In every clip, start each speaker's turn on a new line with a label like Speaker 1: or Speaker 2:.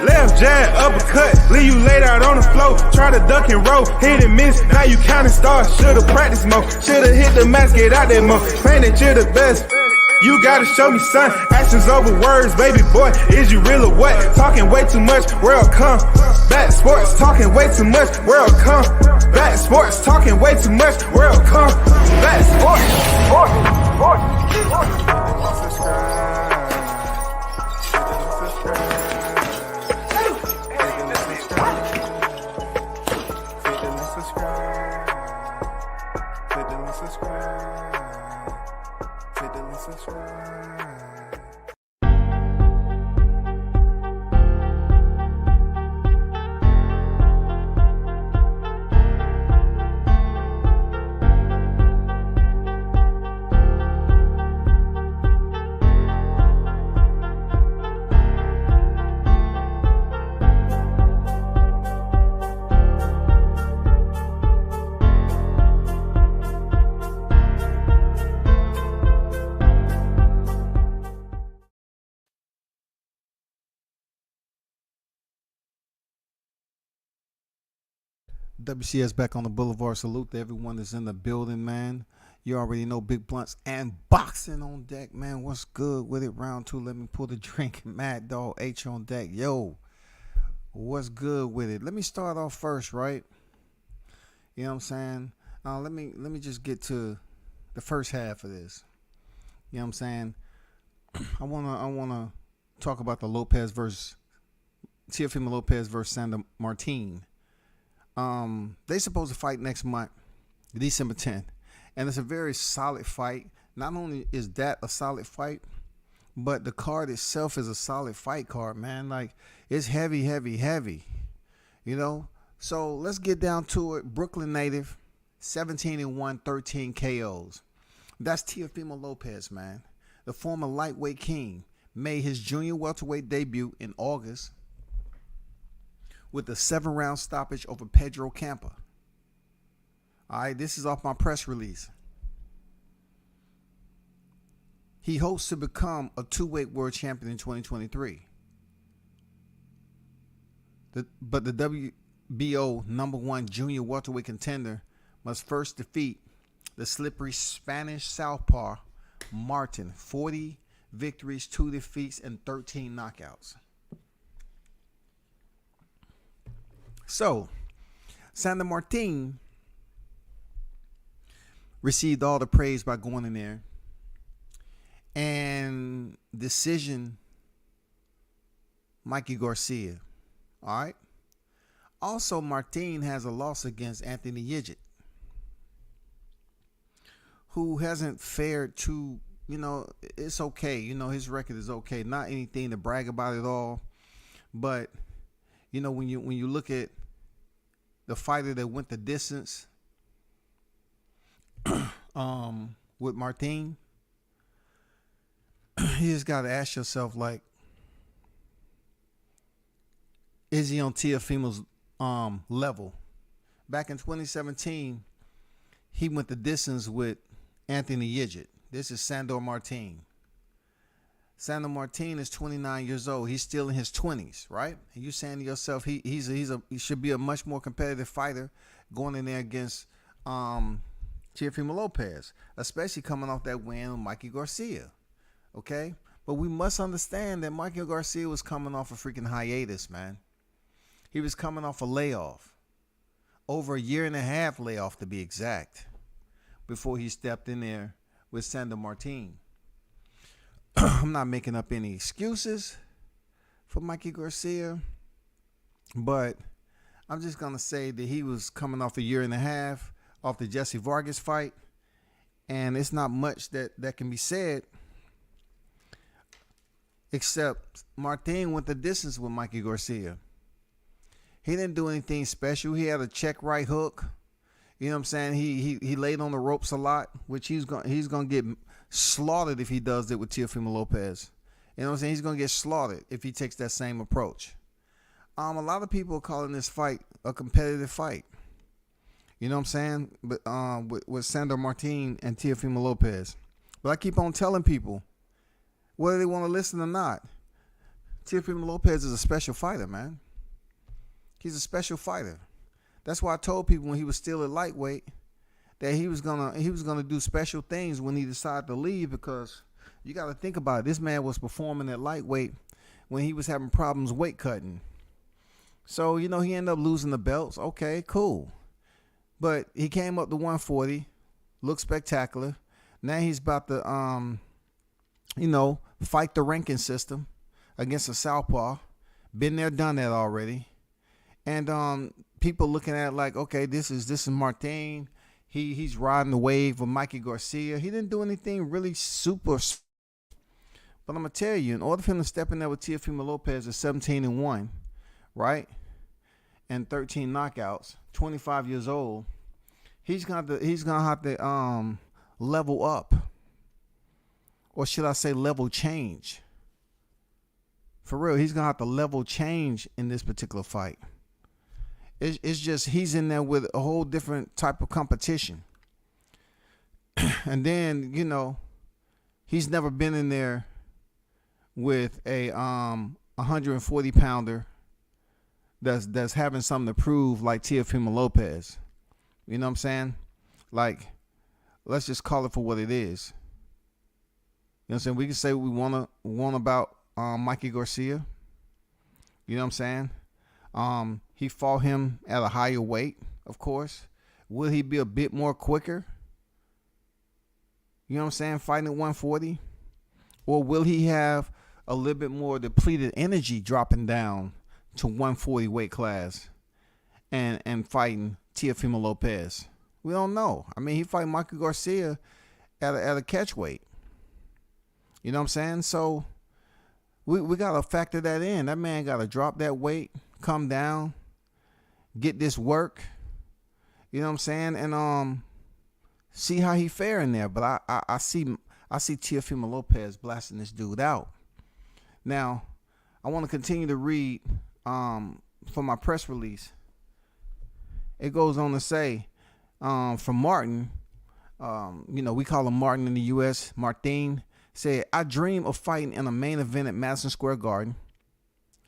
Speaker 1: Left jab, uppercut, leave you laid out on the floor. Try to duck and roll, hit and miss, now you counting stars. Should've practiced more, should've hit the mask, get out there more. Claim that you're the best. You gotta show me, son, actions over words, baby boy, is you real or what? Talking way too much, world come. Back sports, talking way too much, world come. Back sports, talking way too much, world come. Back sports,
Speaker 2: WCS back on the Boulevard. Salute to everyone that's in the building, man. You already know Big Blunts and boxing on deck, man. What's good with it? Round two. Let me pull the drink. Mad Dog H on deck. Yo, what's good with it? Let me start off first, right? You know what I'm saying? Let me just get to the first half of this. You know what I'm saying? I wanna talk about the Teofimo Lopez versus Sandor Martin. They supposed to fight next month, December 10th, and it's a very solid fight. Not only is that a solid fight, but the card itself is a solid fight card, man. Like, it's heavy, you know. So let's get down to it. Brooklyn native, 17-1, 13 KOs. That's Teofimo Lopez, man. The former lightweight king made his junior welterweight debut in August with a 7-round stoppage over Pedro Campa. All right, this is off my press release. He hopes to become a two-weight world champion in 2023. But the WBO #1 junior welterweight contender must first defeat the slippery Spanish southpaw Martin. 40 victories, 2 defeats, and 13 knockouts. So, Sandor Martin received all the praise by going in there and decision Mikey Garcia. All right. Also, Martin has a loss against Anthony Yigit, who hasn't fared too, it's okay. His record is okay. Not anything to brag about at all. But, when you look at the fighter that went the distance with Martin, you just got to ask yourself, like, is he on Teofimo's level? Back in 2017, he went the distance with Anthony Yigit. This is Sandor Martin. Sandor Martin is 29 years old. He's still in his 20s, right? And you're saying to yourself, he should be a much more competitive fighter going in there against Teofimo Lopez, especially coming off that win with Mikey Garcia. Okay? But we must understand that Mikey Garcia was coming off a freaking hiatus, man. He was coming off a layoff. Over a 1.5 year layoff, to be exact, before he stepped in there with Sandor Martin. I'm not making up any excuses for Mikey Garcia, but I'm just going to say that he was coming off a 1.5 year off the Jesse Vargas fight, and it's not much that can be said, except Martin went the distance with Mikey Garcia. He didn't do anything special. He had a check right hook. You know what I'm saying? He laid on the ropes a lot, which he's gonna get slaughtered if he does it with Teofimo Lopez. You know what I'm saying? He's gonna get slaughtered if he takes that same approach. A lot of people are calling this fight a competitive fight. You know what I'm saying? But with Sandor Martin and Teofimo Lopez. But I keep on telling people, whether they want to listen or not, Teofimo Lopez is a special fighter, man. He's a special fighter. That's why I told people when he was still at lightweight that he was gonna do special things when he decided to leave, because you got to think about it. This man was performing at lightweight when he was having problems weight cutting. So, he ended up losing the belts. Okay, cool. But he came up to 140, looked spectacular. Now he's about to, fight the ranking system against a southpaw. Been there, done that already. And people looking at it like, okay, this is Martin. He's riding the wave of Mikey Garcia. He didn't do anything really super. But I'm going to tell you, in order for him to step in there with Teofimo Lopez at 17-1, right, and 13 knockouts, 25 years old, he's gonna have to level up, or should I say level change. For real, he's gonna have to level change in this particular fight. It's just he's in there with a whole different type of competition, and then he's never been in there with a 140 pounder that's having something to prove like Teofimo Lopez. You know what I'm saying? Like, let's just call it for what it is. You know what I'm saying? We can say what we want about Mikey Garcia. You know what I'm saying? He fought him at a higher weight, of course. Will he be a bit more quicker? You know what I'm saying? Fighting at 140? Or will he have a little bit more depleted energy dropping down to 140 weight class and fighting Teofimo Lopez? We don't know. I mean, he fight Mikey Garcia at a catch weight. You know what I'm saying? So we got to factor that in. That man got to drop that weight, come down, get this work. You know what I'm saying? And see how he fare in there. But I see Teofimo Lopez blasting this dude out. Now, I want to continue to read from my press release. It goes on to say, from Martin, we call him Martin in the U.S., Martin, said, I dream of fighting in a main event at Madison Square Garden.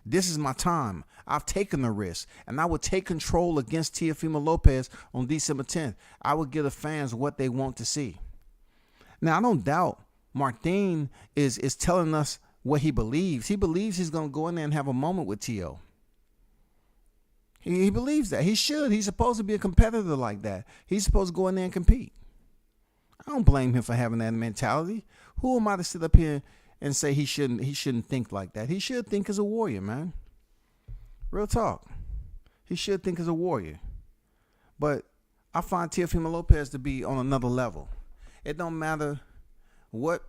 Speaker 2: This is my time. I've taken the risk, and I would take control against Teofimo Lopez on December 10th. I would give the fans what they want to see. Now, I don't doubt Martin is telling us what he believes. He believes he's going to go in there and have a moment with Teo. He believes that. He should. He's supposed to be a competitor like that. He's supposed to go in there and compete. I don't blame him for having that mentality. Who am I to sit up here and say he shouldn't think like that? He should think as a warrior, man. Real talk. He should think as a warrior. But I find Teofimo Lopez to be on another level. It don't matter what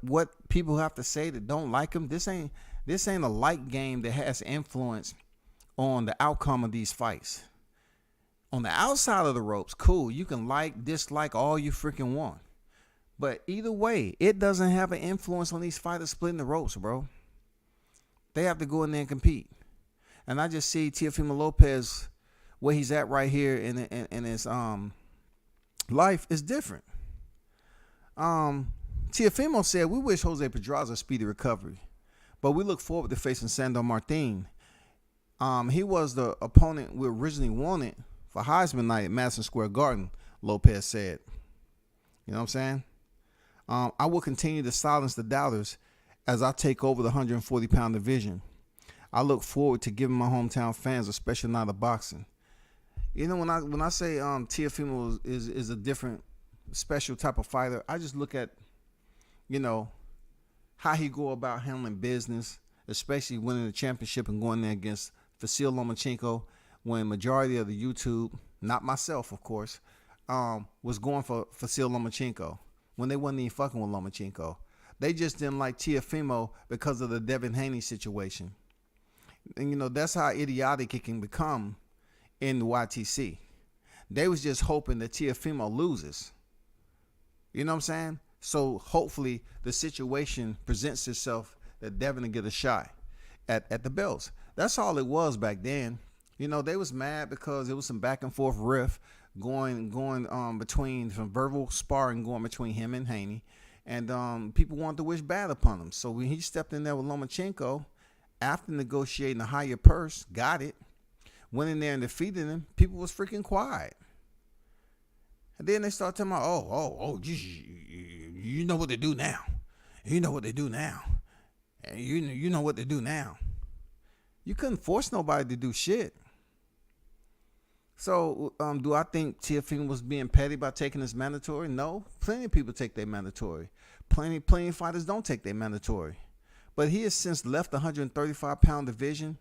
Speaker 2: people have to say that don't like him. This ain't a like game that has influence on the outcome of these fights. On the outside of the ropes, cool. You can like, dislike all you freaking want. But either way, it doesn't have an influence on these fighters splitting the ropes, bro. They have to go in there and compete. And I just see Teofimo Lopez, where he's at right here in his life is different. Teofimo said, we wish Jose Pedraza a speedy recovery, but we look forward to facing Sandor Martin. He was the opponent we originally wanted for Heisman Night at Madison Square Garden, Lopez said. You know what I'm saying? I will continue to silence the doubters as I take over the 140-pound division. I look forward to giving my hometown fans a special night of boxing. You know, when I say Teofimo is a different, special type of fighter, I just look at, how he go about handling business, especially winning the championship and going there against Vasyl Lomachenko, when majority of the YouTube, not myself, of course, was going for Vasyl Lomachenko when they wasn't even fucking with Lomachenko. They just didn't like Teofimo because of the Devin Haney situation. And, that's how idiotic it can become in the YTC. They was just hoping that Teofimo loses. You know what I'm saying? So hopefully the situation presents itself that Devin will get a shot at the belts. That's all it was back then. They was mad because it was some back and forth riff going between some verbal sparring going between him and Haney, and people wanted to wish bad upon him. So when he stepped in there with Lomachenko, after negotiating a higher purse, got it, went in there and defeated him, people was freaking quiet. And then they start talking about, you know what they do now. You know what they do now. And you know what they do now. You couldn't force nobody to do shit. So, do I think Teofimo was being petty by taking his mandatory? No. Plenty of people take their mandatory. Plenty of fighters don't take their mandatory. But he has since left the 135-pound division,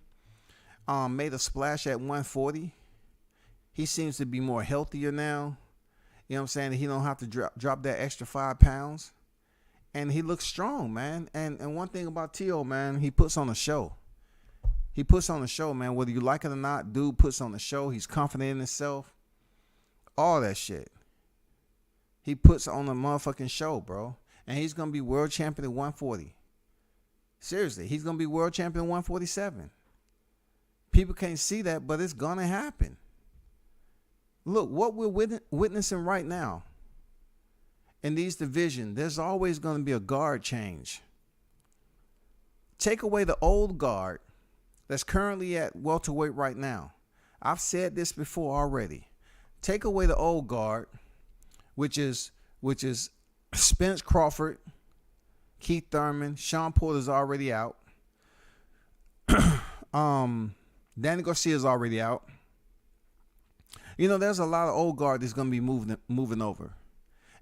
Speaker 2: made a splash at 140. He seems to be more healthier now. You know what I'm saying? He don't have to drop that extra 5 pounds. And he looks strong, man. And one thing about Teo, man, he puts on a show. He puts on a show, man. Whether you like it or not, dude puts on a show. He's confident in himself. All that shit. He puts on a motherfucking show, bro. And he's going to be world champion at 140. Seriously, he's going to be world champion at 147. People can't see that, but it's going to happen. Look, what we're witnessing right now in these divisions, there's always going to be a guard change. Take away the old guard that's currently at welterweight right now. I've said this before already. Take away the old guard, which is Spence, Crawford, Keith Thurman, Sean Porter's already out. Danny Garcia's already out. You know, there's a lot of old guard that's going to be moving over.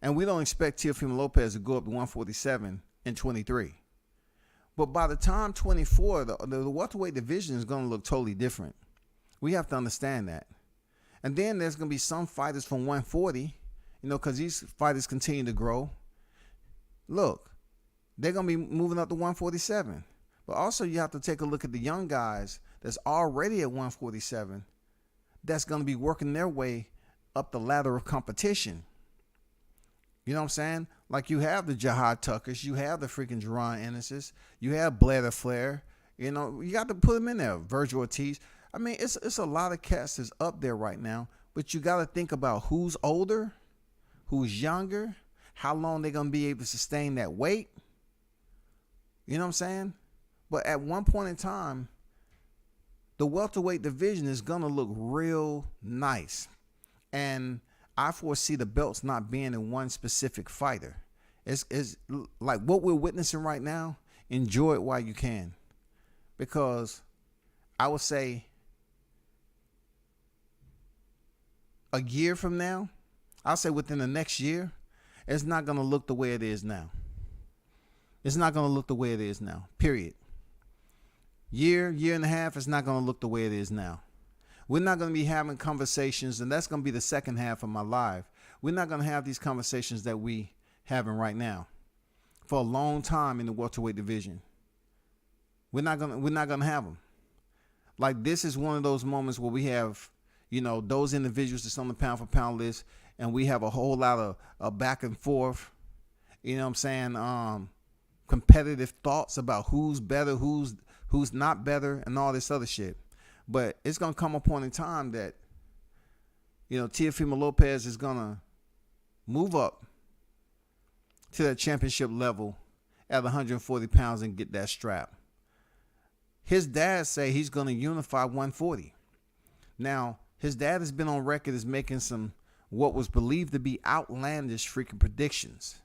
Speaker 2: And we don't expect Teofimo Lopez to go up to 147 in 23. But by the time 24, the welterweight division is going to look totally different. We have to understand that. And then there's going to be some fighters from 140, you know, because these fighters continue to grow. Look, they're going to be moving up to 147. But also you have to take a look at the young guys that's already at 147 that's going to be working their way up the ladder of competition. You know what I'm saying? Like you have the Jihad Tuckers, you have the freaking Jerron Ennises, you have Blair Flair. You know, you got to put them in there. Virgil Ortiz. I mean, it's a lot of cats that's up there right now. But you got to think about who's older, who's younger, how long they're going to be able to sustain that weight. You know what I'm saying? But at one point in time, the welterweight division is going to look real nice. And I foresee the belts not being in one specific fighter. It's like what we're witnessing right now. Enjoy it while you can. Because I would say a year from now, I'll say within the next year, it's not going to look the way it is now. It's not going to look the way it is now, period. Year and a half, it's not going to look the way it is now. We're not going to be having conversations, and that's going to be the second half of my live. We're not going to have these conversations that we having right now for a long time in the welterweight division. We're not gonna have them. Like this is one of those moments where we have, you know, those individuals that's on the pound for pound list, and we have a whole lot of back and forth. You know what I'm saying? Competitive thoughts about who's better, who's not better, and all this other shit. But it's gonna come a point in time that, you know, Teofimo Lopez is gonna move up to that championship level at 140 pounds and get that strap. His dad say he's going to unify 140. Now, his dad has been on record as making some what was believed to be outlandish freaking predictions.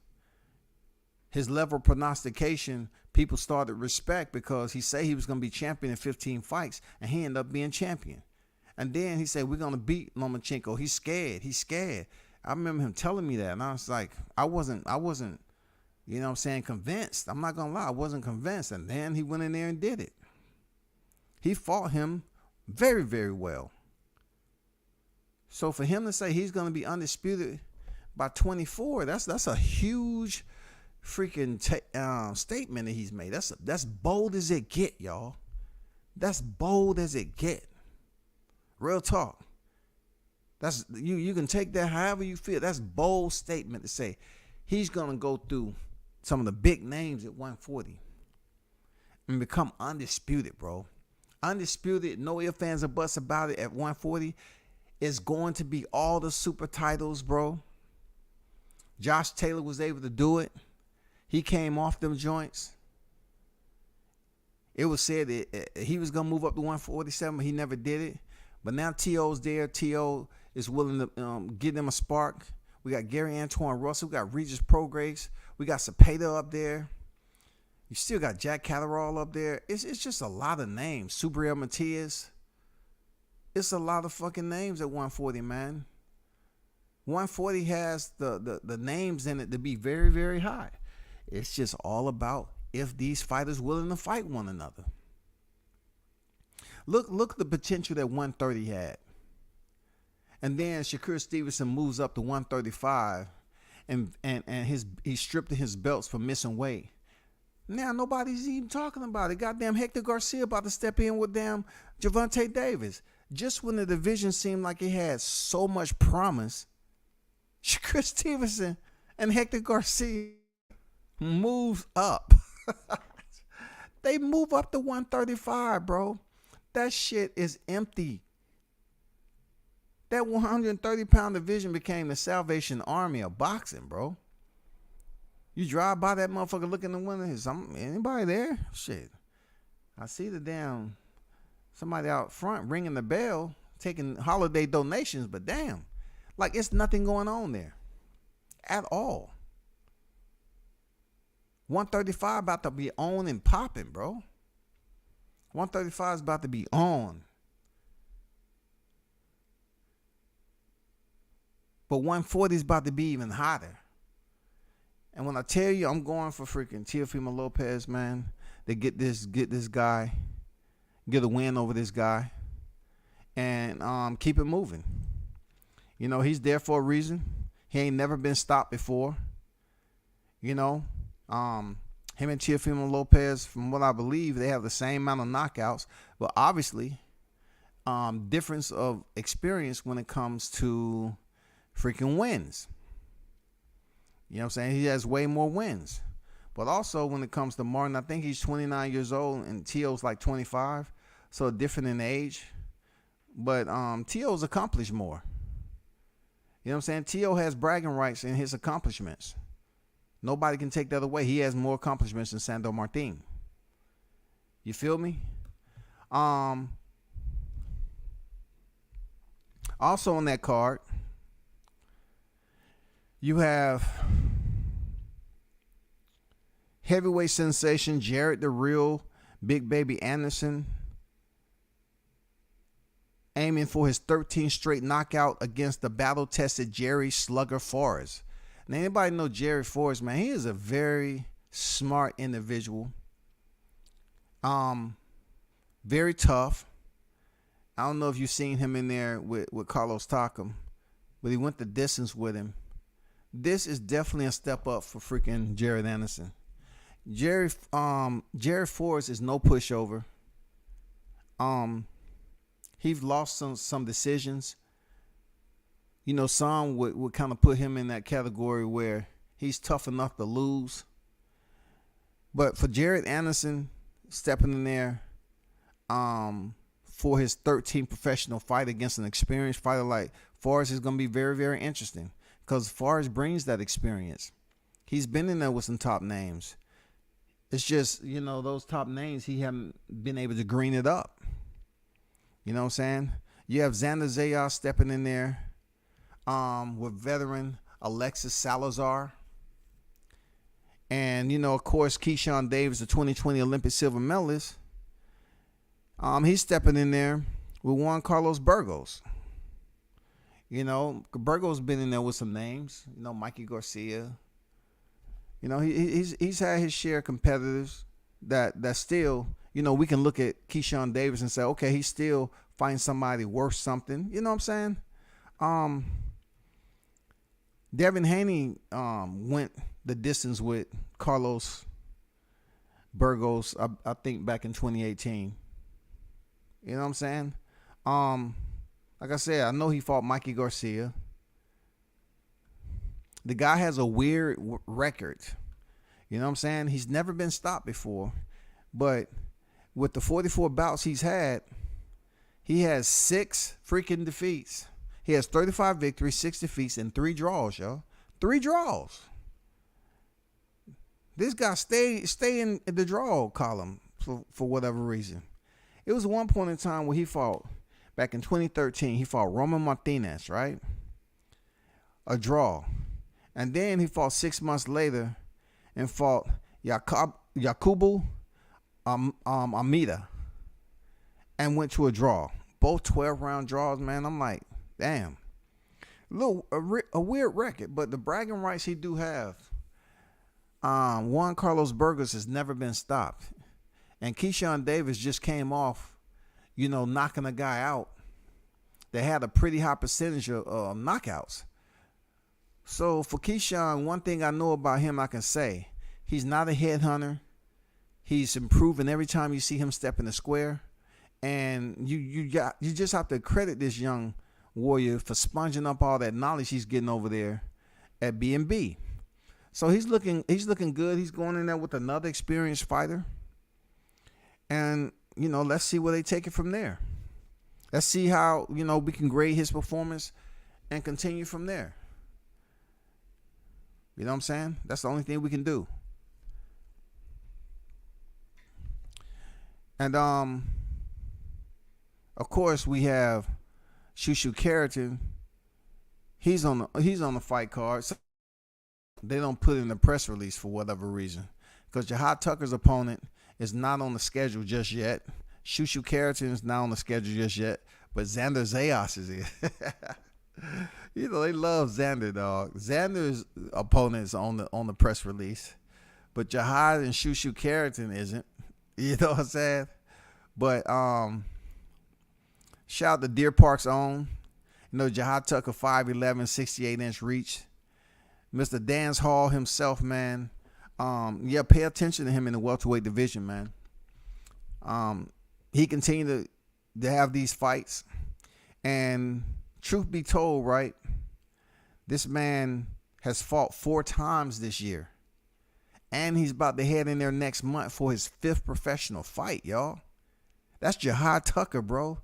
Speaker 2: His level of prognostication, people started respect because he said he was going to be champion in 15 fights, and he ended up being champion. And then he said, we're going to beat Lomachenko. He's scared. I remember him telling me that, and I was like, I wasn't, you know what I'm saying, convinced. I'm not going to lie, I wasn't convinced. And then he went in there and did it. He fought him very, very well. So for him to say he's going to be undisputed by 24, that's a huge freaking statement that he's made. That's bold as it get, y'all. That's bold as it get. Real talk. That's you can take that however you feel. That's bold statement to say he's going to go through some of the big names at 140 and become undisputed, bro. Undisputed, no ifs, ands, or buts about it at 140. It's going to be all the super titles, bro. Josh Taylor was able to do it. He came off them joints. It was said that he was going to move up to 147, but he never did it. But now T.O.'s there. T.O. is willing to give them a spark. We got Gary Antoine Russell. We got Regis Prograis. We got Cepeda up there. You still got Jack Catterall up there. It's just a lot of names. Subriel Matias. It's a lot of fucking names at 140, man. 140 has the names in it to be very, very high. It's just all about if these fighters willing to fight one another. Look at the potential that 130 had. And then Shakur Stevenson moves up to 135 and he stripped his belts for missing weight. Now nobody's even talking about it. Goddamn Hector Garcia about to step in with damn Gervonta Davis. Just when the division seemed like it had so much promise, Shakur Stevenson and Hector Garcia moves up. They move up to 135, bro. That shit is empty. That 130-pound division became the Salvation Army of boxing, bro. You drive by that motherfucker, look in the window. Is anybody there? Shit. I see the damn somebody out front ringing the bell, taking holiday donations, but damn, like it's nothing going on there at all. 135 about to be on and popping, bro. 135 is about to be on. But 140 is about to be even hotter. And when I tell you I'm going for freaking Teofimo Lopez, man, to get this guy, get a win over this guy, and keep it moving. You know, he's there for a reason. He ain't never been stopped before. You know, him and Teofimo Lopez, from what I believe, they have the same amount of knockouts, but obviously, difference of experience when it comes to freaking wins. You know what I'm saying? He has way more wins. But also when it comes to Martin, I think he's 29 years old and T.O.'s like 25, so different in age. But T.O.'s accomplished more. You know what I'm saying? T.O. has bragging rights in his accomplishments. Nobody can take that away. He has more accomplishments than Sandor Martin. You feel me? Also on that card, you have heavyweight sensation Jared the Real Big Baby Anderson aiming for his 13th straight knockout against the battle-tested Jerry Slugger Forrest. Now, anybody know Jerry Forrest, man? He is a very smart individual. Very tough. I don't know if you've seen him in there with Carlos Takam, but he went the distance with him. This is definitely a step up for freaking Jared Anderson. Jerry Forrest is no pushover. He's lost some decisions. You know, some would kind of put him in that category where he's tough enough to lose. But for Jared Anderson stepping in there for his 13th professional fight against an experienced fighter like Forrest is going to be very, very interesting because Forrest brings that experience. He's been in there with some top names. It's just, you know, those top names, he haven't been able to green it up. You know what I'm saying? You have Xander Zayas stepping in there with veteran Alexis Salazar. And, you know, of course, Keyshawn Davis, the 2020 Olympic silver medalist, he's stepping in there with Juan Carlos Burgos. You know, Burgos been in there with some names. You know, Mikey Garcia. You know, he's had his share of competitors that still, you know, we can look at Keyshawn Davis and say, okay, he's still fighting somebody worth something. You know what I'm saying? Devin Haney went the distance with Carlos Burgos, I think, back in 2018. You know what I'm saying? Like I said, I know he fought Mikey Garcia. The guy has a weird record. You know what I'm saying? He's never been stopped before. But with the 44 bouts he's had, he has 6 freaking defeats. He has 35 victories, 6 defeats, and 3 draws, yo. 3 draws. This guy stay in the draw column for whatever reason. It was one point in time where he fought, back in 2013, he fought Roman Martinez, right? A draw. And then he fought 6 months later and fought Yakubu Amida and went to a draw. Both 12-round draws, man. I'm like, damn. A weird record, but the bragging rights he do have. Juan Carlos Burgos has never been stopped. And Keyshawn Davis just came off, knocking a guy out. They had a pretty high percentage of knockouts. So for Keyshawn, one thing I know about him, I can say, he's not a headhunter. He's improving every time you see him step in the square. And you just have to credit this young warrior for sponging up all that knowledge he's getting over there at B&B. So he's looking good. He's going in there with another experienced fighter. And, let's see where they take it from there. Let's see how, we can grade his performance and continue from there. You know what I'm saying? That's the only thing we can do. And of course we have Shushu Keratin. He's on the fight card. So they don't put in a press release for whatever reason, because Jahad Tucker's opponent is not on the schedule just yet. Shushu Keratin is not on the schedule just yet, but Xander Zayas is here. They love Xander, dog. Xander's opponent is on the press release, but Jahad and Shushu Keratin isn't. You know what I'm saying? But shout out to Deer Park's own. Jahad Tucker, 5'11", 68-inch reach. Mr. Dance Hall himself, man. Pay attention to him in the welterweight division, man. He continued to have these fights. And truth be told, right, this man has fought 4 times this year. And he's about to head in there next month for his 5th professional fight, y'all. That's Jahad Tucker, bro.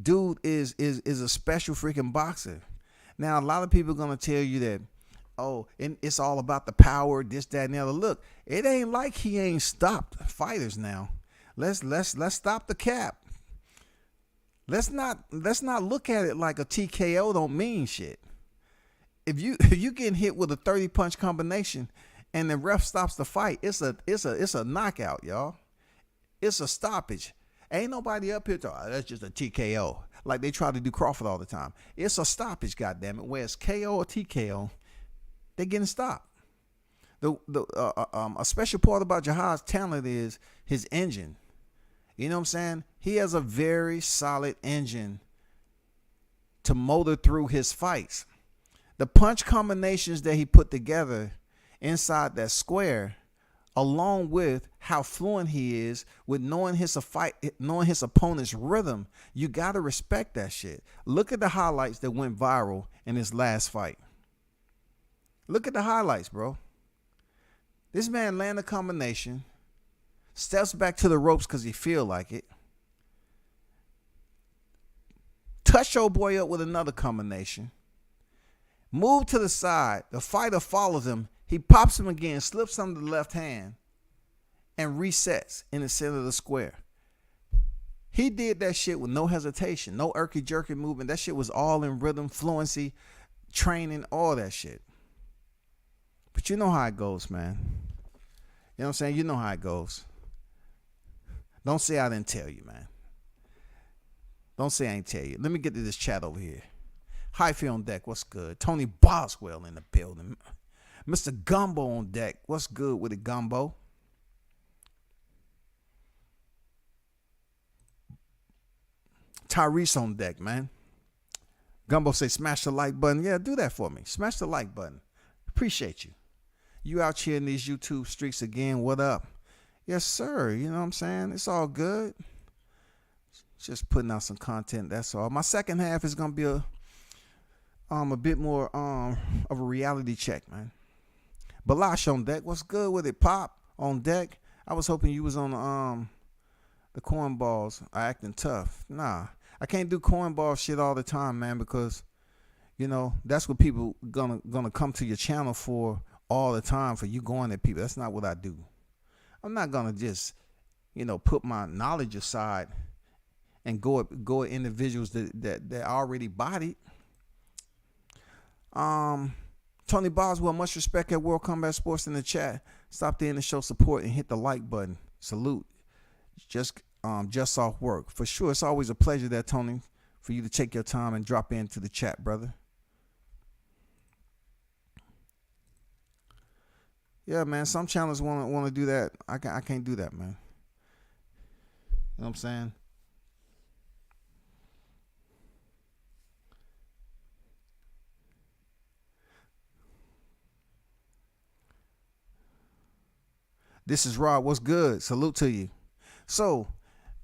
Speaker 2: Dude is a special freaking boxer. Now, a lot of people are going to tell you that, and it's all about the power, this, that, and the other. Look, it ain't like he ain't stopped fighters now. Let's stop the cap. Let's not look at it like a TKO don't mean shit. If you getting hit with a 30-punch combination and the ref stops the fight, it's a knockout, y'all. It's a stoppage. Ain't nobody up here that's just a TKO, like they try to do Crawford all the time. It's a stoppage, goddammit. Where it's KO or TKO, they're getting stopped. A special part about Jahad's talent is his engine. You know what I'm saying? He has a very solid engine to motor through his fights. The punch combinations that he put together inside that square, along with how fluent he is with knowing his opponent's rhythm, you got to respect that shit. Look at the highlights that went viral in his last fight. Look at the highlights, bro. This man lands a combination, steps back to the ropes because he feel like it, touch your boy up with another combination, move to the side, the fighter follows him, he pops him again, slips under the left hand, and resets in the center of the square. He did that shit with no hesitation, no irky-jerky movement. That shit was all in rhythm, fluency, training, all that shit. But you know how it goes, man. You know what I'm saying? You know how it goes. Don't say I didn't tell you, man. Don't say I ain't tell you. Let me get to this chat over here. Hyphy on deck, what's good? Tony Boswell in the building. Mr. Gumbo on deck, what's good with it, Gumbo? Tyrese on deck, man. Gumbo say smash the like button. Yeah, do that for me. Smash the like button. Appreciate you. You out here in these YouTube streets again. What up? Yes, sir. You know what I'm saying? It's all good. Just putting out some content. That's all. My second half is gonna be a bit more of a reality check, man. Balash on deck. What's good with it? Pop on deck. I was hoping you was on the cornballs are acting tough. Nah, I can't do cornball shit all the time, man, because that's what people gonna come to your channel for all the time, for you going at people. That's not what I do. I'm not gonna just put my knowledge aside and go at individuals that already bodied. Tony Boswell, much respect at World Combat Sports in the chat. Stop there and show support and hit the like button. Salute. Just off work. For sure, it's always a pleasure there, Tony, for you to take your time and drop into the chat, brother. Yeah, man, some channels want to do that. I can't do that, man. You know what I'm saying? This is Rob. What's good? Salute to you. So,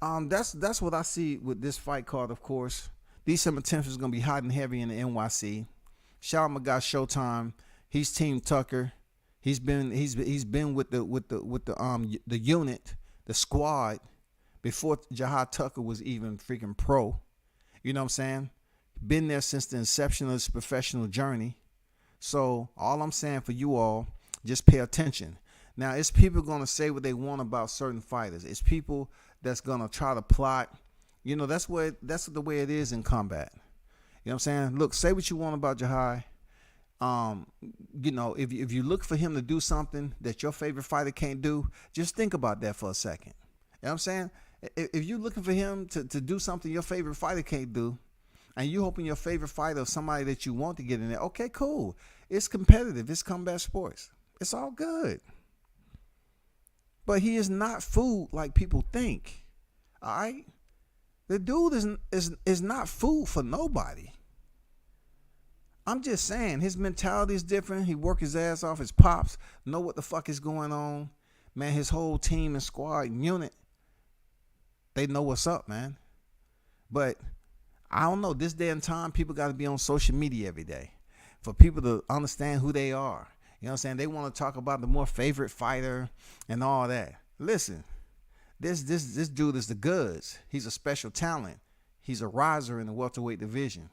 Speaker 2: that's what I see with this fight card. Of course, December 10th is gonna be hot and heavy in the NYC. Shout out my guy Showtime. He's Team Tucker. He's been with the unit, the squad, before Jahad Tucker was even freaking pro. You know what I'm saying? Been there since the inception of this professional journey. So all I'm saying for you all, just pay attention. Now, it's people going to say what they want about certain fighters. It's people that's going to try to plot. That's the way it is in combat. You know what I'm saying? Look, say what you want about Jahai. If you look for him to do something that your favorite fighter can't do, just think about that for a second. You know what I'm saying? If you're looking for him to do something your favorite fighter can't do, and you hoping your favorite fighter is somebody that you want to get in there, okay, cool. It's competitive. It's combat sports. It's all good. But he is not food like people think. All right? The dude is not food for nobody. I'm just saying, his mentality is different. He work his ass off. His pops know what the fuck is going on. Man, his whole team and squad unit, they know what's up, man. But I don't know. This day and time, people got to be on social media every day for people to understand who they are. You know what I'm saying? They want to talk about the more favorite fighter and all that. Listen, this dude is the goods. He's a special talent. He's a riser in the welterweight division.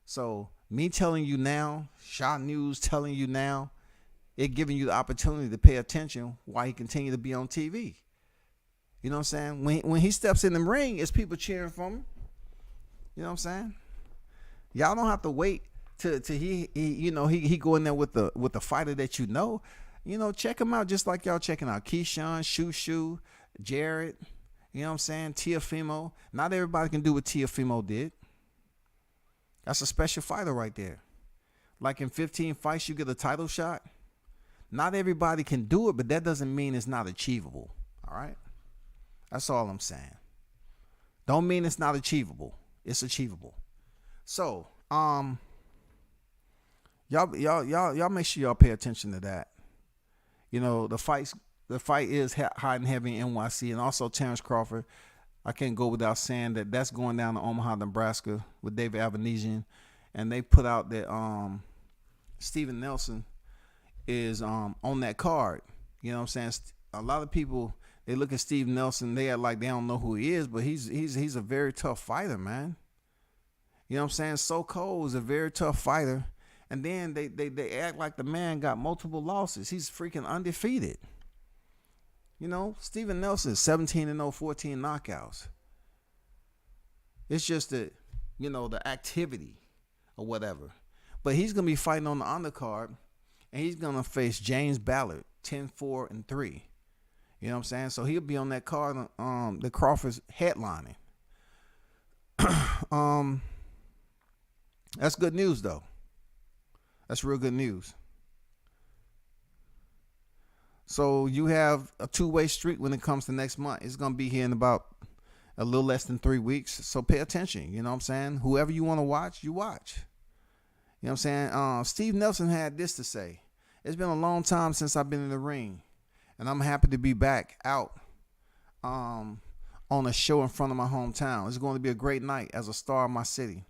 Speaker 2: So me telling you now, Shot News telling you now, it giving you the opportunity to pay attention while he continue to be on TV. You know what I'm saying? When he steps in the ring, it's people cheering for him. You know what I'm saying? Y'all don't have to wait till he go in there with the fighter that you know. Check him out just like y'all checking out Keyshawn, Shoo, Jared. You know what I'm saying? Teofimo. Not everybody can do what Teofimo did. That's a special fighter right there. Like in 15 fights, you get a title shot. Not everybody can do it, but that doesn't mean it's not achievable. All right? That's all I'm saying. Don't mean it's not achievable. It's achievable. So, y'all make sure y'all pay attention to that. The fight is hot and heavy in NYC, and also Terrence Crawford. I can't go without saying that's going down to Omaha, Nebraska with David Avanesian, and they put out that Steven Nelson is on that card. You know what I'm saying? A lot of people, they look at Steve Nelson, they act like they don't know who he is, but he's a very tough fighter, man. You know what I'm saying? So Cole is a very tough fighter. And then they act like the man got multiple losses. He's freaking undefeated. Steven Nelson is 17-0, 14 knockouts. It's just the activity or whatever. But he's going to be fighting on the undercard, and he's going to face James Ballard, 10-4-3. You know what I'm saying? So he'll be on that card, the Crawford's headlining. That's good news, though. That's real good news. So you have a two-way street when it comes to next month. It's going to be here in about a little less than 3 weeks. So pay attention. You know what I'm saying? Whoever you want to watch, you watch. You know what I'm saying? Steve Nelson had this to say. It's been a long time since I've been in the ring, and I'm happy to be back out on a show in front of my hometown. It's going to be a great night as a star of my city.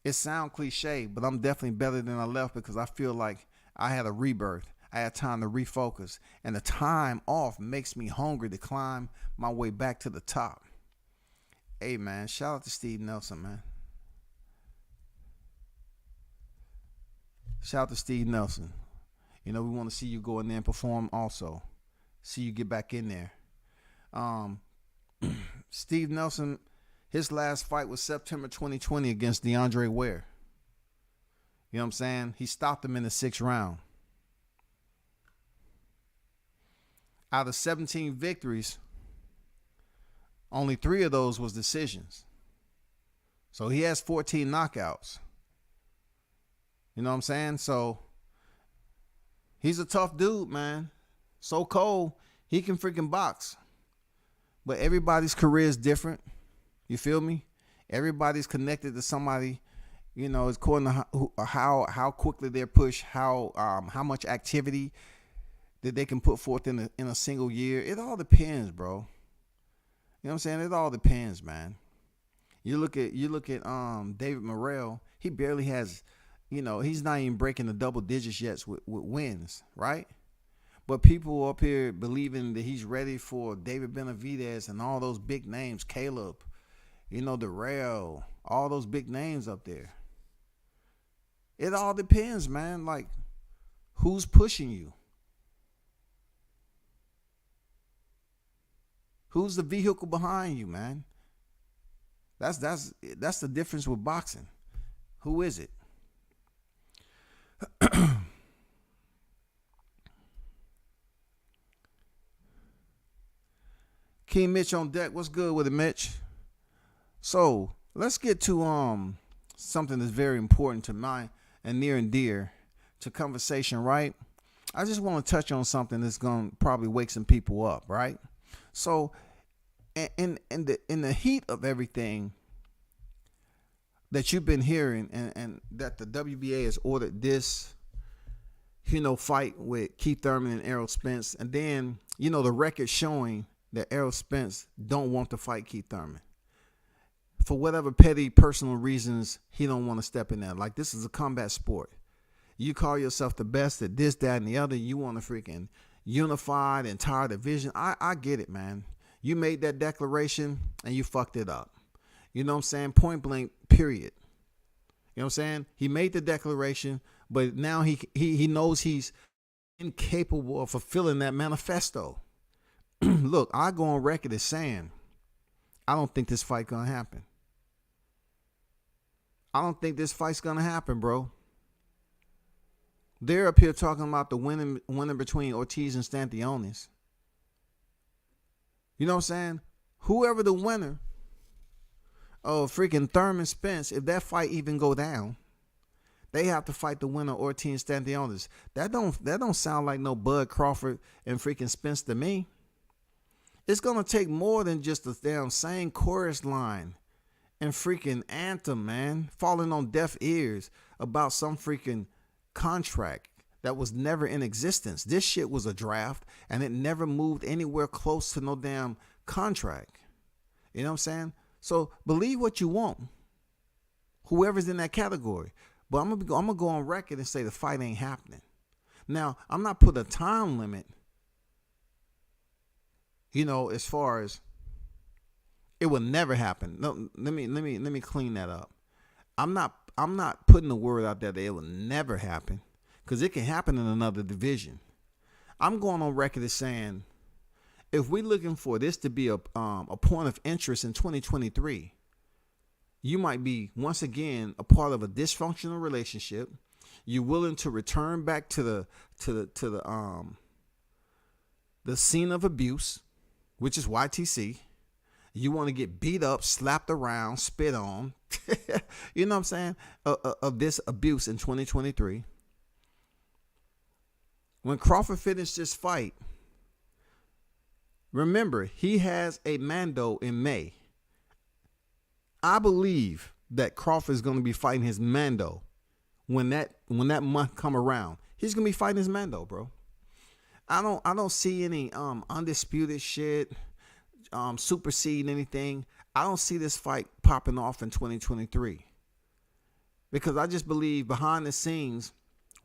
Speaker 2: It sounds cliche, but I'm definitely better than I left because I feel like I had a rebirth. I had time to refocus, and the time off makes me hungry to climb my way back to the top. Hey, man, shout out to Steve Nelson, man. Shout out to Steve Nelson. We want to see you go in there and perform also. See you get back in there. Um, Steve Nelson, his last fight was September 2020 against DeAndre Ware. You know what I'm saying? He stopped him in the 6th round. Out of 17 victories, only 3 of those was decisions. So he has 14 knockouts. You know what I'm saying? So he's a tough dude, man. So cold, he can freaking box. But everybody's career is different. You feel me? Everybody's connected to somebody. You know, it's according to how quickly they're pushed, how much activity that they can put forth in a single year. It all depends, bro. You know what I'm saying? It all depends, man. You look at David Morrell. He barely has, he's not even breaking the double digits yet with wins, right? But people up here believing that he's ready for David Benavidez and all those big names, Caleb, Darrell, all those big names up there. It all depends, man. Like, who's pushing you? Who's the vehicle behind you, man? That's the difference with boxing. Who is it? King Mitch on deck. What's good with it, Mitch? So let's get to something that's very important to mine and near and dear to conversation, right? I just want to touch on something that's going to probably wake some people up, right? So in the heat of everything that you've been hearing and that the WBA has ordered this, fight with Keith Thurman and Errol Spence, and then, the record showing that Errol Spence don't want to fight Keith Thurman. For whatever petty personal reasons, he don't want to step in there. Like, this is a combat sport. You call yourself the best at this, that, and the other. You want to freaking unify the entire division. I get it, man. You made that declaration and you fucked it up. You know what I'm saying? Point blank, period. You know what I'm saying? He made the declaration, but now he knows he's incapable of fulfilling that manifesto. Look, I go on record as saying, I don't think this fight gonna happen. I don't think this fight's gonna happen, bro. They're up here talking about the winning between Ortiz and Stantiones. You know what I'm saying? Whoever the winner of freaking Thurman Spence, if that fight even go down, they have to fight the winner of Ortiz and Stantiones. That don't sound like no Bud Crawford and freaking Spence to me. It's gonna take more than just a damn same chorus line and freaking anthem, man, falling on deaf ears about some freaking contract that was never in existence. This shit was a draft and it never moved anywhere close to no damn contract. You know what I'm saying? So believe what you want, whoever's in that category. But I'm gonna go on record and say the fight ain't happening. Now, I'm not putting a time limit, as far as it will never happen. No, let me clean that up. I'm not putting the word out there that it will never happen, because it can happen in another division. I'm going on record as saying, if we're looking for this to be a point of interest in 2023, you might be once again a part of a dysfunctional relationship. You're willing to return back to the scene of abuse, which is YTC. You want to get beat up, slapped around, spit on, you know what I'm saying, of this abuse in 2023. When Crawford finished this fight, remember, he has a Mando in May. I believe that Crawford is going to be fighting his Mando when that month come around. He's going to be fighting his Mando, bro. I don't see any undisputed shit superseding anything. I don't see this fight popping off in 2023, because I just believe behind the scenes,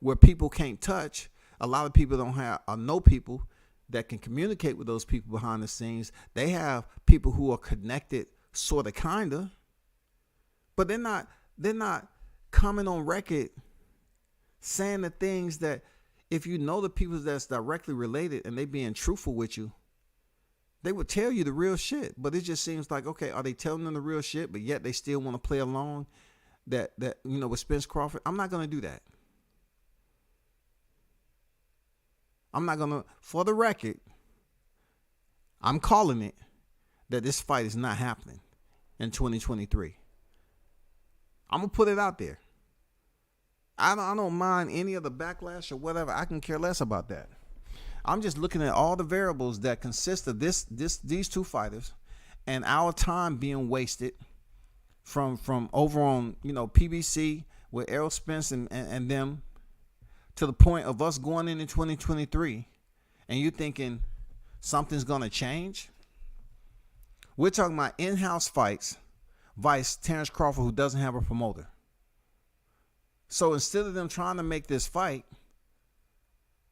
Speaker 2: where people can't touch, a lot of people don't have or know people that can communicate with those people behind the scenes. They have people who are connected, sort of, kinda, but they're not coming on record saying the things that, if you know the people that's directly related and they being truthful with you, They would tell you the real shit, but it just seems like, okay, are they telling them the real shit, but yet they still want to play along that with Spence Crawford? I'm not going to do that. I'm not going to, for the record, I'm calling it that this fight is not happening in 2023. I'm going to put it out there. I don't mind any of the backlash or whatever. I can care less about that. I'm just looking at all the variables that consist of these two fighters and our time being wasted from over on, PBC with Errol Spence and them to the point of us going into 2023 and you thinking something's going to change. We're talking about in-house fights vice Terrence Crawford, who doesn't have a promoter. So instead of them trying to make this fight,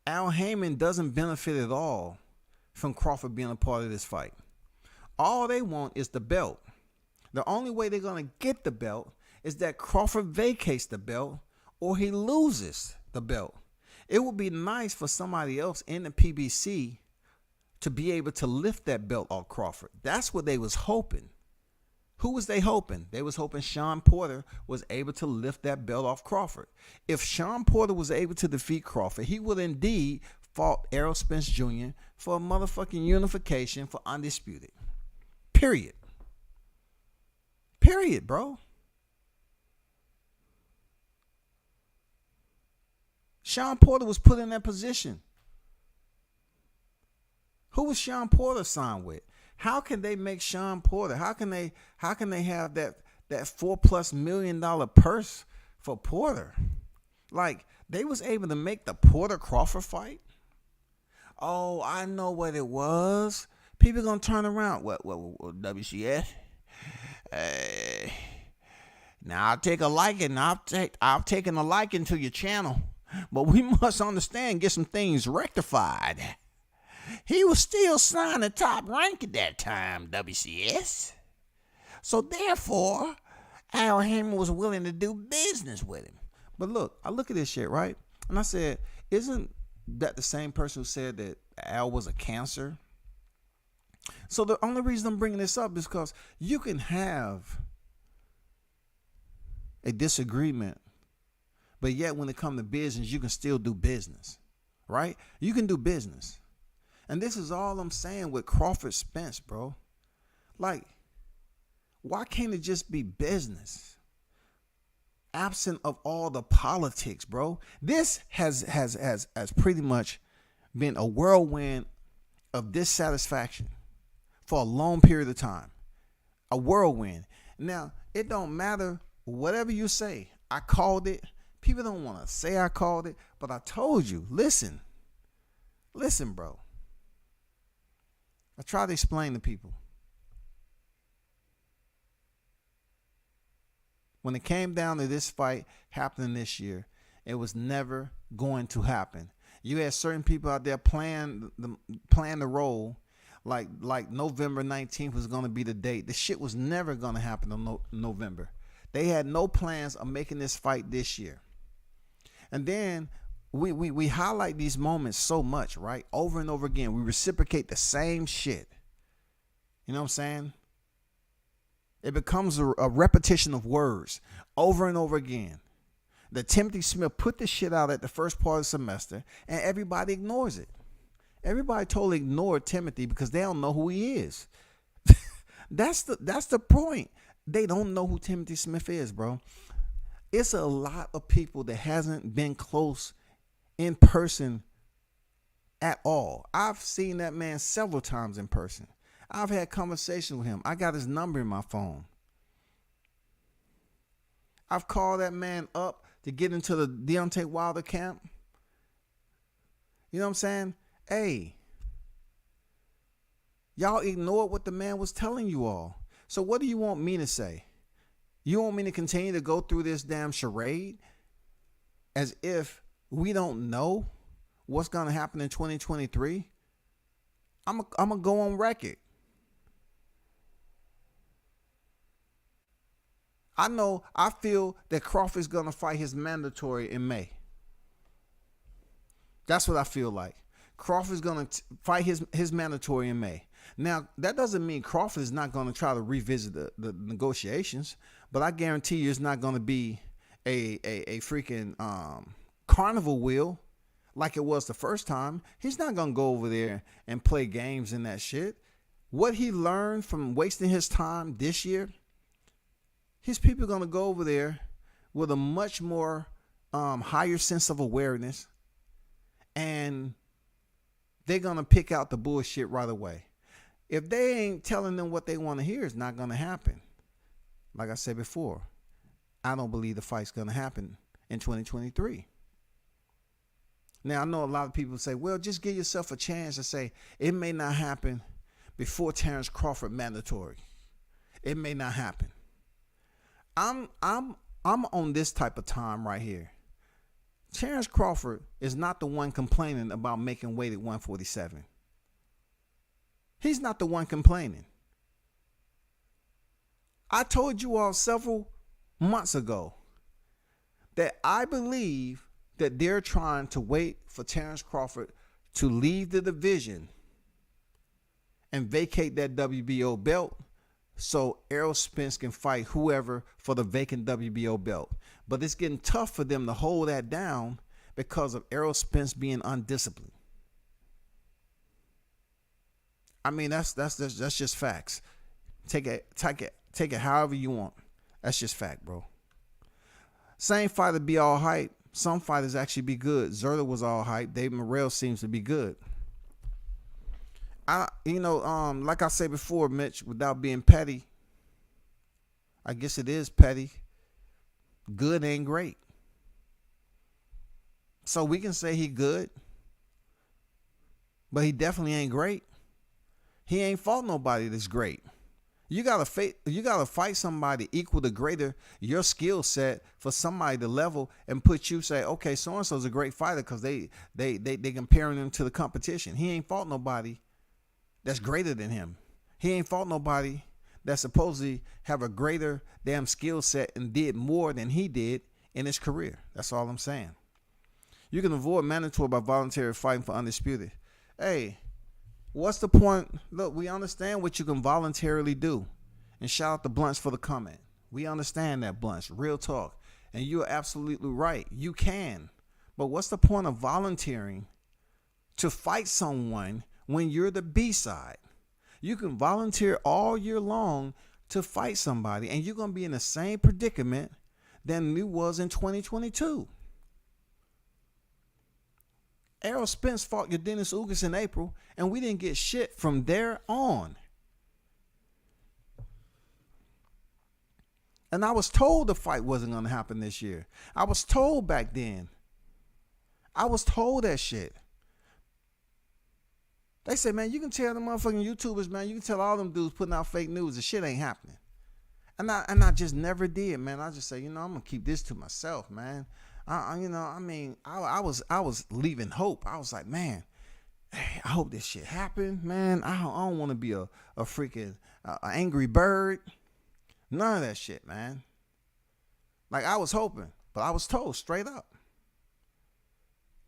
Speaker 2: Al Haymon doesn't benefit at all from Crawford being a part of this fight. All they want is the belt. The only way they're going to get the belt is that Crawford vacates the belt or he loses the belt. It would be nice for somebody else in the PBC to be able to lift that belt off Crawford. That's what they was hoping. Who was they hoping? They was hoping Sean Porter was able to lift that belt off Crawford. If Sean Porter was able to defeat Crawford, he would indeed fought Errol Spence Jr. for a motherfucking unification for undisputed. Period. Period, bro. Sean Porter was put in that position. Who was Sean Porter signed with? How can they make Sean Porter? How can they have that $4+ million purse for Porter? Like, they was able to make the Porter Crawford fight? Oh, I know what it was. People gonna turn around. What WCS? Now I'll take a liking. I've taken a liking to your channel. But we must understand, get some things rectified. He was still signed at top rank at that time, WCS. So therefore, Al Haymon was willing to do business with him. But look, I look at this shit, right? And I said, isn't that the same person who said that Al was a cancer? So the only reason I'm bringing this up is because you can have a disagreement, but yet when it comes to business, you can still do business, right? You can do business. And this is all I'm saying with Crawford Spence, bro. Like, why can't it just be business? Absent of all the politics, bro. This has pretty much been a whirlwind of dissatisfaction for a long period of time. A whirlwind. Now, it don't matter whatever you say. I called it. People don't want to say I called it, but I told you. Listen, bro. I try to explain to people. When it came down to this fight happening this year, it was never going to happen. You had certain people out there playing the role like November 19th was going to be the date. The shit was never going to happen in November. They had no plans of making this fight this year. And then we highlight these moments so much, right? Over and over again. We reciprocate the same shit. You know what I'm saying? It becomes a repetition of words over and over again. That Timothy Smith put this shit out at the first part of the semester and everybody ignores it. Everybody totally ignored Timothy because they don't know who he is. That's the point. They don't know who Timothy Smith is, bro. It's a lot of people that hasn't been close in person at all. I've seen that man several times in person. I've had conversations with him. I got his number in my phone. I've called that man up to get into the Deontay Wilder camp. You know what I'm saying? Hey, y'all ignored what the man was telling you all. So what do you want me to say? You want me to continue to go through this damn charade as if we don't know what's going to happen in 2023? I'm going to go on record. I feel that Crawford's going to fight his mandatory in May. That's what I feel like. Crawford's going to fight his mandatory in May. Now, that doesn't mean Crawford is not going to try to revisit the negotiations, but I guarantee you it's not going to be a freaking carnival wheel like it was the first time. He's not going to go over there and play games and that shit. What he learned from wasting his time this year, his people are going to go over there with a much more higher sense of awareness, and they're going to pick out the bullshit right away. If they ain't telling them what they want to hear, it's not going to happen. Like I said before, I don't believe the fight's going to happen in 2023. Now, I know a lot of people say, well, just give yourself a chance to say it may not happen before Terrence Crawford mandatory. It may not happen. I'm on this type of time right here. Terrence Crawford is not the one complaining about making weight at 147. He's not the one complaining. I told you all several months ago that I believe that they're trying to wait for Terrence Crawford to leave the division and vacate that WBO belt so Errol Spence can fight whoever for the vacant WBO belt. But it's getting tough for them to hold that down because of Errol Spence being undisciplined. I mean, that's just facts. Take it however you want. That's just fact, bro. Same fighter be all hype. Some fighters actually be good. Zerda was all hype. Dave Morrell seems to be good. Like I said before, Mitch, without being petty, I guess it is petty. Good ain't great. So we can say he good, but he definitely ain't great. He ain't fought nobody that's great. You gotta fight somebody equal to greater your skill set for somebody to level and put you, say, okay, so and so's a great fighter because they comparing him to the competition. He ain't fought nobody that's greater than him. He ain't fought nobody that supposedly have a greater damn skill set and did more than he did in his career. That's all I'm saying. You can avoid mandatory by voluntary fighting for undisputed. Hey, what's the point? Look, we understand what you can voluntarily do. And shout out to Blunts for the comment. We understand that, Blunts. Real talk. And you're absolutely right. You can. But what's the point of volunteering to fight someone when you're the B-side? You can volunteer all year long to fight somebody, and you're going to be in the same predicament than you was in 2022. Errol Spence fought your Dennis Ugas in April, and we didn't get shit from there on. And I was told the fight wasn't going to happen this year. I was told back then. I was told that shit. They say, man, you can tell the motherfucking YouTubers, man, you can tell all them dudes putting out fake news, the shit ain't happening. And I just never did, man. I just say, I'm going to keep this to myself, man. I was leaving hope. I was like, man, hey, I hope this shit happened, man. I don't want to be a freaking angry bird. None of that shit, man. Like, I was hoping, but I was told straight up,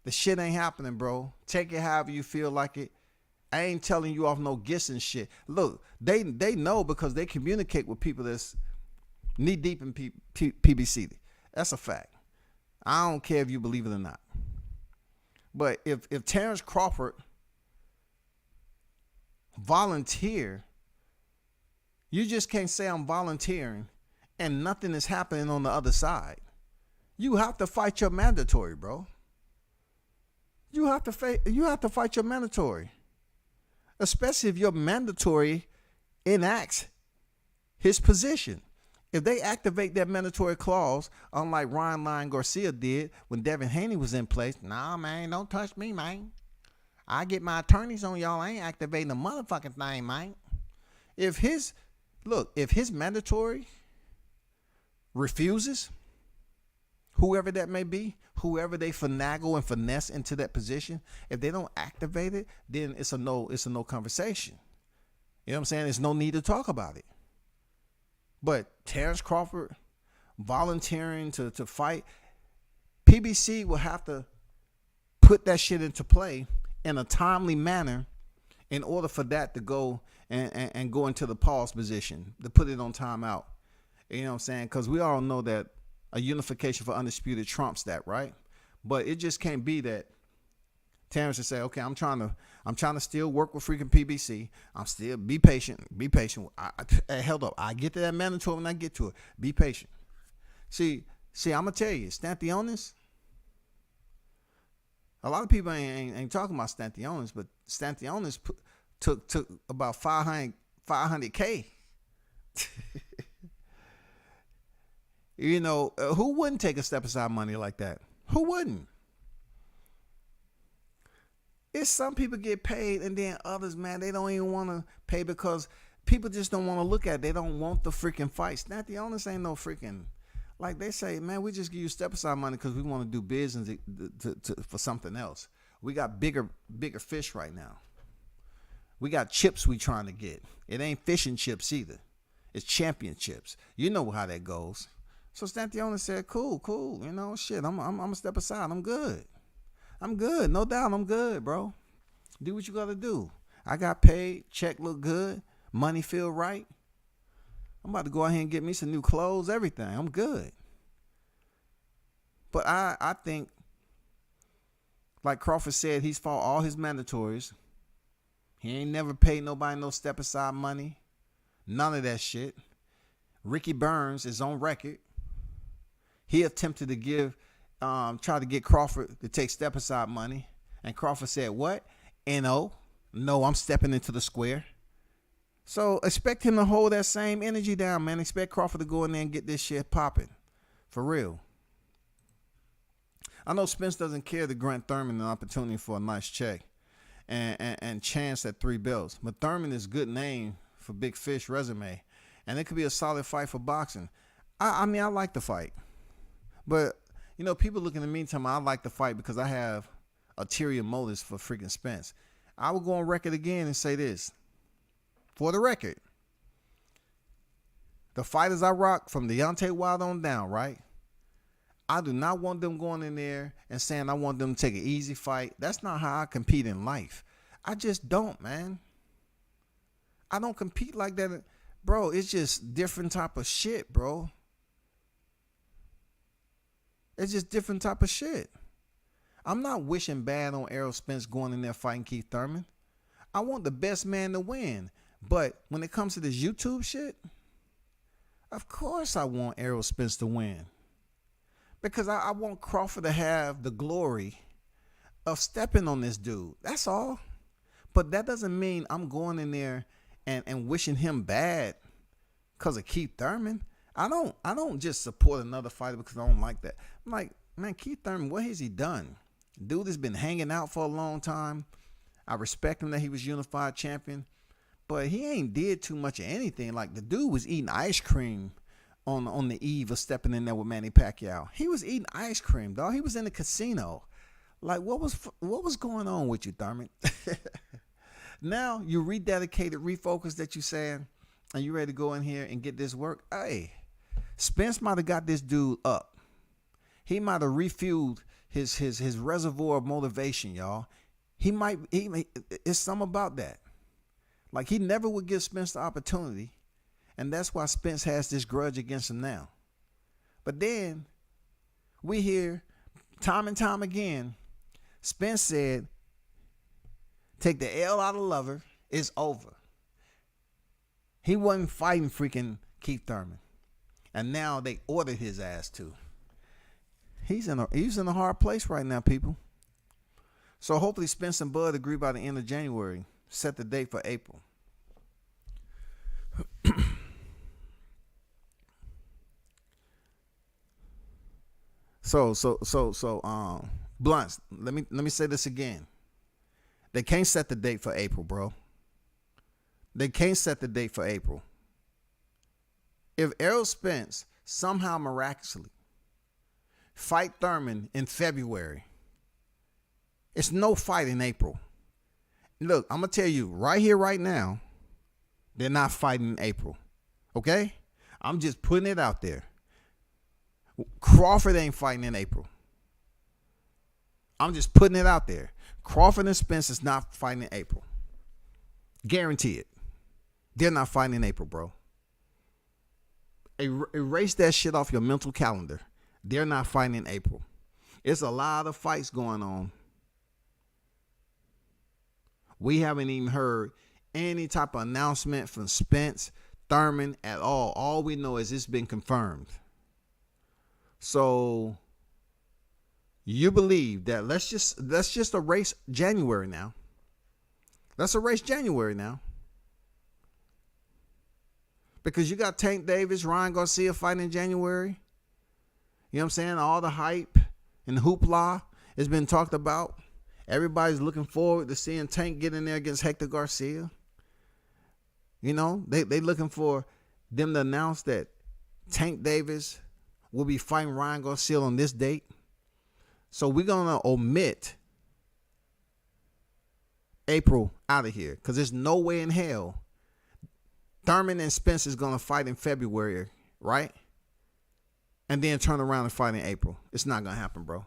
Speaker 2: the shit ain't happening, bro. Take it however you feel like it. I ain't telling you off no gifts and shit. Look, they know because they communicate with people that's knee deep in PBC. That's a fact. I don't care if you believe it or not. But if Terrence Crawford volunteer, you just can't say I'm volunteering and nothing is happening on the other side. You have to fight your mandatory, bro. You have to fight your mandatory. Especially if your mandatory enacts his position. If they activate that mandatory clause, unlike Ryan Lyon Garcia did when Devin Haney was in place, nah, man, don't touch me, man. I get my attorneys on y'all. I ain't activating the motherfucking thing, man. If his mandatory refuses, whoever that may be, whoever they finagle and finesse into that position, if they don't activate it, then it's a no conversation. You know what I'm saying? There's no need to talk about it. But Terrence Crawford volunteering to fight, PBC will have to put that shit into play in a timely manner in order for that to go and go into the pause position, to put it on timeout. You know what I'm saying? Because we all know that a unification for undisputed trumps that, right? But it just can't be that Terrence would say, okay, I'm trying to still work with freaking PBC. I'm still be patient. Held up. I get to that mandatory when I get to it. Be patient. See, I'm gonna tell you, Stanthionis. A lot of people ain't talking about Stanthionis, but Stanthionis took about 500K. You know, who wouldn't take a step aside money like that? Who wouldn't? It's some people get paid, and then others, man, they don't even want to pay because people just don't want to look at it. They don't want the freaking fight. Stanthionis ain't no freaking, like they say, man, we just give you step aside money because we want to do business for something else. We got bigger fish right now. We got chips we trying to get. It ain't fish and chips either. It's championships. You know how that goes. So Stanthionis said, cool. You know, shit, I'm going to step aside. I'm good. No doubt I'm good, bro. Do what you got to do. I got paid. Check look good. Money feel right. I'm about to go out here and get me some new clothes, everything. I'm good. But I think, like Crawford said, he's fought all his mandatories. He ain't never paid nobody no step aside money. None of that shit. Ricky Burns is on record. He attempted to try to get Crawford to take step aside money. And Crawford said, what? No, I'm stepping into the square. So expect him to hold that same energy down, man. Expect Crawford to go in there and get this shit popping. For real. I know Spence doesn't care to grant Thurman an opportunity for a nice check and chance at 3 belts. But Thurman is a good name for Big Fish resume. And it could be a solid fight for boxing. I mean, I like the fight. But, you know, people look in the meantime, I like the fight because I have ulterior motives for freaking Spence. I will go on record again and say this. For the record, the fighters I rock from Deontay Wilder on down, right? I do not want them going in there and saying I want them to take an easy fight. That's not how I compete in life. I just don't, man. I don't compete like that. Bro, it's just different type of shit, bro. It's just different type of shit. I'm not wishing bad on Errol Spence going in there fighting Keith Thurman. I want the best man to win. But when it comes to this YouTube shit, of course I want Errol Spence to win. Because I want Crawford to have the glory of stepping on this dude. That's all. But that doesn't mean I'm going in there and wishing him bad because of Keith Thurman. I don't just support another fighter because I don't like that. I'm like, man, Keith Thurman, what has he done? Dude has been hanging out for a long time. I respect him that he was unified champion. But he ain't did too much of anything. Like, the dude was eating ice cream on the eve of stepping in there with Manny Pacquiao. He was eating ice cream, dog. He was in the casino. Like, what was going on with you, Thurman? Now you rededicated, refocused that you saying, and you ready to go in here and get this work. Hey, Spence might have got this dude up. He might have refueled his reservoir of motivation, y'all. It's something about that. Like, he never would give Spence the opportunity, and that's why Spence has this grudge against him now. But then we hear time and time again, Spence said, take the L out of Lover, it's over. He wasn't fighting freaking Keith Thurman. And now they ordered his ass to. He's in a hard place right now, people. So hopefully Spence and Bud agree by the end of January. Set the date for April. So Blunts, let me say this again. They can't set the date for April, bro. They can't set the date for April. If Errol Spence somehow miraculously fight Thurman in February, it's no fight in April. Look, I'm going to tell you right here, right now, they're not fighting in April. Okay? I'm just putting it out there. Crawford ain't fighting in April. I'm just putting it out there. Crawford and Spence is not fighting in April. Guarantee it. They're not fighting in April, bro. Erase that shit off your mental calendar. They're not fighting in April. It's a lot of fights going on. We haven't even heard any type of announcement from Spence, Thurman at all. All we know is it's been confirmed. So you believe that let's just erase January now. Let's erase January now. Because you got Tank Davis, Ryan Garcia fighting in January. You know what I'm saying? All the hype and hoopla has been talked about. Everybody's looking forward to seeing Tank get in there against Hector Garcia. You know, they looking for them to announce that Tank Davis will be fighting Ryan Garcia on this date. So we're going to omit April out of here because there's no way in hell Thurman and Spence is going to fight in February, right? And then turn around and fight in April. It's not going to happen, bro.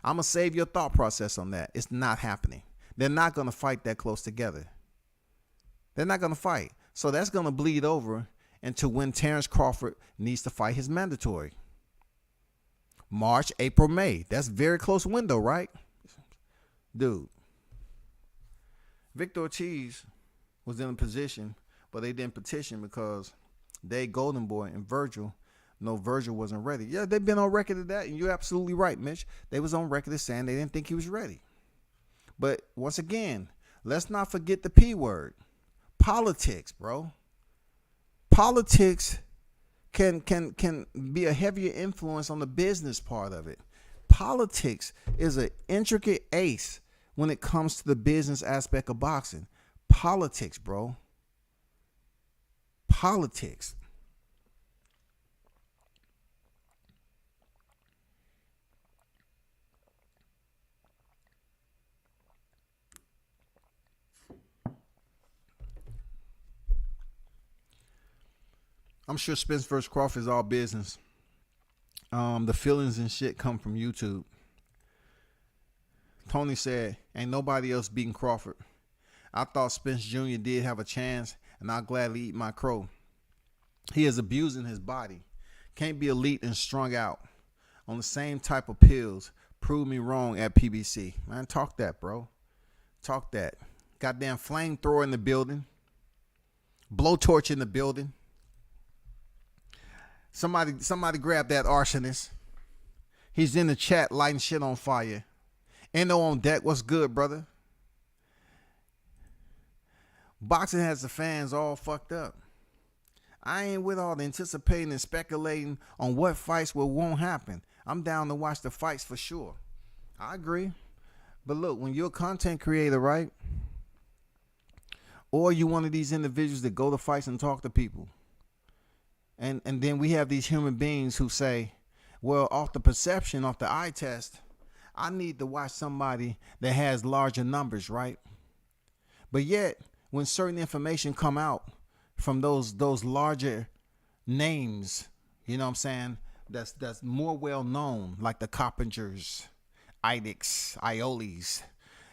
Speaker 2: I'm going to save your thought process on that. It's not happening. They're not going to fight that close together. They're not going to fight. So that's going to bleed over into when Terrence Crawford needs to fight his mandatory. March, April, May. That's a very close window, right? Dude. Victor Ortiz was in a position, but they didn't petition because they Golden Boy and Virgil wasn't ready. Yeah, they've been on record of that, and you're absolutely right, Mitch. They was on record as saying they didn't think he was ready. But once again, let's not forget the P word. Politics, bro. Politics can be a heavier influence on the business part of it. Politics is an intricate ace when it comes to the business aspect of boxing. Politics, bro. Politics. I'm sure Spence vs. Crawford is all business. The feelings and shit come from YouTube. Tony said, ain't nobody else beating Crawford. I thought Spence Jr. did have a chance, and I'll gladly eat my crow. He is abusing his body. Can't be elite and strung out on the same type of pills. Prove me wrong at PBC. Man, talk that, bro. Talk that. Goddamn flamethrower in the building. Blowtorch in the building. Somebody grab that arsonist. He's in the chat lighting shit on fire. Endo on deck. What's good, brother? Boxing has the fans all fucked up. I ain't with all the anticipating and speculating on what fights won't happen. I'm down to watch the fights for sure. I agree. But look, when you're a content creator, right? Or you one of these individuals that go to fights and talk to people. And then we have these human beings who say, well, off the perception, off the eye test, I need to watch somebody that has larger numbers, right? But yet, when certain information come out from those larger names, you know what I'm saying, that's more well known, like the Coppingers, Idix, Iolis,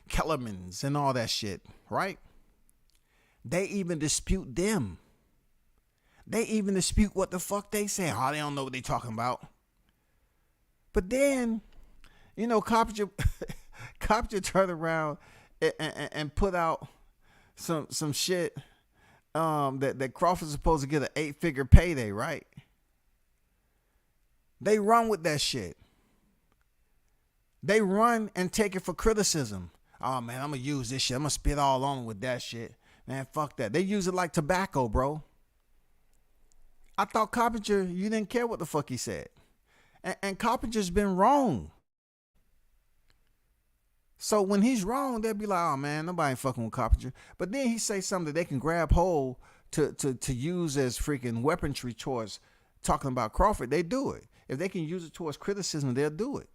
Speaker 2: Kellermans, and all that shit, right? They even dispute them. They even dispute what the fuck they say. Oh, they don't know what they talking about. But then, you know, Coppinger turned around and put out some shit that Crawford's supposed to get an 8-figure payday, right? They run with that shit. They run and take it for criticism. Oh, man, I'm going to use this shit. I'm going to spit all on with that shit. Man, fuck that. They use it like tobacco, bro. I thought Coppinger, you didn't care what the fuck he said. And Coppinger's been wrong. So when he's wrong, they'll be like, oh man, nobody ain't fucking with Coppinger. But then he say something that they can grab hold to use as freaking weaponry towards talking about Crawford. They do it. If they can use it towards criticism, they'll do it.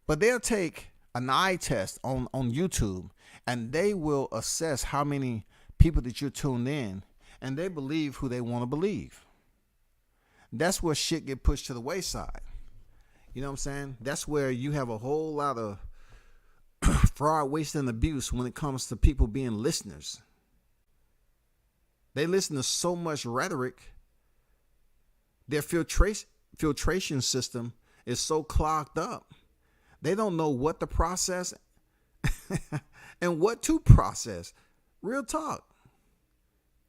Speaker 2: But they'll take an eye test on YouTube and they will assess how many people that you're tuned in. And they believe who they want to believe. That's where shit get pushed to the wayside. You know what I'm saying? That's where you have a whole lot of fraud, waste, and abuse when it comes to people being listeners. They listen to so much rhetoric. Their filtration system is so clogged up. They don't know what to process and what to process. Real talk.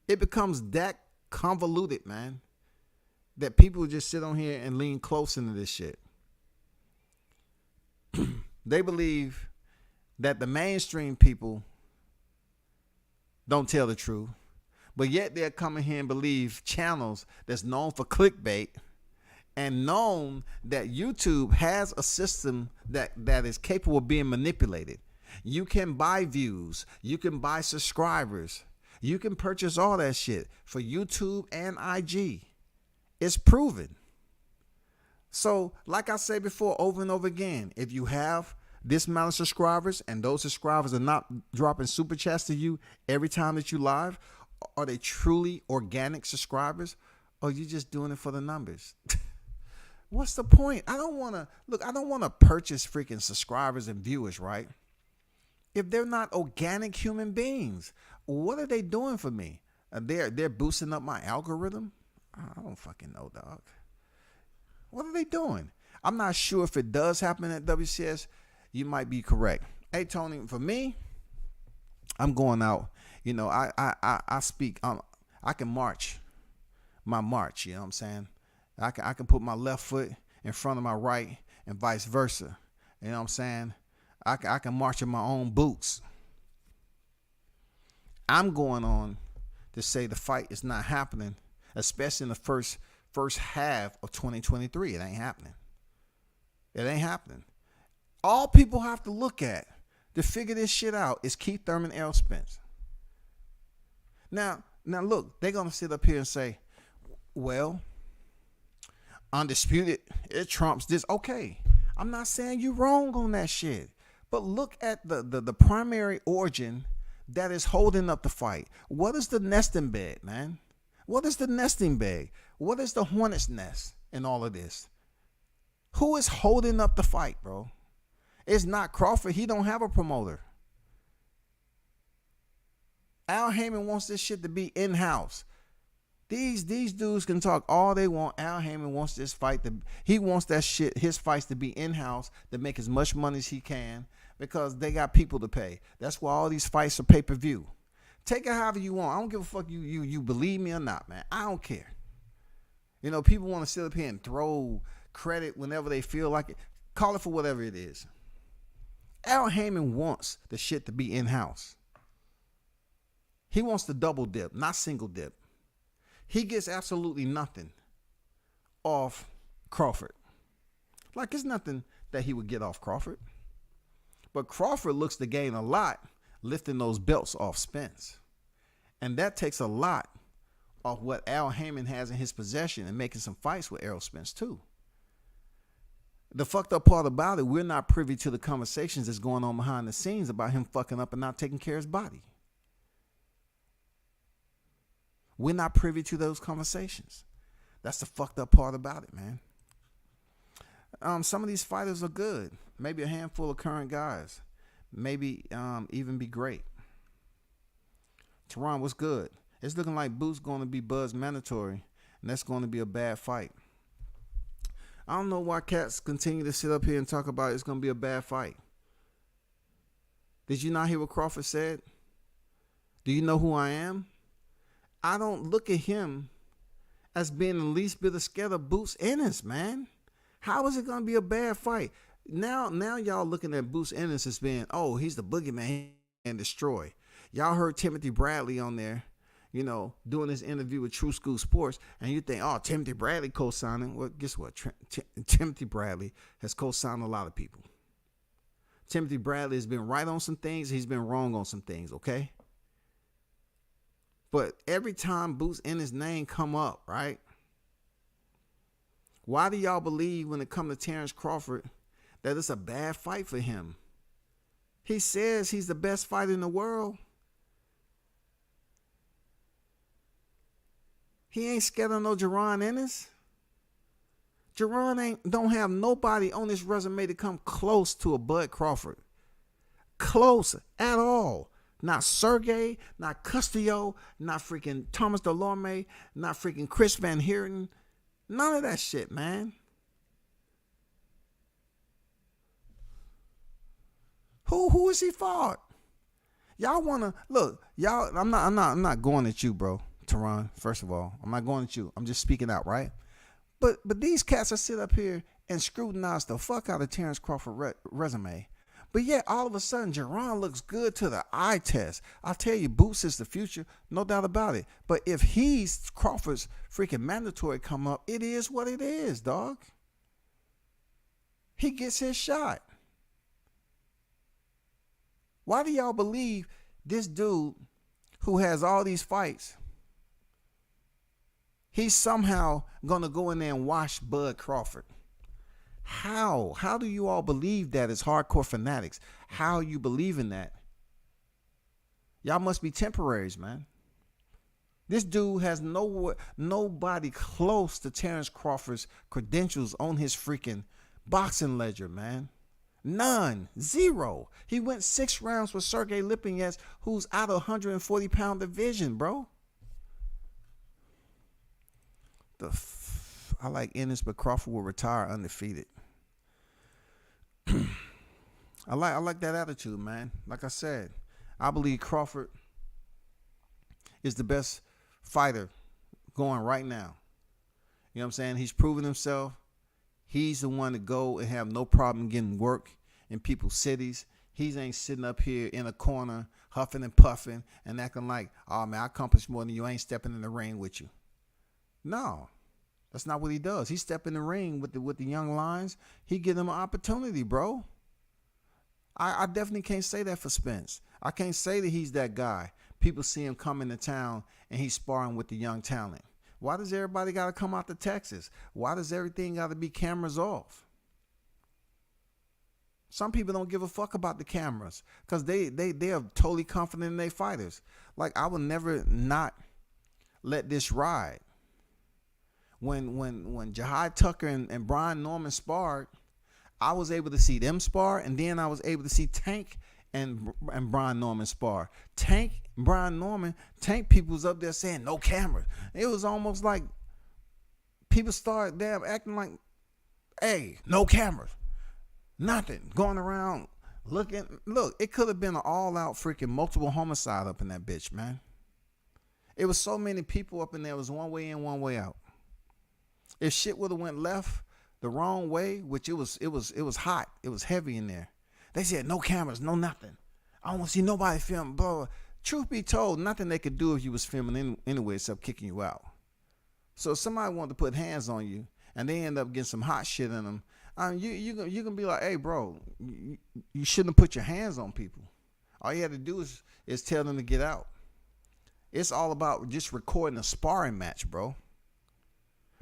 Speaker 2: It becomes that convoluted, man, that people just sit on here and lean close into this shit. They believe that the mainstream people don't tell the truth, but yet they're coming here and believe channels that's known for clickbait and known that YouTube has a system that is capable of being manipulated. You can buy views. You can buy subscribers. You can purchase all that shit for YouTube and IG. It's proven. So, like I say before, over and over again, if you have this amount of subscribers and those subscribers are not dropping super chats to you every time that you live, are they truly organic subscribers, or are you just doing it for the numbers? What's the point? I don't want to purchase freaking subscribers and viewers, right? If they're not organic human beings, what are they doing for me? They're boosting up my algorithm? I don't fucking know, dog. What are they doing? I'm not sure if it does happen at WCS. You might be correct. Hey, Tony, for me, I'm going out. You know, I speak. I can march my march. You know what I'm saying? I can put my left foot in front of my right and vice versa. You know what I'm saying? I can march in my own boots. I'm going on to say the fight is not happening, especially in the first half of 2023. It ain't happening. It ain't happening. All people have to look at to figure this shit out is Keith Thurman, Errol Spence. Now look, they're going to sit up here and say, well, undisputed, it trumps this. Okay, I'm not saying you're wrong on that shit. But look at the primary origin that is holding up the fight. What is the nesting bed, man? What is the nesting bed? What is the hornet's nest in all of this? Who is holding up the fight, bro? It's not Crawford. He don't have a promoter. Al Heyman wants this shit to be in-house. These dudes can talk all they want. Al Heyman wants this fight he wants that shit, his fights to be in-house, to make as much money as he can, because they got people to pay. That's why all these fights are pay-per-view. Take it however you want. I don't give a fuck you believe me or not, man. I don't care. You know, people want to sit up here and throw credit whenever they feel like it. Call it for whatever it is. Al Heyman wants the shit to be in-house. He wants the double dip, not single dip. He gets absolutely nothing off Crawford. Like, it's nothing that he would get off Crawford. But Crawford looks to gain a lot lifting those belts off Spence. And that takes a lot off what Al Heyman has in his possession and making some fights with Errol Spence too. The fucked up part about it, we're not privy to the conversations that's going on behind the scenes about him fucking up and not taking care of his body. We're not privy to those conversations. That's the fucked up part about it, man. Some of these fighters are good. Maybe a handful of current guys. Maybe even be great. Tehran, what's good? It's looking like Boots going to be Buzz mandatory, and that's going to be a bad fight. I don't know why cats continue to sit up here and talk about it's going to be a bad fight. Did you not hear what Crawford said? Do you know who I am? I don't look at him as being the least bit of scared of Boots Ennis, man. How is it going to be a bad fight? Now y'all looking at Boots Ennis as being, oh, he's the boogeyman and destroy. Y'all heard Timothy Bradley on there, you know, doing this interview with True School Sports, and you think, oh, Timothy Bradley co-signing. Well, guess what? Timothy Bradley has co-signed a lot of people. Timothy Bradley has been right on some things. He's been wrong on some things, okay? But every time Boots Ennis' name come up, right? Why do y'all believe when it comes to Terrence Crawford that it's a bad fight for him? He says he's the best fighter in the world. He ain't scared of no Jerron Ennis. Jerron don't have nobody on his resume to come close to a Bud Crawford. close at all. Not Sergey, not Castillo, not freaking Thomas Delorme, not freaking Chris Van Heerden. None of that shit, man. Who is he fought? Y'all wanna look, y'all. I'm not going at you, bro. Tehran, first of all, I'm not going at you. I'm just speaking out, right? But these cats that sit up here and scrutinize the fuck out of Terrence Crawford resume. But yet, all of a sudden, Jerron looks good to the eye test. I tell you, Boots is the future, no doubt about it. But if he's Crawford's freaking mandatory come up, it is what it is, dog. He gets his shot. Why do y'all believe this dude who has all these fights, he's somehow going to go in there and wash Bud Crawford? How? How do you all believe that as hardcore fanatics? How you believe in that? Y'all must be temporaries, man. This dude has nobody close to Terrence Crawford's credentials on his freaking boxing ledger, man. None. Zero. He went 6 rounds with Sergey Lipinets, who's out of 140-pound division, bro. I like Ennis, but Crawford will retire undefeated. I like that attitude, man. Like I said, I believe Crawford is the best fighter going right now. You know what I'm saying? He's proven himself. He's the one to go and have no problem getting work in people's cities. He ain't sitting up here in a corner huffing and puffing and acting like, oh man, I accomplished more than you. I ain't stepping in the ring with you. No. That's not what he does. He step in the ring with the young lions. He give them an opportunity, bro. I definitely can't say that for Spence. I can't say that he's that guy. People see him come into town and he's sparring with the young talent. Why does everybody got to come out to Texas? Why does everything got to be cameras off? Some people don't give a fuck about the cameras because they are totally confident in their fighters. Like, I would never not let this ride. When Jahai Tucker and Brian Norman sparred, I was able to see them spar, and then I was able to see Tank and Brian Norman spar. Tank people was up there saying no cameras. It was almost like people started there acting like, hey, no cameras. Nothing. Going around looking. Look, it could have been an all-out freaking multiple homicide up in that bitch, man. It was so many people up in there. It was one way in, one way out. If shit would have went left the wrong way, which it was hot. It was heavy in there. They said no cameras, no nothing. I don't want to see nobody film. Bro, truth be told, nothing they could do if you was filming anyway except kicking you out. So if somebody wanted to put hands on you and they end up getting some hot shit in them, you can be like, hey, bro, you shouldn't have put your hands on people. All you had to do is tell them to get out. It's all about just recording a sparring match, bro.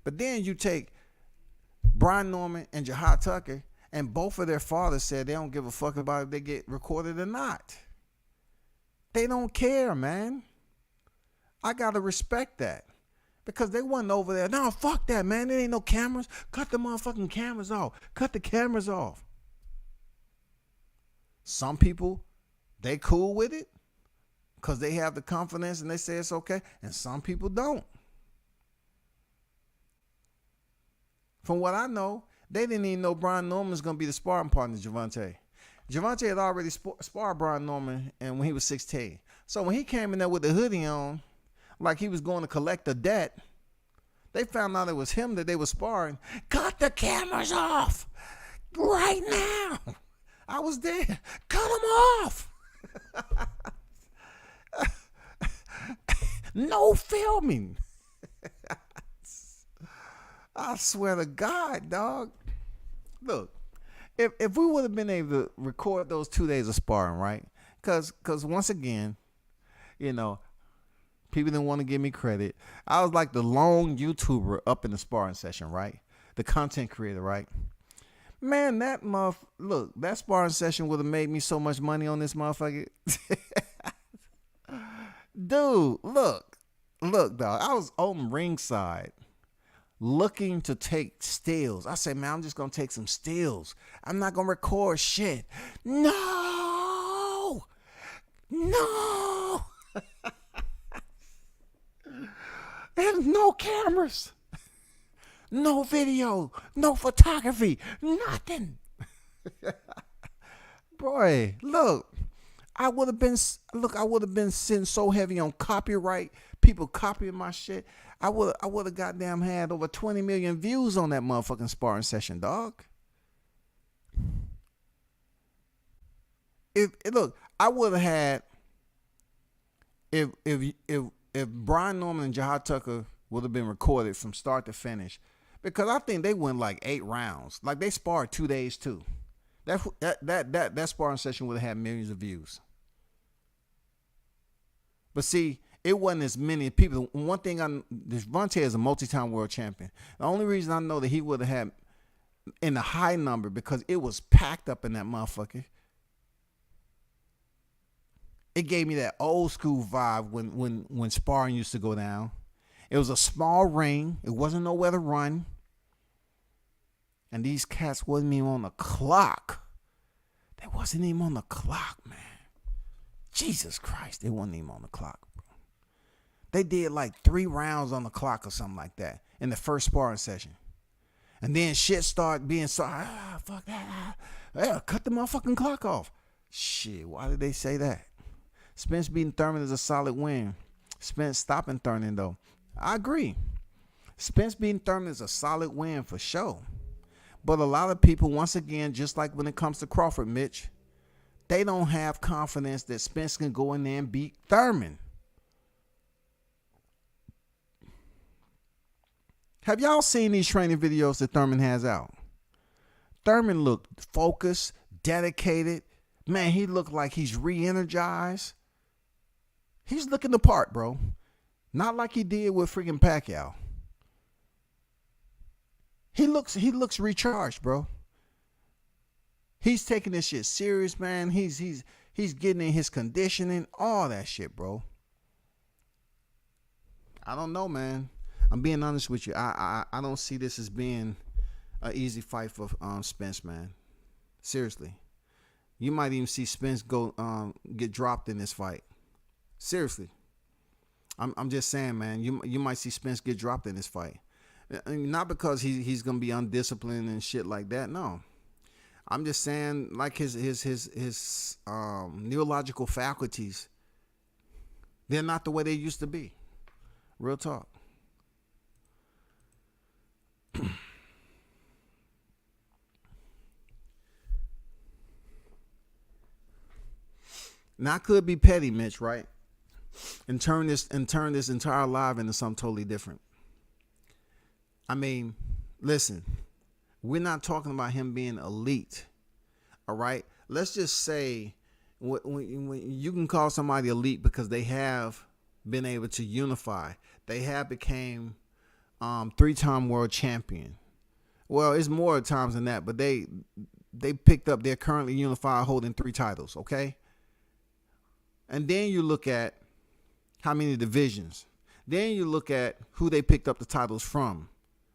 Speaker 2: But then you take Brian Norman and Jahai Tucker, and both of their fathers said they don't give a fuck about if they get recorded or not. They don't care, man. I got to respect that. Because they wasn't over there. No, fuck that, man. There ain't no cameras. Cut the motherfucking cameras off. Cut the cameras off. Some people, they cool with it because they have the confidence and they say it's okay. And some people don't. From what I know, they didn't even know Brian Norman was going to be the sparring partner of Gervonta. Gervonta had already sparred Brian Norman and when he was 16. So when he came in there with the hoodie on, like he was going to collect a debt, they found out it was him that they were sparring. Cut the cameras off right now. I was there. Cut them off. No filming. I swear to God, dog. Look, if we would have been able to record those 2 days of sparring, right? Because once again, you know, people didn't want to give me credit. I was like the lone YouTuber up in the sparring session, right? The content creator, right? Man, that sparring session would have made me so much money on this motherfucker. Dude, look, dog. I was on ringside looking to take stills. I said, man, I'm just going to take some stills. I'm not going to record shit. No! No. And no cameras. No video. No photography. Nothing. Boy, look. I would have been sitting so heavy on copyright, people copying my shit. I would have goddamn had over 20 million views on that motherfucking sparring session, dog. I would have had if Brian Norman and Jahad Tucker would have been recorded from start to finish, because I think they went like 8 rounds. Like they sparred 2 days too. That sparring session would have had millions of views. But see, it wasn't as many people. One thing, Devontae is a multi-time world champion. The only reason I know that he would have had in a high number because it was packed up in that motherfucker. It gave me that old school vibe when sparring used to go down. It was a small ring. It wasn't nowhere to run. And these cats wasn't even on the clock. They wasn't even on the clock, man. Jesus Christ, they wasn't even on the clock, bro. They did like 3 rounds on the clock or something like that in the first sparring session. And then shit started being so, fuck that. Yeah, cut the motherfucking clock off. Shit, why did they say that? Spence beating Thurman is a solid win. Spence stopping Thurman, though. I agree. Spence beating Thurman is a solid win for sure. But a lot of people, once again, just like when it comes to Crawford, Mitch, they don't have confidence that Spence can go in there and beat Thurman. Have y'all seen these training videos that Thurman has out? Thurman looked focused, dedicated. Man, he looked like he's re-energized. He's looking the part, bro. Not like he did with freaking Pacquiao. He looks recharged, bro. He's taking this shit serious, man. He's getting in his conditioning, all that shit, bro. I don't know, man. I'm being honest with you. I don't see this as being an easy fight for Spence, man. Seriously. You might even see Spence get dropped in this fight. Seriously. I'm just saying, man. You might see Spence get dropped in this fight. I mean, not because he's gonna be undisciplined and shit like that. No. I'm just saying, like his neurological faculties, they're not the way they used to be. Real talk. Now I could be petty, Mitch, right? And turn this entire live into something totally different. I mean, listen, we're not talking about him being elite. All right? Let's just say when you can call somebody elite because they have been able to unify. They have became 3-time world champion. Well, it's more times than that, but they picked up, they're currently unified holding 3 titles, okay? And then you look at how many divisions. Then you look at who they picked up the titles from,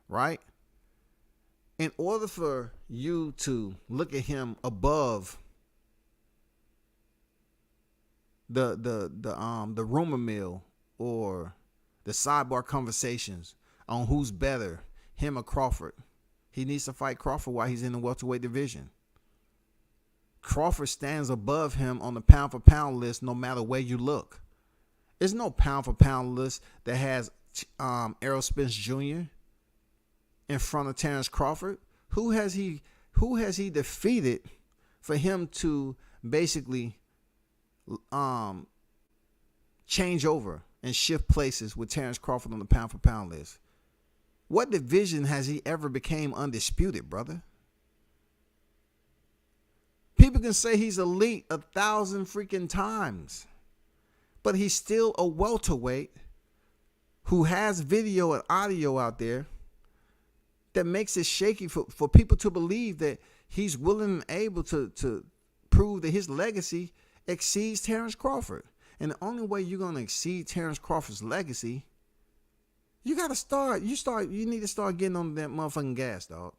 Speaker 2: right? In order for you to look at him above the rumor mill or the sidebar conversations on who's better, him or Crawford, he needs to fight Crawford while he's in the welterweight division. Crawford stands above him on the pound for pound list no matter where you look. There's no pound for pound list that has Errol Spence Jr. in front of Terrence Crawford. Who has he defeated for him to basically change over and shift places with Terrence Crawford on the pound for pound list? What division has he ever became undisputed, brother? People can say he's elite 1,000 freaking times, but he's still a welterweight who has video and audio out there that makes it shaky for people to believe that he's willing and able to prove that his legacy exceeds Terrence Crawford. And the only way you're going to exceed Terrence Crawford's legacy, you need to start getting on that motherfucking gas, dog.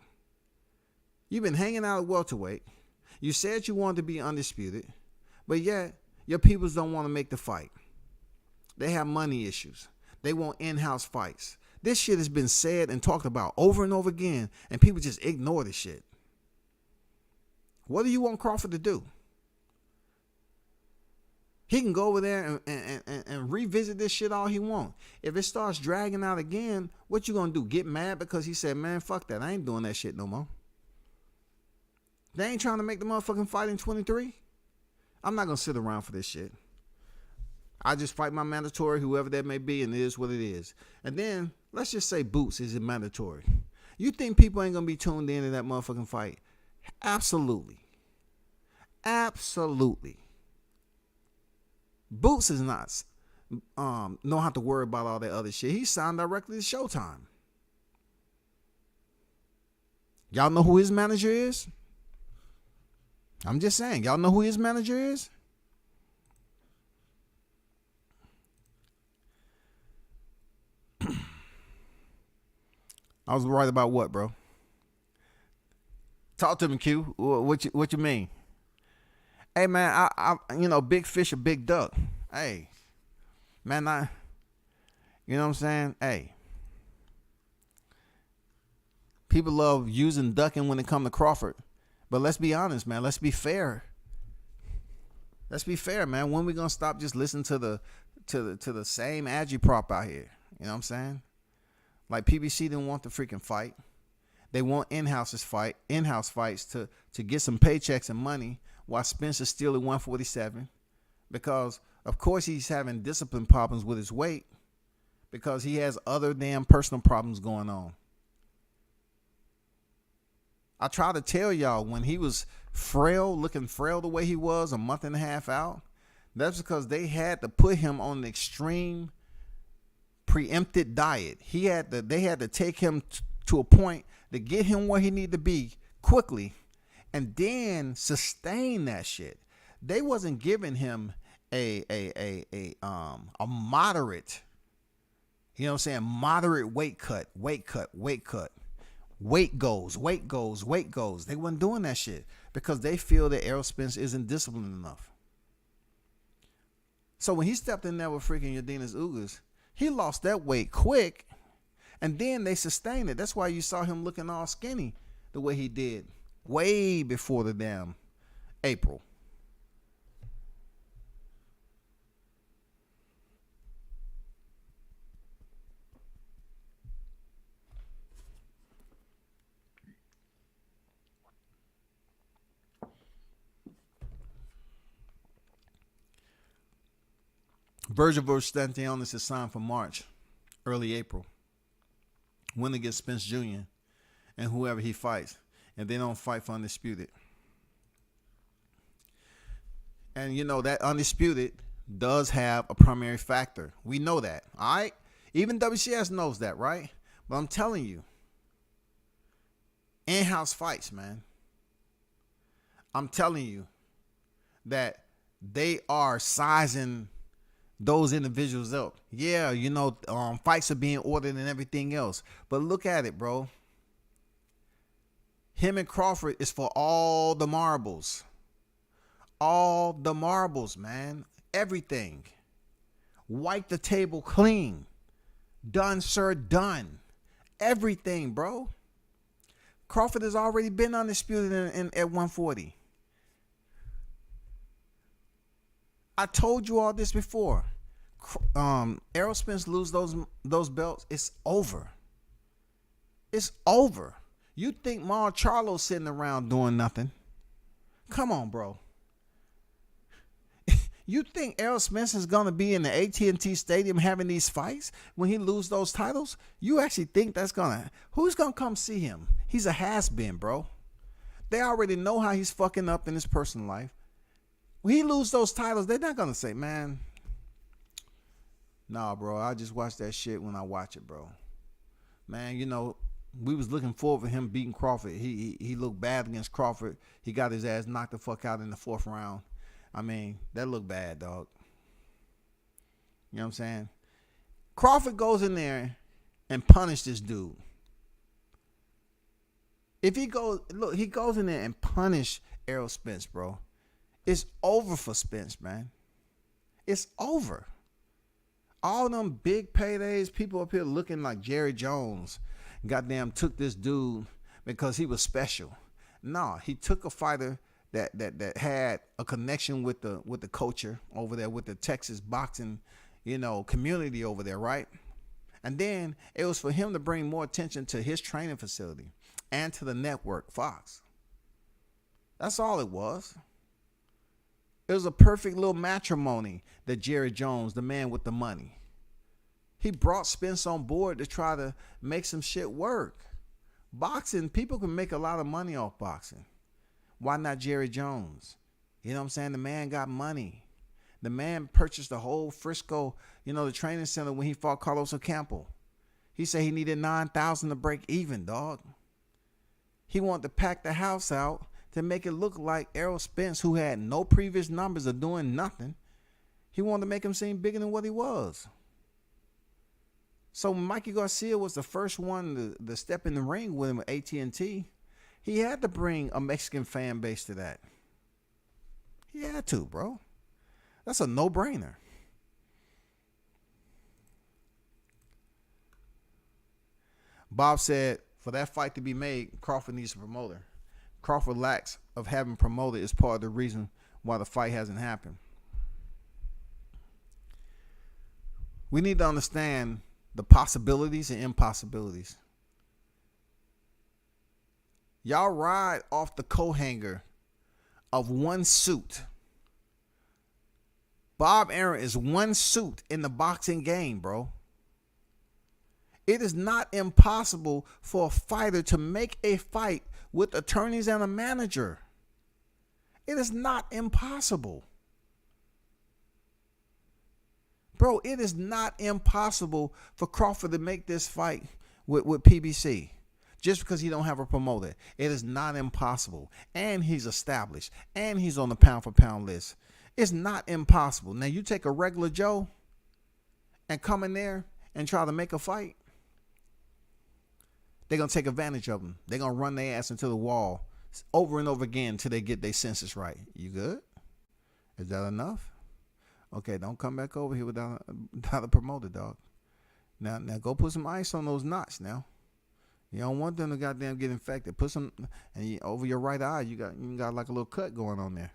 Speaker 2: You've been hanging out at welterweight. You said you wanted to be undisputed, but yet Your peoples don't want to make the fight. They have money issues. They want in-house fights. This shit has been said and talked about over and over again, and people just ignore this shit. What do you want Crawford to do? He can go over there and revisit this shit all he wants. If it starts dragging out again, what you gonna do? Get mad because he said, man, fuck that. I ain't doing that shit no more. They ain't trying to make the motherfucking fight in 23. I'm not gonna sit around for this shit. I just fight my mandatory, whoever that may be, and it is what it is. And then, let's just say Boots is a mandatory. You think people ain't gonna be tuned into that motherfucking fight? Absolutely. Absolutely. Boots is not don't have to worry about all that other shit. He signed directly to Showtime. Y'all know who his manager is? I'm just saying, y'all know who his manager is? I was right about what, bro? Talk to me, Q. What you mean? Hey, man, I big fish or big duck. Hey, man, you know what I'm saying? Hey, people love using ducking when it comes to Crawford, but let's be honest, man. Let's be fair. Let's be fair, man. When we gonna stop just listening to the same agitprop out here? You know what I'm saying? Like PBC didn't want the freaking fight. They want in-house fights to get some paychecks and money while Spence is still at 147. Because, of course, he's having discipline problems with his weight because he has other damn personal problems going on. I try to tell y'all, when he was frail, looking frail the way he was a month and a half out, that's because they had to put him on an extreme preempted diet. They had to take him to a point to get him where he needed to be quickly and then sustain that shit. They wasn't giving him a moderate, you know what I'm saying, moderate weight cut. Weight goes. They wasn't doing that shit because they feel that Errol Spence isn't disciplined enough. So when he stepped in there with freaking Yordenis Ugas, he lost that weight quick, and then they sustained it. That's why you saw him looking all skinny the way he did way before the damn April. Virgil versus Stanionis is signed for March, early April. Win against Spence Jr. and whoever he fights. And they don't fight for undisputed. And you know that undisputed does have a primary factor. We know that, all right? Even WCS knows that, right? But I'm telling you, in-house fights, man. I'm telling you that they are sizing those individuals up. Yeah, you know, fights are being ordered and everything else. But look at it, bro. Him and Crawford is for all the marbles. All the marbles, man. Everything. Wipe the table clean. Done, sir, done. Everything, bro. Crawford has already been undisputed at 140. I told you all this before. Errol Spence lose those belts, it's over. It's over. You think Mar Charlo's sitting around doing nothing? Come on, bro. You think Errol Spence is going to be in the AT&T Stadium having these fights when he lose those titles? You actually think that's going to... Who's going to come see him? He's a has-been, bro. They already know how he's fucking up in his personal life. When he lose those titles, they're not going to say, man, nah, bro, I just watch that shit when I watch it, bro. Man, you know, we was looking forward to him beating Crawford. He looked bad against Crawford. He got his ass knocked the fuck out in the 4th round. I mean, that looked bad, dog. You know what I'm saying? Crawford goes in there and punished this dude. If he goes in there and punish Errol Spence, bro. It's over for Spence, man. It's over. All them big paydays, people up here looking like Jerry Jones, goddamn took this dude because he was special. No, he took a fighter that had a connection with the culture over there, with the Texas boxing, community over there, right? And then it was for him to bring more attention to his training facility and to the network, Fox. That's all it was. It was a perfect little matrimony that Jerry Jones, the man with the money, he brought Spence on board to try to make some shit work. Boxing, people can make a lot of money off boxing. Why not Jerry Jones? You know what I'm saying? The man got money. The man purchased the whole Frisco, the training center when he fought Carlos Ocampo. He said he needed $9,000 to break even, dog. He wanted to pack the house out to make it look like Errol Spence, who had no previous numbers of doing nothing. He wanted to make him seem bigger than what he was. So Mikey Garcia was the first one to step in the ring with him at AT&T. He had to bring a Mexican fan base to that. He had to, bro. That's a no-brainer. Bob said, for that fight to be made, Crawford needs a promoter. Crawford lacks of having promoted is part of the reason why the fight hasn't happened. We need to understand the possibilities and impossibilities. Y'all ride off the co-hanger of one suit. Bob Arum is one suit in the boxing game, bro. It is not impossible for a fighter to make a fight with attorneys and a manager. It is not impossible. Bro, it is not impossible for Crawford to make this fight with PBC just because he don't have a promoter. It is not impossible. And he's established. And he's on the pound-for-pound list. It's not impossible. Now, you take a regular Joe and come in there and try to make a fight, they're going to take advantage of them. They're going to run their ass into the wall over and over again until they get their senses right. You good? Is that enough? Okay, don't come back over here without a promoter, dog. Now go put some ice on those knots now. You don't want them to goddamn get infected. Put some, and over your right eye, you got like a little cut going on there.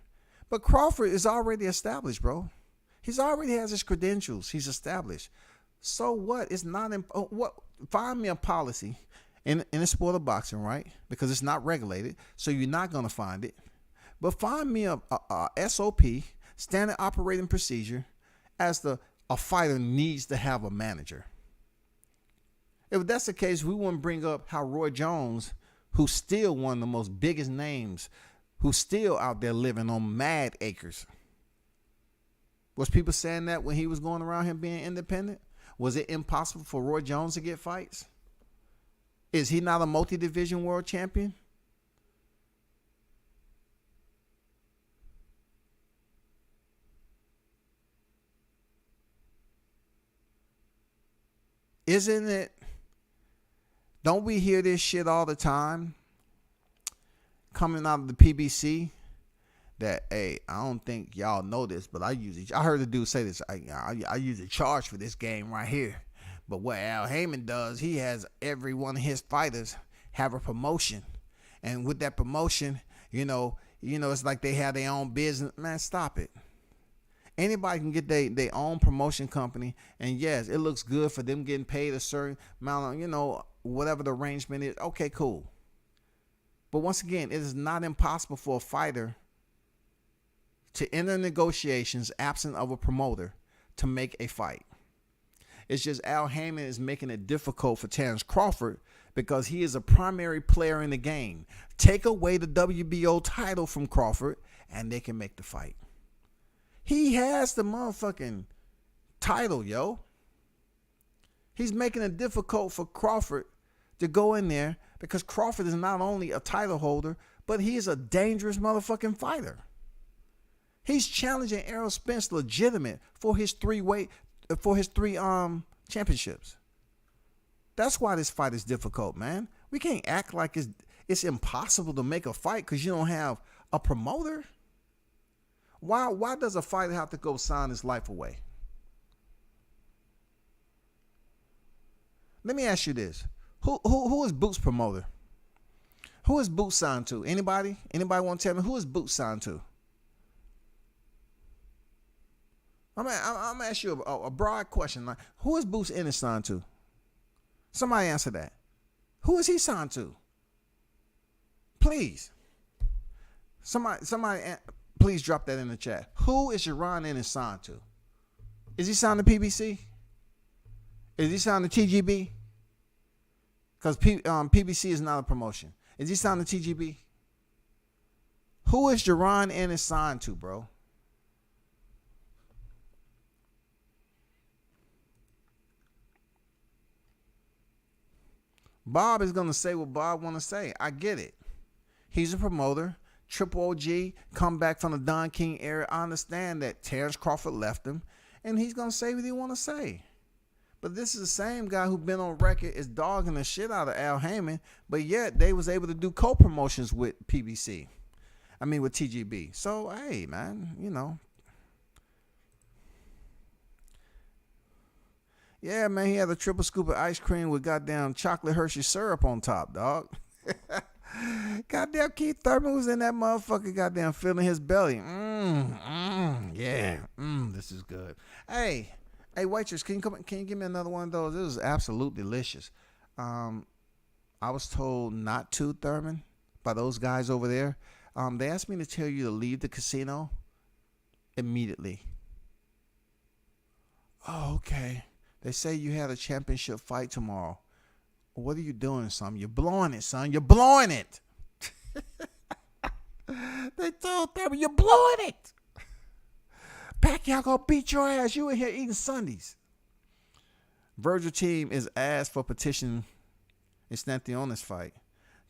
Speaker 2: But Crawford is already established, bro. He's already has his credentials. He's established. So what? It's not what? Find me a policy in the sport of boxing, right? Because it's not regulated, so you're not gonna find it. But find me a SOP, standard operating procedure, as a fighter needs to have a manager. If that's the case, we wouldn't bring up how Roy Jones, who's still one of the most biggest names, who's still out there living on mad acres. Was people saying that when he was going around him being independent? Was it impossible for Roy Jones to get fights? Is he not a multi-division world champion? Isn't it? Don't we hear this shit all the time coming out of the PBC? That, hey, I don't think y'all know this, but I heard the dude say this. I usually charge for this game right here. But what Al Heyman does, he has every one of his fighters have a promotion. And with that promotion, it's like they have their own business. Man, stop it. Anybody can get their own promotion company. And yes, it looks good for them getting paid a certain amount of, whatever the arrangement is. Okay, cool. But once again, it is not impossible for a fighter to enter negotiations absent of a promoter to make a fight. It's just Al Heyman is making it difficult for Terrence Crawford because he is a primary player in the game. Take away the WBO title from Crawford and they can make the fight. He has the motherfucking title, yo. He's making it difficult for Crawford to go in there because Crawford is not only a title holder, but he is a dangerous motherfucking fighter. He's challenging Errol Spence legitimate for his three championships. That's why this fight is difficult, man. We can't act like it's impossible to make a fight because you don't have a promoter. Why does a fighter have to go sign his life away? Let me ask you this. Who is Boots' promoter? Who is Boots signed to? Anybody? Anybody want to tell me who is Boots signed to? I'm gonna ask you a broad question. Like, who is Boots Ennis signed to? Somebody answer that. Who is he signed to? Please. Somebody, please drop that in the chat. Who is Jaron Ennis signed to? Is he signed to PBC? Is he signed to TGB? Because PBC is not a promotion. Is he signed to TGB? Who is Jaron Ennis signed to, bro? Bob is going to say what Bob want to say. I get it. He's a promoter. Triple OG, come back from the Don King era. I understand that Terrence Crawford left him, and he's going to say what he want to say. But this is the same guy who been on record is dogging the shit out of Al Heyman, but yet they was able to do co-promotions with PBC. I mean, with TGB. So, hey, man, you know. Yeah, man, he had a triple scoop of ice cream with goddamn chocolate Hershey syrup on top, dog. Goddamn Keith Thurman was in that motherfucker goddamn feeling his belly. This is good. Hey, waitress, can you give me another one of those? This is absolutely delicious. I was told not to, Thurman, by those guys over there. They asked me to tell you to leave the casino immediately. Oh, okay. They say you had a championship fight tomorrow. What are you doing, son? You're blowing it, son. You're blowing it. They told them, you're blowing it. Pacquiao gonna beat your ass. You in here eating Sundays. Virgil team is asked for petition in Stantion's fight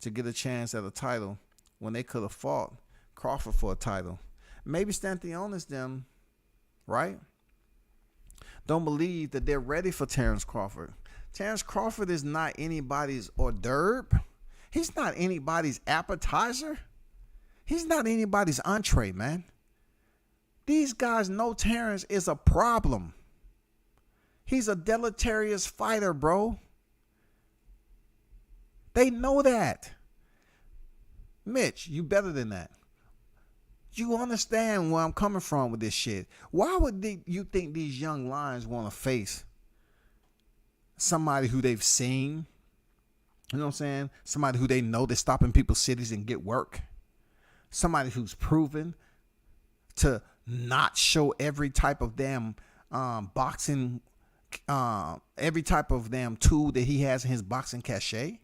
Speaker 2: to get a chance at a title when they could have fought Crawford for a title. Maybe Stantion's them, right? Don't believe that they're ready for Terrence Crawford. Terrence Crawford is not anybody's hors d'oeuvre. He's not anybody's appetizer. He's not anybody's entree, man. These guys know Terrence is a problem. He's a deleterious fighter, bro. They know that. Mitch, you better than that. You understand where I'm coming from with this shit. Why would you think these young lions want to face somebody who they've seen? You know what I'm saying? Somebody who they know that's stopping people's cities and get work. Somebody who's proven to not show every type of damn boxing, every type of damn tool that he has in his boxing cachet.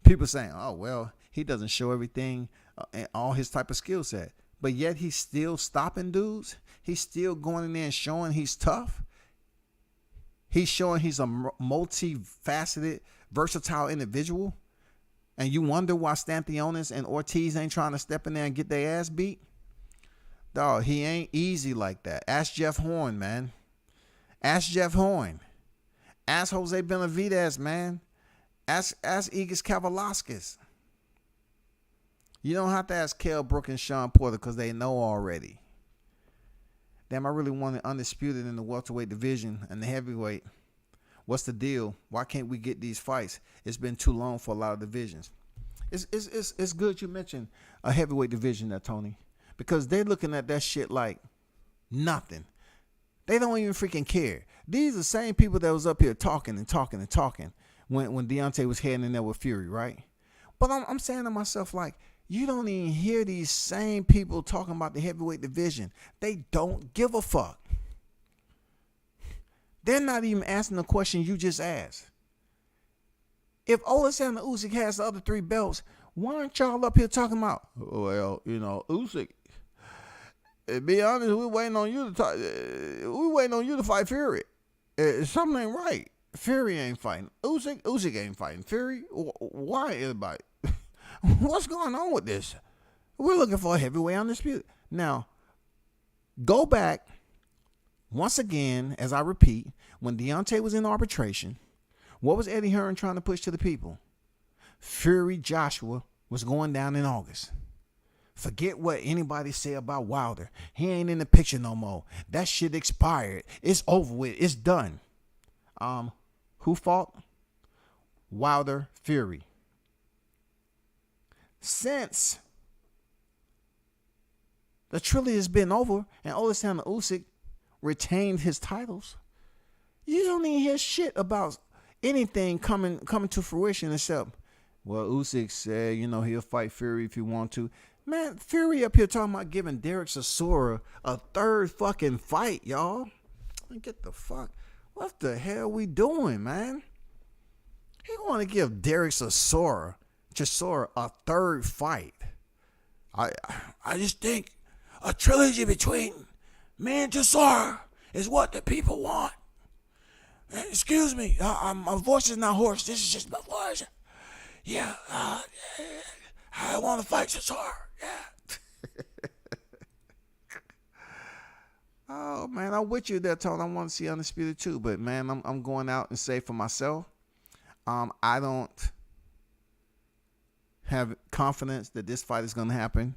Speaker 2: People saying, oh, well, he doesn't show everything and all his type of skill set. But yet he's still stopping dudes. He's still going in there and showing he's tough. He's showing he's a multifaceted, versatile individual. And you wonder why Stantionis and Ortiz ain't trying to step in there and get their ass beat? Dog, he ain't easy like that. Ask Jeff Horn, man. Ask Jeff Horn. Ask Jose Benavidez, man. Ask Igis Kavalauskas. You don't have to ask Kell Brook and Sean Porter because they know already. Damn, I really want it undisputed in the welterweight division and the heavyweight. What's the deal? Why can't we get these fights? It's been too long for a lot of divisions. It's good you mentioned a heavyweight division there, Tony, because they're looking at that shit like nothing. They don't even freaking care. These are the same people that was up here talking when Deontay was heading in there with Fury, right? But I'm saying to myself, like, you don't even hear these same people talking about the heavyweight division. They don't give a fuck. They're not even asking the question you just asked. If Alexander Usyk has the other 3 belts, why aren't y'all up here talking about, well, you know, Usyk, to be honest, we're waiting on you to fight Fury. Something ain't right. Fury ain't fighting. Usyk ain't fighting. Fury, why everybody? What's going on with this? We're looking for a heavyweight undisputed. Now, go back once again, as I repeat, when Deontay was in arbitration, what was Eddie Hearn trying to push to the people? Fury Joshua was going down in August. Forget what anybody say about Wilder. He ain't in the picture no more. That shit expired. It's over with. It's done. Who fought? Wilder, Fury. Since the trilogy has been over and Alexander Usyk retained his titles, you don't even hear shit about anything coming to fruition except, well, Usyk said, he'll fight Fury if he want to. Man, Fury up here talking about giving Derek Chisora a third fucking fight, y'all. Get the fuck. What the hell we doing, man? He want to give Derek Chisora a third fight. I just think a trilogy between me and Chisora is what the people want. Excuse me, my voice is not hoarse. This is just my voice. Yeah, I want to fight Chisora. Yeah. Oh man, I'm with you there, Tone. I want to see Undisputed too, but man, I'm going out and say for myself, I don't have confidence that this fight is going to happen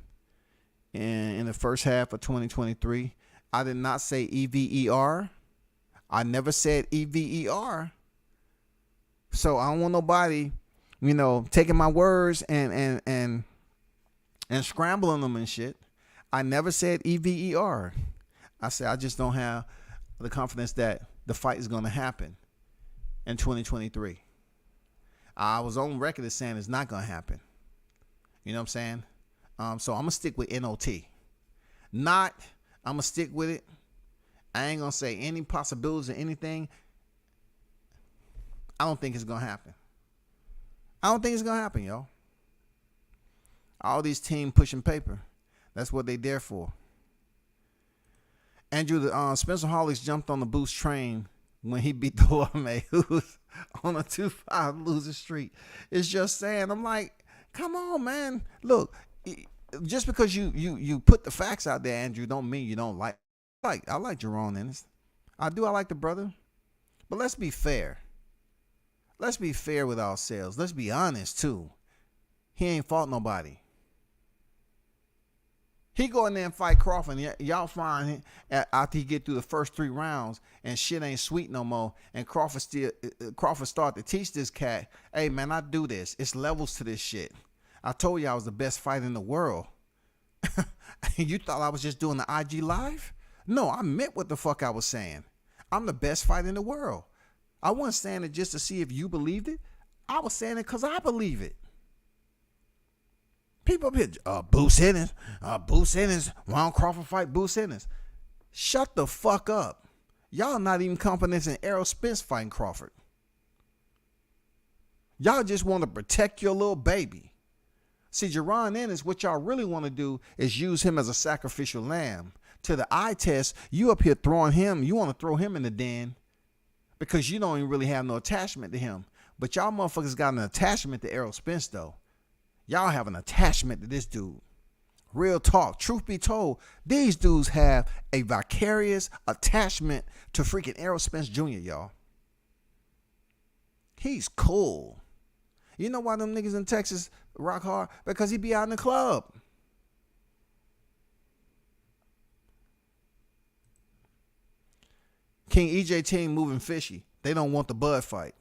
Speaker 2: in the first half of 2023. I did not say EVER. I never said EVER. So I don't want nobody, taking my words and scrambling them and shit. I never said EVER. I said I just don't have the confidence that the fight is going to happen in 2023. I was on record as saying it's not going to happen. You know what I'm saying? So I'm going to stick with NOT. I'm going to stick with it. I ain't going to say any possibilities or anything. I don't think it's going to happen. I don't think it's going to happen, y'all. All these teams pushing paper. That's what they there for. Andrew, the Spencer Hawley jumped on the Boost train when he beat the Warmay, who was on a 2-5 losing streak. It's just saying, I'm like, come on, man. Look, just because you put the facts out there, Andrew, don't mean you don't like. I like Jerome Ennis. I like the brother. But let's be fair. Let's be fair with ourselves. Let's be honest, too. He ain't fought nobody. He go in there and fight Crawford. And y'all find him after he get through the first 3 rounds and shit ain't sweet no more. And Crawford start to teach this cat, hey, man, I do this. It's levels to this shit. I told you I was the best fighter in the world. You thought I was just doing the IG live? No, I meant what the fuck I was saying. I'm the best fighter in the world. I wasn't saying it just to see if you believed it. I was saying it because I believe it. People up here, Boost Ennis. Boost Ennis. Why don't Crawford fight Boost Ennis? Shut the fuck up. Y'all not even confident in Errol Spence fighting Crawford. Y'all just want to protect your little baby. See, Jerron Ennis, what y'all really want to do is use him as a sacrificial lamb. To the eye test, you up here throwing him, you want to throw him in the den because you don't even really have no attachment to him. But y'all motherfuckers got an attachment to Errol Spence, though. Y'all have an attachment to this dude. Real talk. Truth be told, these dudes have a vicarious attachment to freaking Errol Spence Jr., y'all. He's cool. You know why them niggas in Texas rock hard? Because he be out in the club. King EJ team moving fishy. They don't want the Bud fight.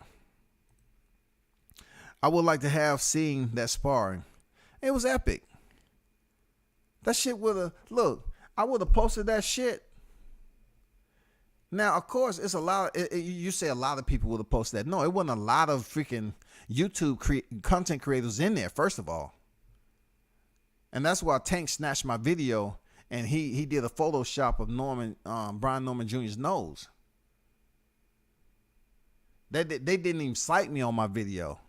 Speaker 2: I would like to have seen that sparring. It was epic. That shit would have, look, I would have posted that shit. Now, of course, it's a lot. You say a lot of people would have posted that. No, it wasn't a lot of freaking YouTube content creators in there, first of all. And that's why Tank snatched my video and he did a Photoshop of Brian Norman Jr.'s nose. They didn't even cite me on my video.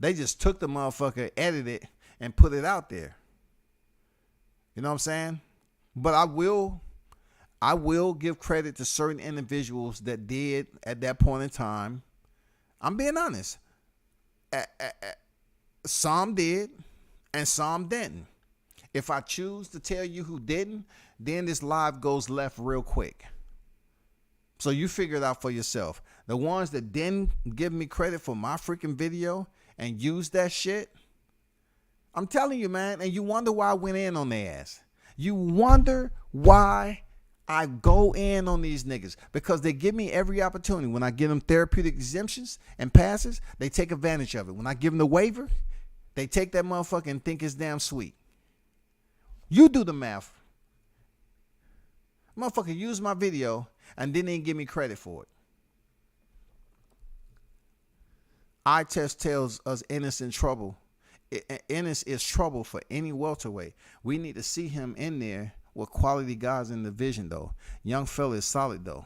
Speaker 2: They just took the motherfucker, edited it, and put it out there. You know what I'm saying? But I will give credit to certain individuals that did at that point in time. I'm being honest. Some did, and some didn't. If I choose to tell you who didn't, then this live goes left real quick. So you figure it out for yourself. The ones that didn't give me credit for my freaking video and use that shit, I'm telling you, man. And you wonder why I went in on their ass. You wonder why I go in on these niggas. Because they give me every opportunity. When I give them therapeutic exemptions and passes, they take advantage of it. When I give them the waiver, they take that motherfucker and think it's damn sweet. You do the math. Motherfucker used my video and didn't even give me credit for it. Eye test tells us Ennis in trouble. Ennis is trouble for any welterweight. We need to see him in there with quality guys in the division, though. Young fella is solid, though.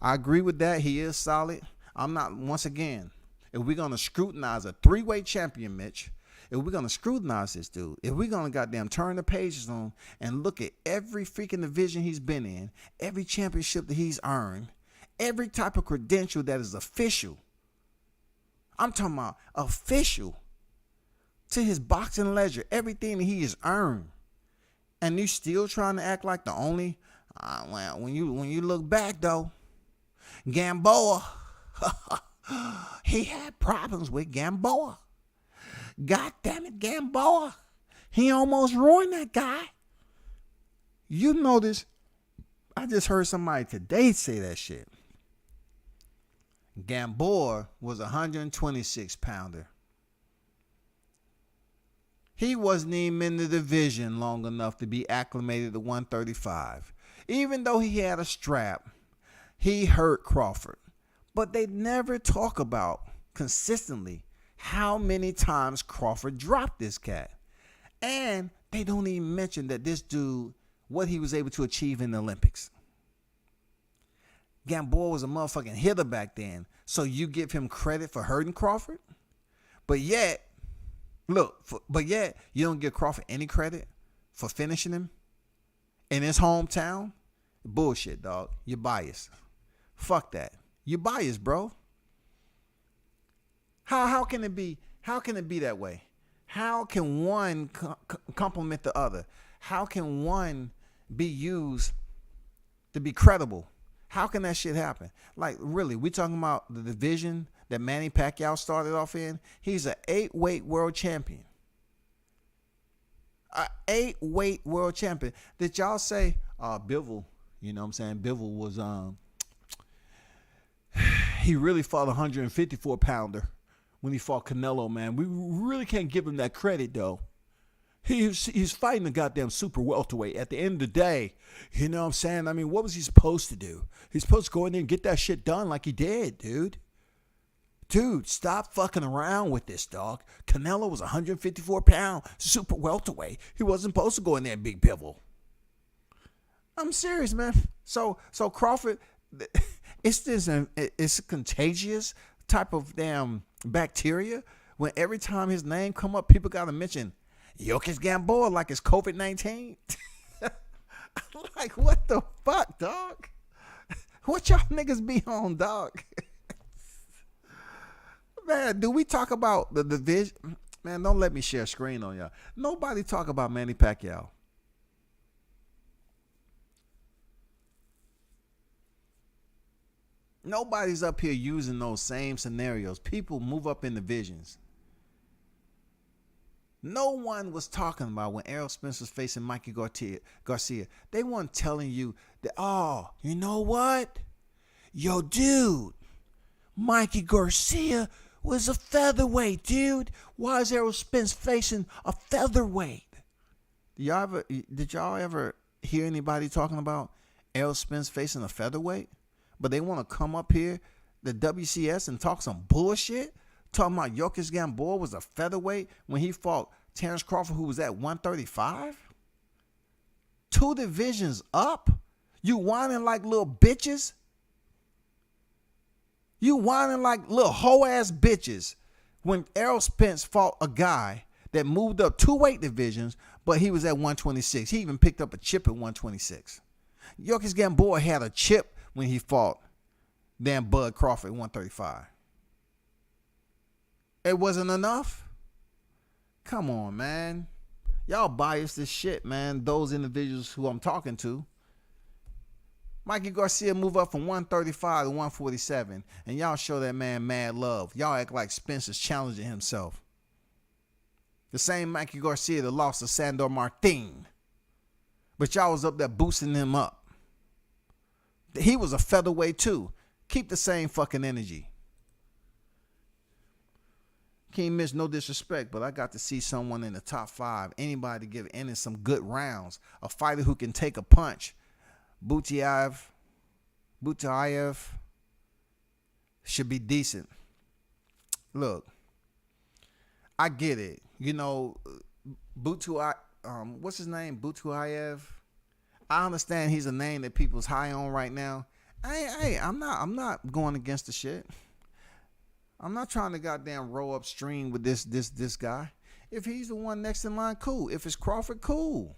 Speaker 2: I agree with that. He is solid. I'm not, once again, if we're going to scrutinize a 3-weight champion, Mitch, if we're going to scrutinize this dude, if we're going to goddamn turn the pages on and look at every freaking division he's been in, every championship that he's earned, every type of credential that is official, I'm talking about official to his boxing ledger, everything that he has earned, and you still trying to act like the only, well, when you look back, though, Gamboa, he had problems with Gamboa. God damn it, Gamboa. He almost ruined that guy. You notice, I just heard somebody today say that shit. Gamboa was a 126 pounder. He wasn't even in the division long enough to be acclimated to 135. Even though he had a strap, he hurt Crawford. But they never talk about consistently how many times Crawford dropped this cat. And they don't even mention that this dude, what he was able to achieve in the Olympics. Gamboa was a motherfucking hitter back then. So you give him credit for hurting Crawford? But yet, you don't give Crawford any credit for finishing him in his hometown? Bullshit, dog. You're biased. Fuck that. You're biased, bro. How can it be? How can it be that way? How can one complement the other? How can one be used to be credible? How can that shit happen? Like, really, we talking about the division that Manny Pacquiao started off in? He's an 8-weight world champion. An 8-weight world champion. Did y'all say, Bivol, you know what I'm saying? Bivol was, he really fought a 154 pounder when he fought Canelo, man. We really can't give him that credit, though. He's fighting a goddamn super welterweight. At the end of the day, you know what I'm saying? I mean, what was he supposed to do? He's supposed to go in there and get that shit done like he did, dude. Dude, stop fucking around with this, dog. Canelo was 154-pound super welterweight. He wasn't supposed to go in there and big Bivol. I'm serious, man. So Crawford, it's a contagious type of damn bacteria when every time his name come up, people got to mention Yokis Gamboa like it's COVID-19. Like, what the fuck, dog? What y'all niggas be on, dog? Man, do we talk about the division? Man, don't let me share screen on y'all. Nobody talk about Manny Pacquiao. Nobody's up here using those same scenarios. People move up in divisions. No one was talking about when Errol Spence was facing Mikey Garcia. They weren't telling you that, oh, you know what? Yo, dude, Mikey Garcia was a featherweight, dude. Why is Errol Spence facing a featherweight? Did y'all ever hear anybody talking about Errol Spence facing a featherweight? But they want to come up here, the WCS, and talk some bullshit? Talking about Yokis Gamboa was a featherweight when he fought Terrence Crawford, who was at 135? 2 divisions up? You whining like little bitches? You whining like little hoe-ass bitches when Errol Spence fought a guy that moved up 2 weight divisions, but he was at 126. He even picked up a chip at 126. Yokis Gamboa had a chip when he fought damn Bud Crawford at 135. It wasn't enough? Come on, man. Y'all biased as shit, man. Those individuals who I'm talking to. Mikey Garcia moved up from 135 to 147, and y'all show that man mad love. Y'all act like Spence is challenging himself. The same Mikey Garcia that lost to Sandor Martin. But y'all was up there boosting him up. He was a featherweight too. Keep the same fucking energy. Can't miss, no disrespect, but I got to see someone in the top 5. Anybody to give Ennis some good rounds. A fighter who can take a punch. Butayev should be decent. Look, I get it. You know, what's his name? Butayev. I understand he's a name that people's high on right now. I'm not going against the shit. I'm not trying to goddamn roll upstream with this guy. If he's the one next in line, cool. If it's Crawford, cool.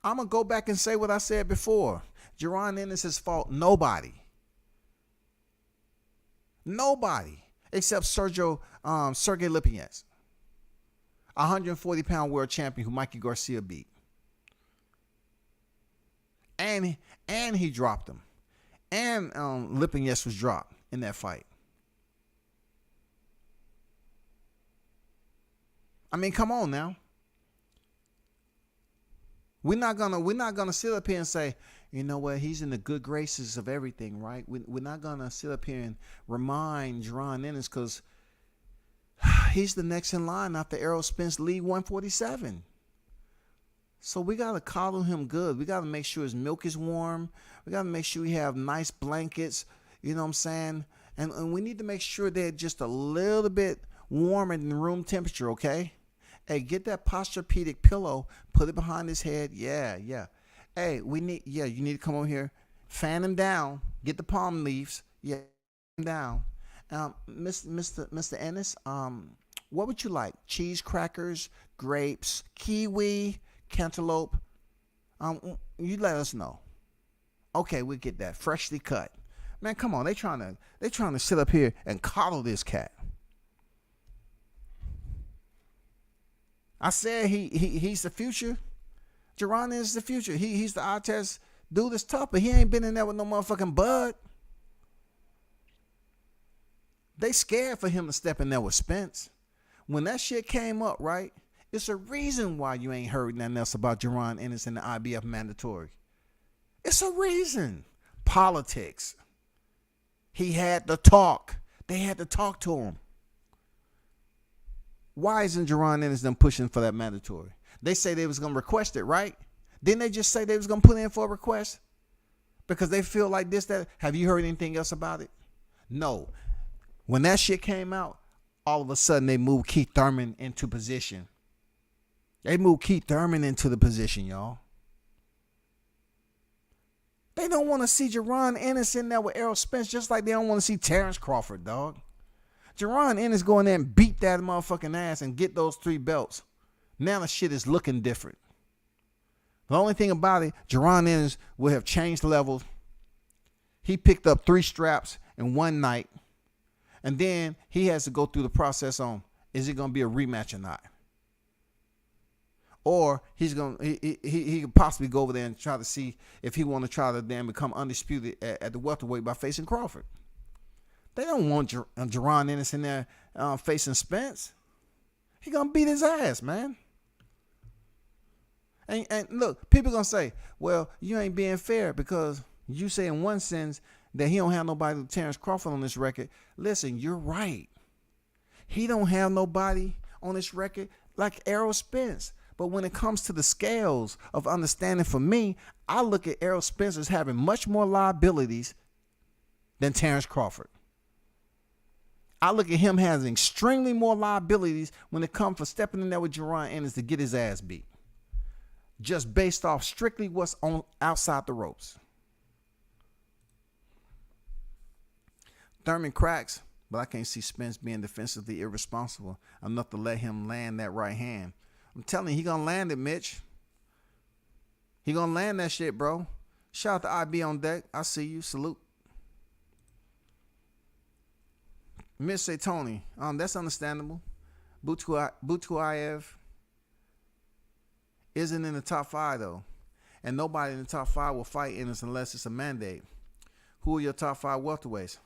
Speaker 2: I'm going to go back and say what I said before. Jaron Ennis' fault. Nobody. Except Sergey Lopez. 140-pound world champion who Mikey Garcia beat. And he dropped him. And Lopez was dropped in that fight. I mean, come on now. We're not gonna sit up here and say, you know what, he's in the good graces of everything, right? We're not gonna sit up here and remind Jaron Ennis because he's the next in line after Errol Spence lead 147. So we gotta coddle him good. We gotta make sure his milk is warm. We gotta make sure we have nice blankets. You know what I'm saying? And we need to make sure they're just a little bit warmer than room temperature, okay? Hey, get that Posturepedic pillow, put it behind his head. Yeah. Hey, you need to come over here, fan him down, get the palm leaves, fan him down. Mr. Ennis, what would you like? Cheese crackers, grapes, kiwi, cantaloupe? You let us know. Okay, we'll get that freshly cut. Man, come on, they trying to sit up here and coddle this cat. I said he's the future. Jaron is the future. He's the eye test dude that's tough, but he ain't been in there with no motherfucking bud. They scared for him to step in there with Spence. When that shit came up, right? It's a reason why you ain't heard nothing else about Jaron Ennis in the IBF mandatory. It's a reason. Politics. He had to talk. They had to talk to him. Why isn't Jaron Ennis them pushing for that mandatory? They say they was going to request it, right? Didn't they just say they was going to put in for a request? Because they feel like this, that. Have you heard anything else about it? No. When that shit came out, all of a sudden they moved Keith Thurman into position. They moved Keith Thurman into the position, y'all. They don't want to see Jaron Ennis in there with Errol Spence just like they don't want to see Terrence Crawford, dog. Jaron Ennis go in there and beat that motherfucking ass and get those 3 belts. Now the shit is looking different. The only thing about it, Jaron Ennis will have changed levels. He picked up 3 straps in one night. And then he has to go through the process on, is it going to be a rematch or not? Or he could possibly go over there and try to see if he want to try to then become undisputed at the welterweight by facing Crawford. They don't want Jaron Ennis in there facing Spence. He going to beat his ass, man. And look, people going to say, well, you ain't being fair because you say in one sense that he don't have nobody with Terrence Crawford on this record. Listen, you're right. He don't have nobody on this record like Errol Spence. But when it comes to the scales of understanding for me, I look at Errol Spence as having much more liabilities than Terrence Crawford. I look at him having extremely more liabilities when it comes for stepping in there with Jaron Ennis to get his ass beat. Just based off strictly what's on outside the ropes. Thurman cracks, but I can't see Spence being defensively irresponsible enough to let him land that right hand. I'm telling you, he gonna land it, Mitch. He gonna land that shit, bro. Shout out to IB on deck. I see you. Salute. Mitch say Tony. That's understandable. Butayev isn't in the top 5 though, and nobody in the top 5 will fight Ennis unless it's a mandate. Who are your top 5 welterweights?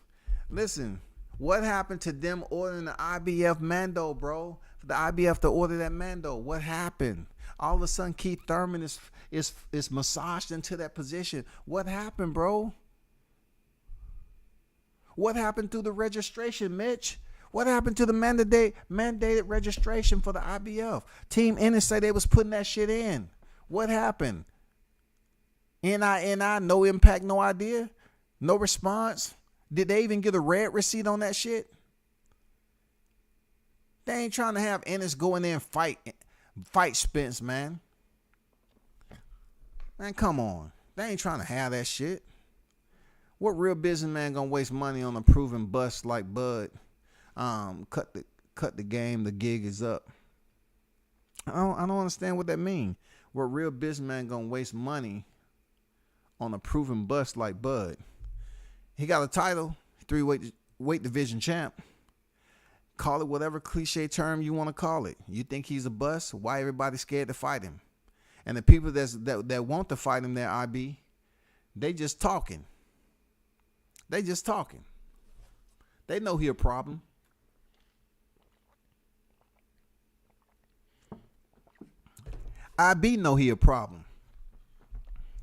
Speaker 2: Listen, What happened to them ordering the IBF Mando, bro? For the IBF to order that Mando. What happened? All of a sudden, Keith Thurman is massaged into that position. What happened, bro? What happened to the registration, Mitch? What happened to the mandated registration for the IBF? Team Ennis say they was putting that shit in. What happened? NI, no impact, no idea, no response. Did they even get a red receipt on that shit? They ain't trying to have Ennis go in there and fight Spence, man. Man, come on. They ain't trying to have that shit. What real businessman gonna waste money on a proven bust like Bud? Cut the game. The gig is up. I don't understand what that means. What real businessman gonna waste money on a proven bust like Bud? He got a title, 3-weight division champ. Call it whatever cliche term you want to call it. You think he's a bust? Why everybody scared to fight him? And the people that want to fight him there, IB, they just talking. They just talking. They know he a problem. IB know he a problem.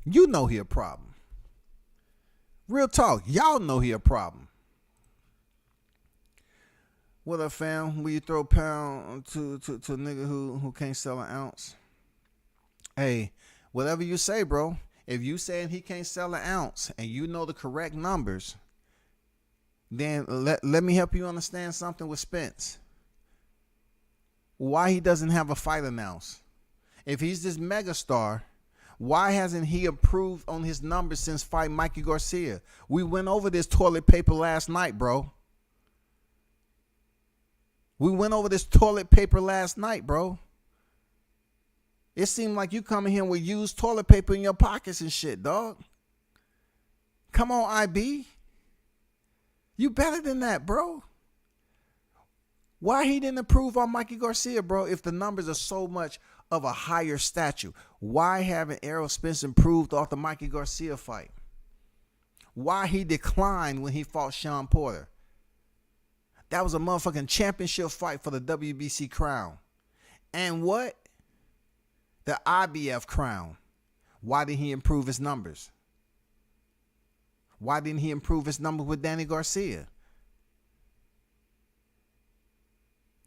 Speaker 2: You know he a problem. Real talk, y'all know he a problem. What up, fam? Will you throw a pound to a nigga who can't sell an ounce? Hey, whatever you say, bro. If you saying he can't sell an ounce and you know the correct numbers, then let me help you understand something with Spence. Why he doesn't have a fight announced? If he's this megastar, why hasn't he improved on his numbers since fighting Mikey Garcia? We went over this toilet paper last night, bro. We went over this toilet paper last night, bro. It seemed like you coming here with used toilet paper in your pockets and shit, dog. Come on, IB. You better than that, bro. Why he didn't improve on Mikey Garcia, bro, if the numbers are so much of a higher stature? Why haven't Errol Spence improved off the Mikey Garcia fight? Why he declined when he fought Sean Porter? That was a motherfucking championship fight for the WBC crown. And what? The IBF crown. Why didn't he improve his numbers? Why didn't he improve his numbers with Danny Garcia?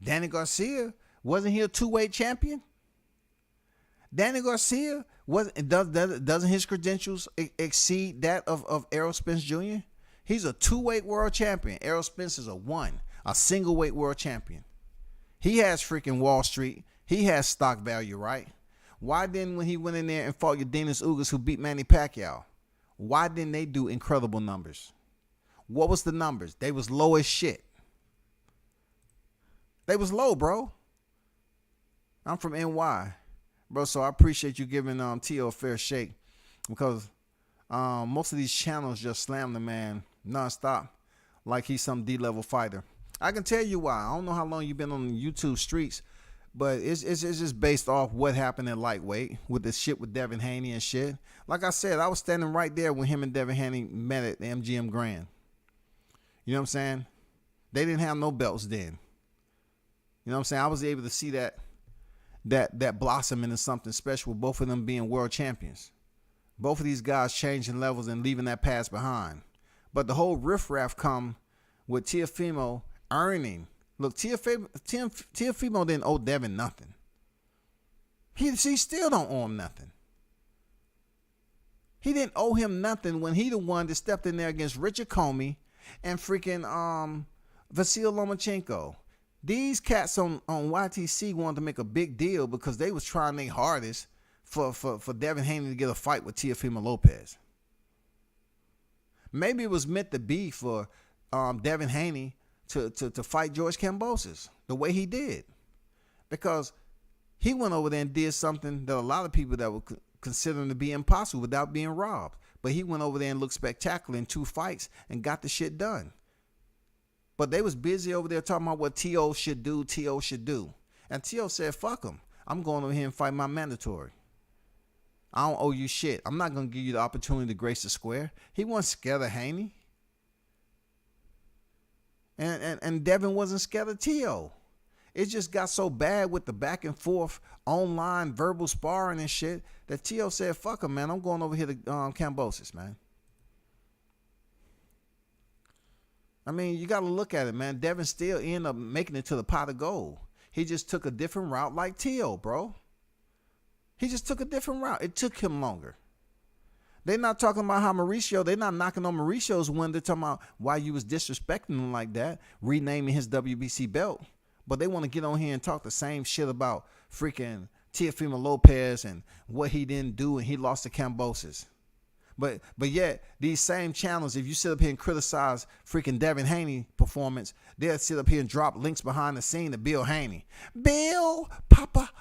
Speaker 2: Danny Garcia, wasn't he a 2-weight champion? Danny Garcia, doesn't his credentials exceed that of Errol Spence Jr.? He's a 2-weight world champion. Errol Spence is a single-weight world champion. He has freaking Wall Street. He has stock value, right? Why didn't, when he went in there and fought Yordenis Ugas, who beat Manny Pacquiao, why didn't they do incredible numbers? What was the numbers? They was low as shit. They was low, bro. I'm from NY, bro, so I appreciate you giving Tio a fair shake, because most of these channels just slam the man nonstop like he's some D-level fighter. I can tell you why. I don't know how long you've been on the YouTube streets, but it's just based off what happened in lightweight with the shit with Devin Haney and shit. Like I said, I was standing right there when him and Devin Haney met at the MGM Grand. You know what I'm saying? They didn't have no belts then. You know what I'm saying? I was able to see that blossom into something special with both of them being world champions. Both of these guys changing levels and leaving that past behind. But the whole riffraff come with Teofimo earning. Look, Teofimo didn't owe Devin nothing. He still don't owe him nothing. He didn't owe him nothing when he the one that stepped in there against Richard Comey and freaking Vasil Lomachenko. These cats on YTC wanted to make a big deal because they was trying their hardest for Devin Haney to get a fight with Teofimo Lopez. Maybe it was meant to be for Devin Haney to fight George Kambosos the way he did, because he went over there and did something that a lot of people that would consider him to be impossible without being robbed. But he went over there and looked spectacular in 2 fights and got the shit done. But they was busy over there talking about what T.O. should do, And T.O. said, fuck him. I'm going over here and fight my mandatory. I don't owe you shit. I'm not going to give you the opportunity to grace the square. He wasn't scared of Haney. And Devin wasn't scared of Teo. It just got so bad with the back and forth online verbal sparring and shit that Teo said, fuck him, man. I'm going over here to Kambosos, man. I mean, you got to look at it, man. Devin still ended up making it to the pot of gold. He just took a different route like Teo, bro. He just took a different route. It took him longer. They're not talking about how Mauricio, they're not knocking on Mauricio's window. They're talking about why you was disrespecting him like that, renaming his WBC belt. But they want to get on here and talk the same shit about freaking Teofimo Lopez and what he didn't do and he lost to Kambosos. But yet, these same channels, if you sit up here and criticize freaking Devin Haney performance, they'll sit up here and drop links behind the scene to Bill Haney. Bill, Papa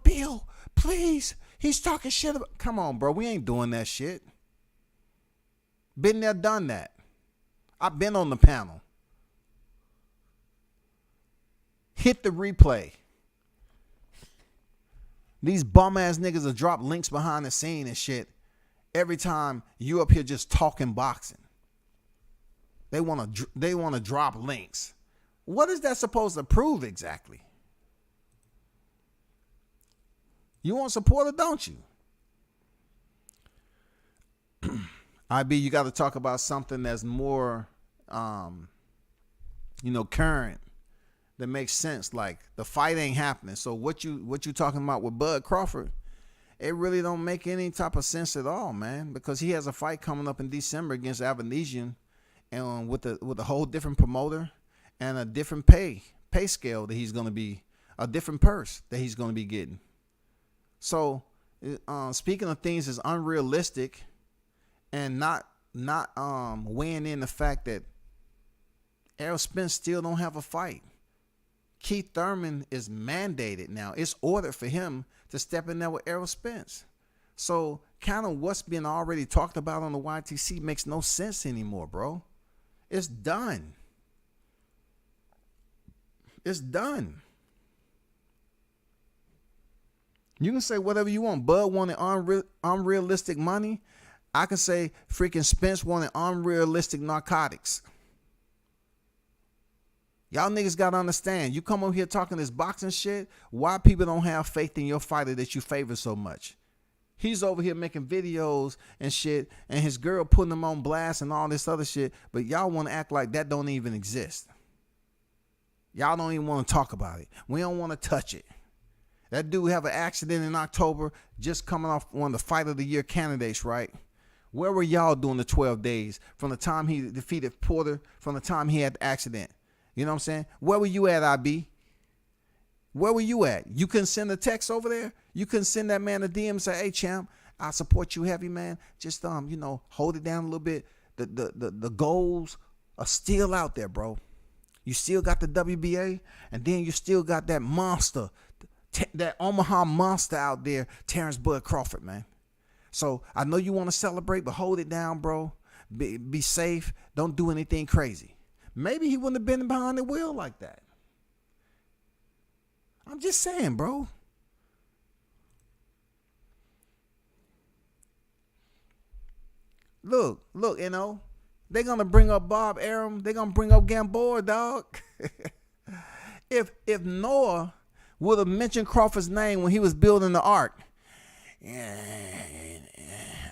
Speaker 2: Bill, please. He's talking shit about. Come on, bro. We ain't doing that shit. Been there, done that. I've been on the panel. Hit the replay. These bum ass niggas will drop links behind the scene and shit every time you up here just talking boxing. They want to drop links. What is that supposed to prove exactly? You want support or don't you? IB, you got to talk about something that's more, current, that makes sense. Like the fight ain't happening. So what you talking about with Bud Crawford? It really don't make any type of sense at all, man. Because he has a fight coming up in December against Avanesian, and with a whole different promoter and a different pay scale that he's gonna be, a different purse that he's gonna be getting. So, speaking of things that's unrealistic and not weighing in the fact that Errol Spence still don't have a fight. Keith Thurman is mandated now. It's ordered for him to step in there with Errol Spence. So, kind of what's been already talked about on the YTC makes no sense anymore, bro. It's done. It's done. You can say whatever you want. Bud wanted unrealistic money. I can say freaking Spence wanted unrealistic narcotics. Y'all niggas got to understand. You come over here talking this boxing shit. Why people don't have faith in your fighter that you favor so much? He's over here making videos and shit, and his girl putting him on blast and all this other shit. But y'all want to act like that don't even exist. Y'all don't even want to talk about it. We don't want to touch it. That dude have an accident in October, just coming off one of the Fight of the Year candidates, right? Where were y'all during the 12 days from the time he defeated Porter, from the time he had the accident? You know what I'm saying? Where were you at, IB? Where were you at? You couldn't send a text over there? You couldn't send that man a DM and say, hey, champ, I support you heavy, man. Just, hold it down a little bit. The goals are still out there, bro. You still got the WBA, and then you still got that monster, that Omaha monster out there, Terrence Bud Crawford, man. So I know you want to celebrate, but hold it down, bro. Be safe. Don't do anything crazy. Maybe he wouldn't have been behind the wheel like that. I'm just saying, bro. Look, they're going to bring up Bob Arum. They're going to bring up Gamboa, dog. If Noah would have mentioned Crawford's name when he was building the ark. Yeah,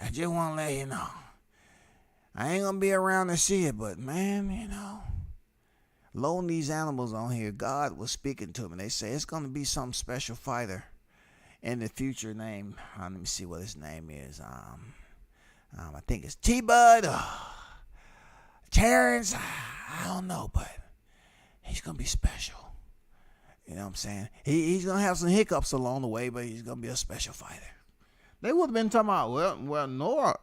Speaker 2: I just want to let you know. I ain't going to be around to see it, but man, loading these animals on here, God was speaking to me. They say it's going to be some special fighter in the future name. Let me see what his name is. I think it's T-Bud or Terrence. I don't know, but he's going to be special. You know what I'm saying? He's going to have some hiccups along the way, but he's going to be a special fighter. They would have been talking about, well, Noah,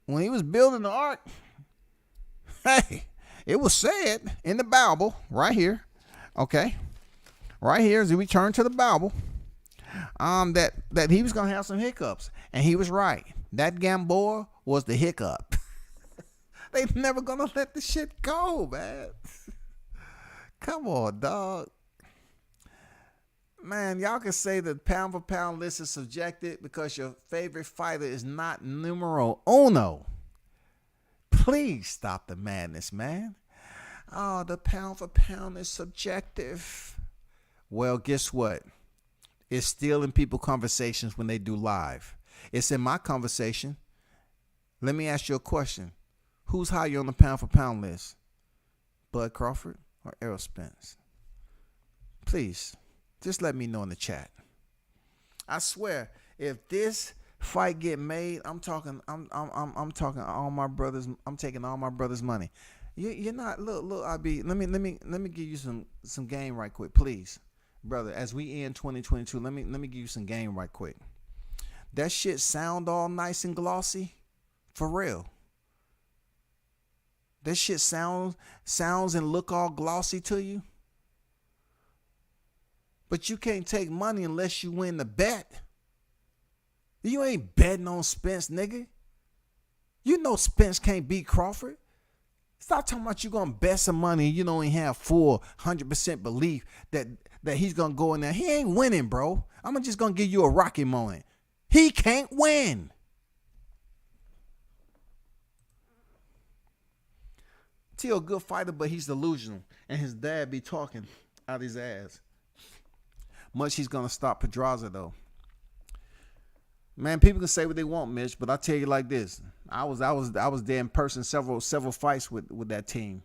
Speaker 2: when he was building the ark, hey, it was said in the Bible right here, okay? Right here, as we turn to the Bible, that he was going to have some hiccups, and he was right. That Gamboa was the hiccup. They never going to let the shit go, man. Come on, dog. Man, y'all can say the pound for pound list is subjected because your favorite fighter is not numero uno. Please stop the madness, man. Oh, the pound for pound is subjective. Well, guess what? It's still in people's conversations when they do live. It's in my conversation. Let me ask you a question. Who's higher on the pound for pound list? Bud Crawford or Errol Spence? Please, just let me know in the chat. I swear, if this fight get made, I'm talking all my brothers. I'm taking all my brothers' money. You're not look. I be let me give you some game right quick, please, brother. As we end 2022, let me give you some game right quick. That shit sound all nice and glossy, for real. That shit sounds and look all glossy to you. But you can't take money unless you win the bet. You ain't betting on Spence, nigga. You know Spence can't beat Crawford. Stop talking about you gonna bet some money and you don't even have full 100% belief that he's gonna go in there. He ain't winning, bro. I'm just gonna give you a rocky moment. He can't win. Tio, good fighter, but he's delusional. And his dad be talking out his ass. Much he's gonna stop Pedraza though. Man, people can say what they want, Mitch, but I tell you like this: I was there in person several fights with that team.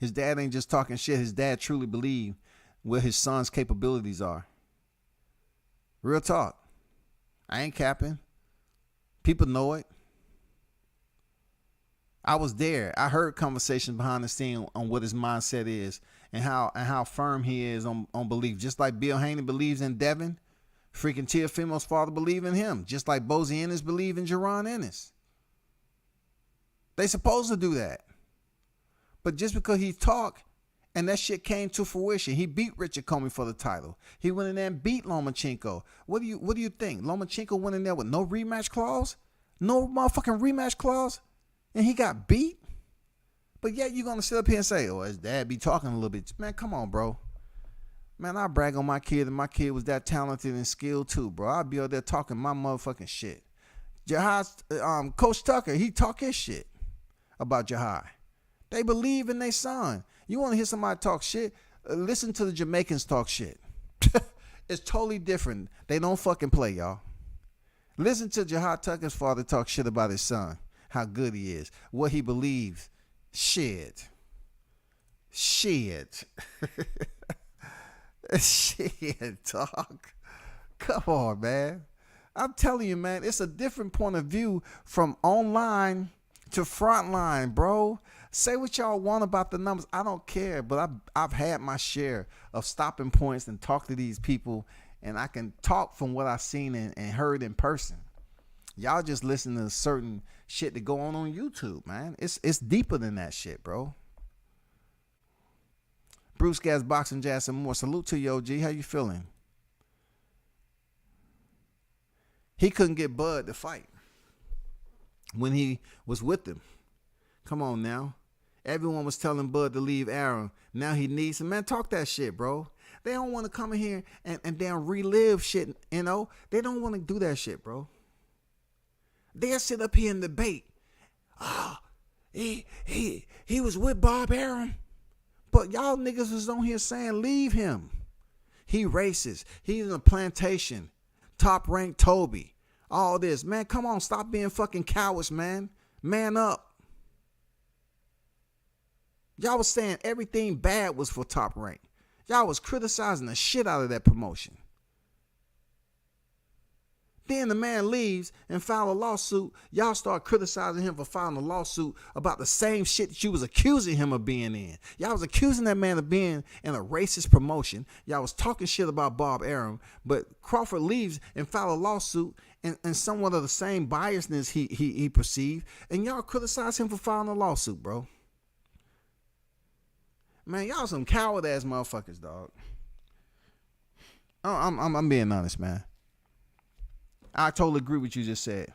Speaker 2: His dad ain't just talking shit. His dad truly believed what his son's capabilities are. Real talk. I ain't capping. People know it. I was there. I heard conversations behind the scene on what his mindset is and how firm he is on belief. Just like Bill Haney believes in Devin, freaking Teofimo's father believe in him. Just like Bozy Ennis believe in Jaron Ennis. They supposed to do that. But just because he talked and that shit came to fruition, he beat Richard Comey for the title. He went in there and beat Lomachenko. What do you think? Lomachenko went in there with no rematch clause? No motherfucking rematch clause? And he got beat? But yet you're going to sit up here and say, oh, his dad be talking a little bit. Man, come on, bro. Man, I brag on my kid, and my kid was that talented and skilled too, bro. I'd be out there talking my motherfucking shit. Jahai, Coach Tucker, he talk his shit about Jahai. They believe in their son. You want to hear somebody talk shit? Listen to the Jamaicans talk shit. It's totally different. They don't fucking play, y'all. Listen to Jahai Tucker's father talk shit about his son. How good he is. What he believes. Shit. Shit, dog. Come on, man. I'm telling you, man, it's a different point of view from online to frontline, bro. Say what y'all want about the numbers. I don't care, but I've had my share of stopping points and talk to these people, and I can talk from what I've seen and heard in person. Y'all just listen to certain shit that go on YouTube, man. It's deeper than that shit, bro. Bruce Gas, Boxing, Jazz, and more. Salute to you, OG. How you feeling? He couldn't get Bud to fight when he was with him. Come on now. Everyone was telling Bud to leave Aaron. Now he needs him. Man, talk that shit, bro. They don't want to come in here and damn relive shit, you know? They don't want to do that shit, bro. They'll sit up here and debate. Oh, he was with Bob Arum. But y'all niggas was on here saying leave him. He racist. He's in a plantation. Top ranked Toby. All this. Man, come on. Stop being fucking cowards, man. Man up. Y'all was saying everything bad was for Top Rank. Y'all was criticizing the shit out of that promotion. Then the man leaves and file a lawsuit. Y'all start criticizing him for filing a lawsuit about the same shit that you was accusing him of being in. Y'all was accusing that man of being in a racist promotion. Y'all was talking shit about Bob Arum. But Crawford leaves and file a lawsuit and somewhat of the same biasness he perceived. And y'all criticize him for filing a lawsuit, bro. Man, y'all some coward ass motherfuckers, dog. Oh, I'm being honest, man. I totally agree with what you just said.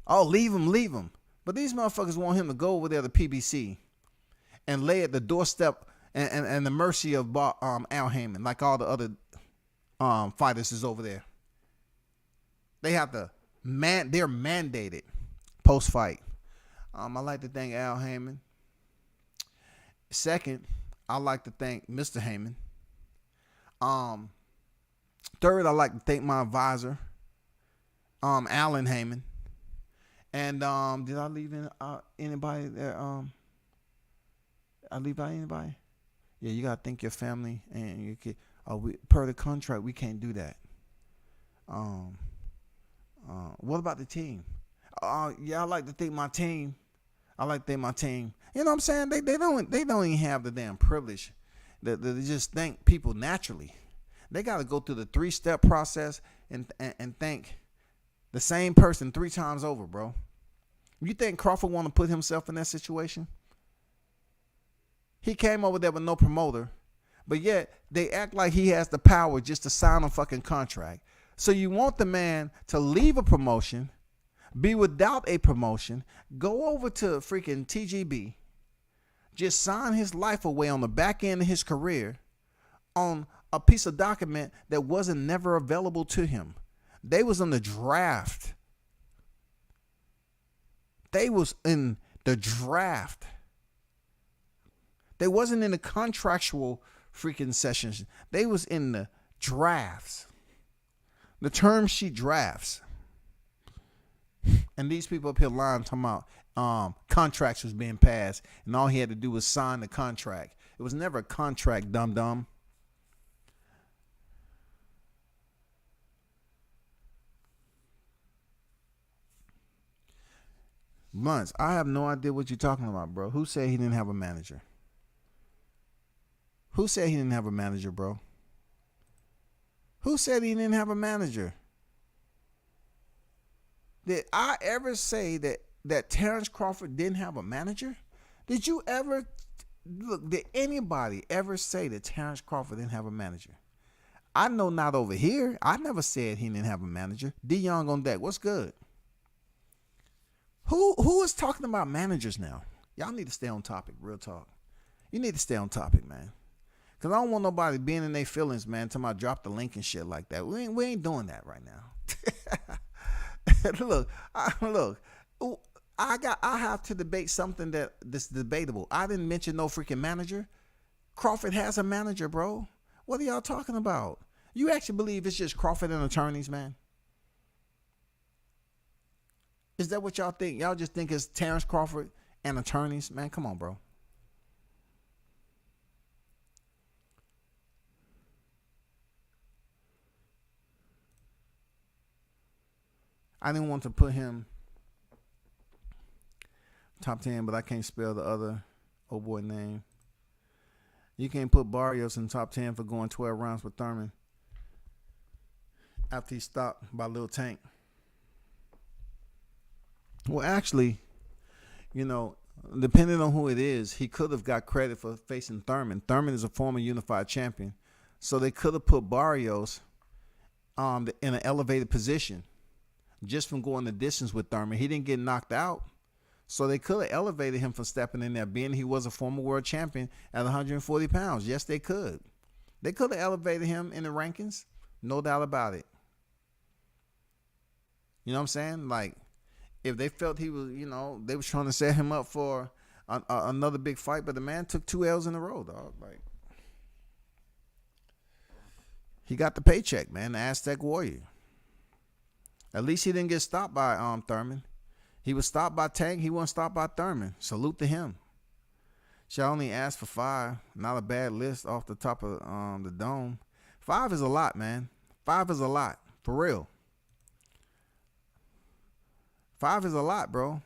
Speaker 2: Oh, leave him. But these motherfuckers want him to go over there to PBC and lay at the doorstep and the mercy of Al Heyman, like all the other fighters is over there. They have to they're mandated post-fight. I like to thank Al Heyman. Second, I like to thank Mr. Heyman. Third, I like to thank my advisor, Alan Heyman. And did I leave anybody there? I leave out anybody? Yeah, you gotta thank your family and your kid. Per the contract, we can't do that. What about the team? Yeah, I like to thank my team. I like to thank my team. You know what I'm saying? They don't even have the damn privilege that they just thank people naturally. They got to go through the 3-step process and thank the same person 3 times over, bro. You think Crawford want to put himself in that situation? He came over there with no promoter, but yet they act like he has the power just to sign a fucking contract. So you want the man to leave a promotion, be without a promotion, go over to freaking TGB, just sign his life away on the back end of his career on a piece of document that wasn't never available to him. They was in the draft. They was in the draft. They wasn't in the contractual freaking sessions. They was in the drafts. The term sheet drafts. And these people up here lying talking about contracts was being passed and all he had to do was sign the contract. It was never a contract, dum-dum. Months. I have no idea what you're talking about, bro. Who said he didn't have a manager? Who said he didn't have a manager, bro? Who said he didn't have a manager? Did I ever say that Terrence Crawford didn't have a manager? Did you ever look? Did anybody ever say that Terrence Crawford didn't have a manager? I know not over here. I never said he didn't have a manager. D Young on deck. What's good? Who is talking about managers now? Y'all need to stay on topic. Real talk. You need to stay on topic, man. Because I don't want nobody being in their feelings, man, until I drop the link and shit like that. We ain't doing that right now. Look, I have to debate something that's debatable. I didn't mention no freaking manager. Crawford has a manager, bro. What are y'all talking about? You actually believe it's just Crawford and attorneys, man? Is that what y'all think? Y'all just think it's Terrence Crawford and attorneys? Man, come on, bro. I didn't want to put him top 10, but I can't spell the other old boy name. You can't put Barrios in top 10 for going 12 rounds with Thurman after he stopped by Lil Tank. Well, actually, you know, depending on who it is, he could have got credit for facing Thurman. Thurman is a former unified champion. So they could have put Barrios in an elevated position just from going the distance with Thurman. He didn't get knocked out. So they could have elevated him from stepping in there, being he was a former world champion at 140 pounds. Yes, they could. They could have elevated him in the rankings. No doubt about it. You know what I'm saying? Like, if they felt he was, you know, they was trying to set him up for another big fight, but the man took 2 L's in a row, dog. Like, he got the paycheck, man, the Aztec Warrior. At least he didn't get stopped by Thurman. He was stopped by Tank. He wasn't stopped by Thurman. Salute to him. She only asked for 5. Not a bad list off the top of the dome. 5 is a lot, man. 5 is a lot. For real. 5 is a lot, bro.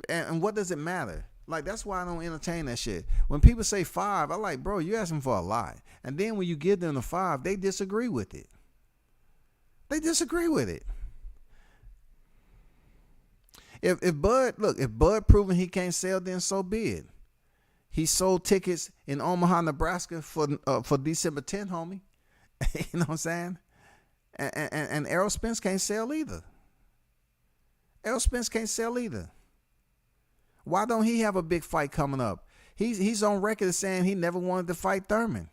Speaker 2: And what does it matter? Like, that's why I don't entertain that shit. When people say 5, I like, bro, you asking for a lot. And then when you give them the 5, they disagree with it. They disagree with it. If Bud proving he can't sell, then so be it. He sold tickets in Omaha, Nebraska for December 10th, homie. You know what I'm saying? And Errol Spence can't sell either. Errol Spence can't sell either. Why don't he have a big fight coming up? He's on record as saying he never wanted to fight Thurman.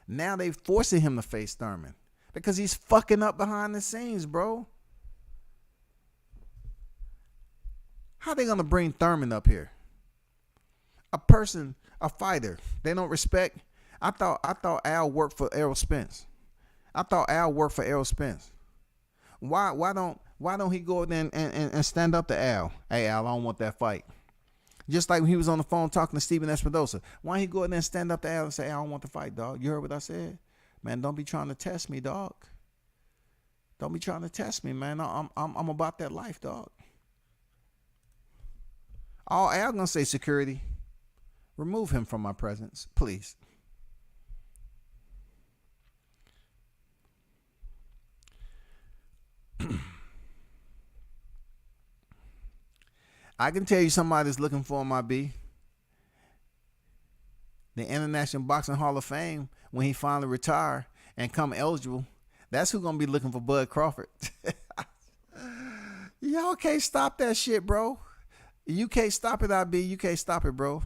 Speaker 2: Now they forcing him to face Thurman because he's fucking up behind the scenes, bro. How they gonna bring Thurman up here? A person, a fighter, they don't respect. I thought Al worked for Errol Spence. Why don't he go there and stand up to Al? Hey Al, I don't want that fight. Just like when he was on the phone talking to Steven Espinosa. Why don't he go in there and stand up to Al and say, I don't want the fight, dog? You heard what I said? Man, don't be trying to test me, dog. Don't be trying to test me, man. I'm about that life, dog. All Al gonna say, security, remove him from my presence, please. I can tell you somebody's looking for him, the International Boxing Hall of Fame, when he finally retire and come eligible. That's who's gonna be looking for Bud Crawford. Y'all can't stop that shit, bro. You can't stop it, IB. You can't stop it, bro.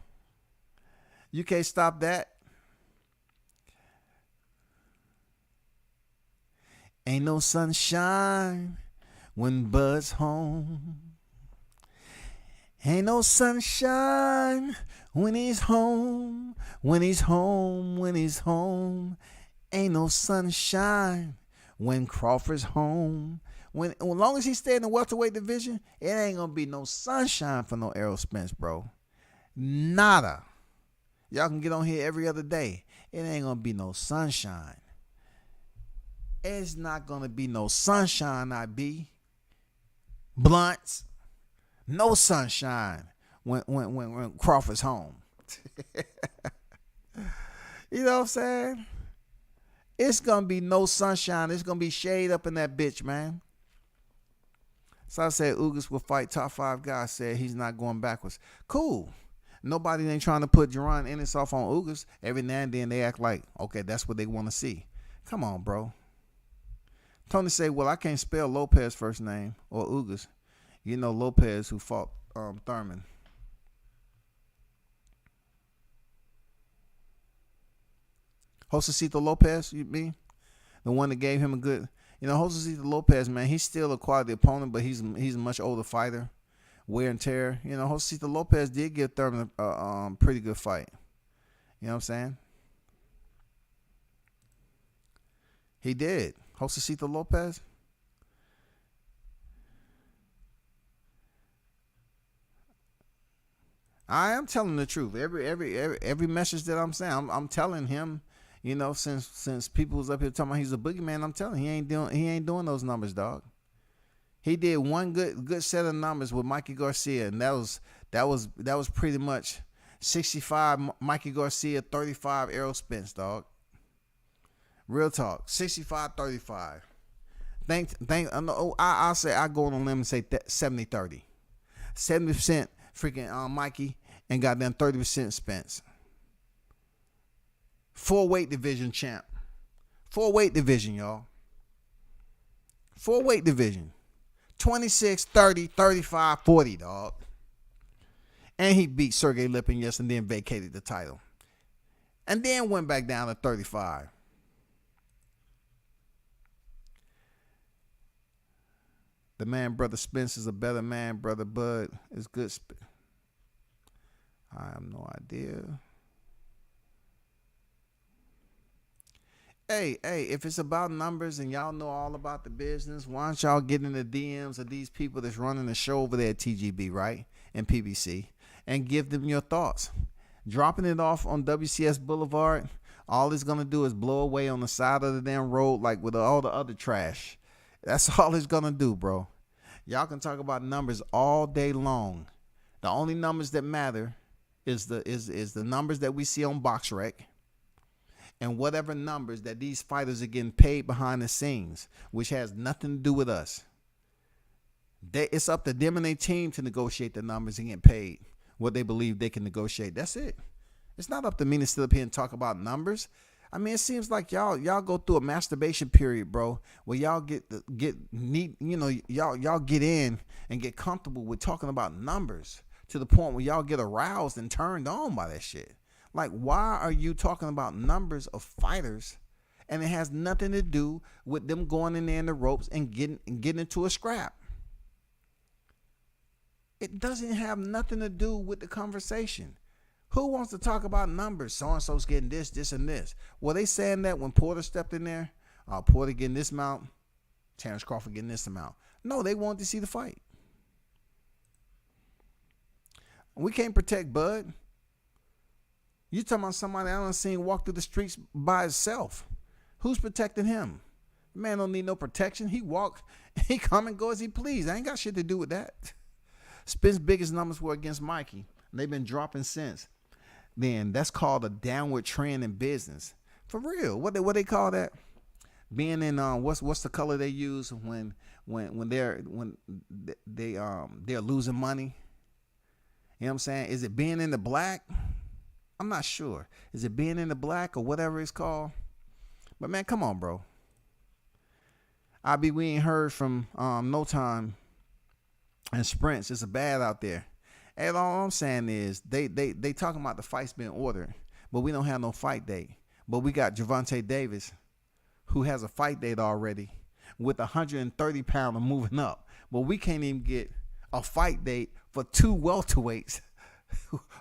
Speaker 2: You can't stop that. Ain't no sunshine when Bud's home. Ain't no sunshine when he's home. When he's home. Ain't no sunshine when Crawford's home. As long as he stay in the welterweight division, it ain't gonna be no sunshine for no Errol Spence, bro. Nada. Y'all can get on here every other day. It ain't gonna be no sunshine. It's not gonna be no sunshine, IB. Blunts. No sunshine when Crawford's home. You know what I'm saying? It's gonna be no sunshine. It's gonna be shade up in that bitch, man. So I said Ugas will fight top 5 guys. Said he's not going backwards. Cool. Nobody ain't trying to put Jerron Ennis off on Ugas. Every now and then they act like, okay, that's what they want to see. Come on, bro. Tony say, well, I can't spell Lopez first name or Ugas. You know Lopez who fought Thurman. Josecito Lopez, you mean? The one that gave him a good... You know, Josecito Lopez, man, he's still a quality opponent, but he's a much older fighter. Wear and tear. You know, Josecito Lopez did give Thurman a pretty good fight. You know what I'm saying? He did. Josecito Lopez. I am telling the truth. Every message that I'm saying, I'm telling him. You know, since people was up here talking about he's a boogeyman, I'm telling he ain't doing those numbers, dog. He did one good set of numbers with Mikey Garcia, and that was pretty much 65 Mikey Garcia, 35 Errol Spence, dog. Real talk, 65-35. I'll say I go on a limb and say 70-30. 70% freaking Mikey and goddamn 30% Spence. 4-weight division champ. 4-weight division, y'all. 4-weight division. 26, 30, 35, 40, dog. And he beat Sergey Lipin and then vacated the title. And then went back down to 35. The man, Brother Spence, is a better man. Brother Bud is good. I have no idea. Hey, if it's about numbers and y'all know all about the business, why don't y'all get in the DMs of these people that's running the show over there at TGB, right? And PBC, and give them your thoughts. Dropping it off on WCS Boulevard, all it's going to do is blow away on the side of the damn road like with all the other trash. That's all it's going to do, bro. Y'all can talk about numbers all day long. The only numbers that matter is the numbers that we see on BoxRec. And whatever numbers that these fighters are getting paid behind the scenes, which has nothing to do with us. It's up to them and their team to negotiate the numbers and get paid what they believe they can negotiate. That's it. It's not up to me to sit up here and talk about numbers. I mean, it seems like y'all go through a masturbation period, bro, where y'all get neat, you know, y'all get in and get comfortable with talking about numbers to the point where y'all get aroused and turned on by that shit. Like, why are you talking about numbers of fighters and it has nothing to do with them going in there in the ropes and getting into a scrap? It doesn't have nothing to do with the conversation. Who wants to talk about numbers? So-and-so's getting this, this, and this. Were they saying that when Porter stepped in there? Porter getting this amount, Terrence Crawford getting this amount. No, they wanted to see the fight. We can't protect Bud. You talking about somebody I done seen walk through the streets by himself. Who's protecting him? The man don't need no protection. He walk, he come and go as he please. I ain't got shit to do with that. Spence's biggest numbers were against Mikey. They've been dropping since. Then that's called a downward trend in business. For real. What they call that? Being in what's the color they use when they're losing money? You know what I'm saying? Is it being in the black? I'm not sure. Is it being in the black or whatever it's called? But man, come on, bro. We ain't heard from No Time and Spence. It's a bad out there. And all I'm saying is they talking about the fights being ordered, but we don't have no fight date. But we got Gervonta Davis, who has a fight date already with 130 pounder moving up. But we can't even get a fight date for two welterweights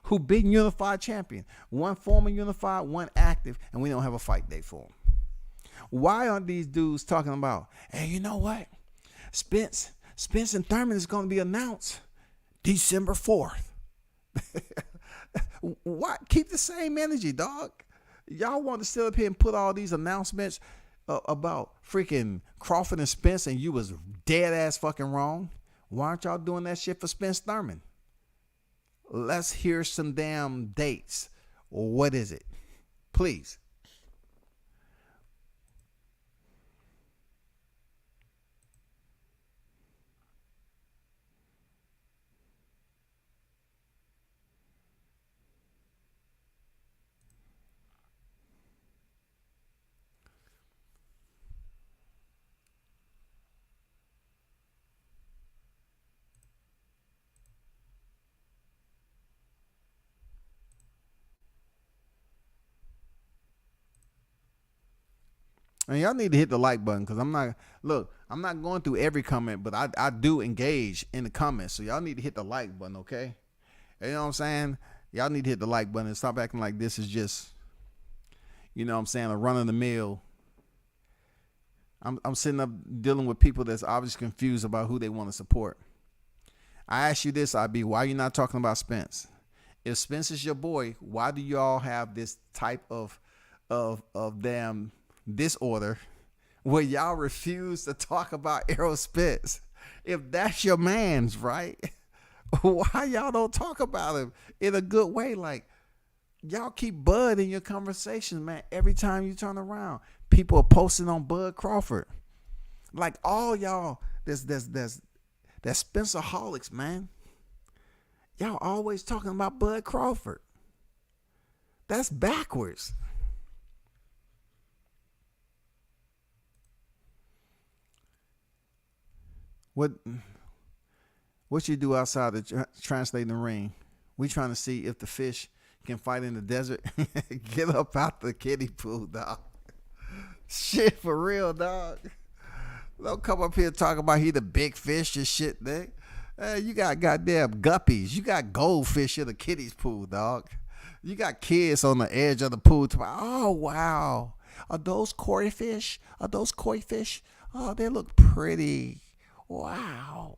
Speaker 2: who been unified champion. One former unified, one active, and we don't have a fight date for them. Why aren't these dudes talking about, hey, you know what? Spence and Thurman is going to be announced December 4th. Why? Keep the same energy, dog. Y'all want to sit up here and put all these announcements about freaking Crawford and Spence, and you was dead ass fucking wrong. Why aren't y'all doing that shit for Spence Thurman? Let's hear some damn dates. What is it? Please. And y'all need to hit the like button because I'm not going through every comment, but I do engage in the comments. So y'all need to hit the like button, okay? You know what I'm saying? Y'all need to hit the like button and stop acting like this is just, you know what I'm saying, a run of the mill. I'm sitting up dealing with people that's obviously confused about who they want to support. I ask you this, IB, why are you not talking about Spence? If Spence is your boy, why do y'all have this type of damn disorder where y'all refuse to talk about Errol Spence? If that's your man's, right? Why y'all don't talk about him in a good way? Like, y'all keep Bud in your conversations, man. Every time you turn around, people are posting on Bud Crawford. Like, all y'all, that's Spencerholics, man. Y'all always talking about Bud Crawford. That's backwards. What you do outside the translating the ring? We trying to see if the fish can fight in the desert. Get up out the kiddie pool, dog. Shit, for real, dog. Don't come up here talking about he the big fish and shit, man. You got goddamn guppies. You got goldfish in the kiddie's pool, dog. You got kids on the edge of the pool. Oh, wow. Are those koi fish? Oh, they look pretty. Wow.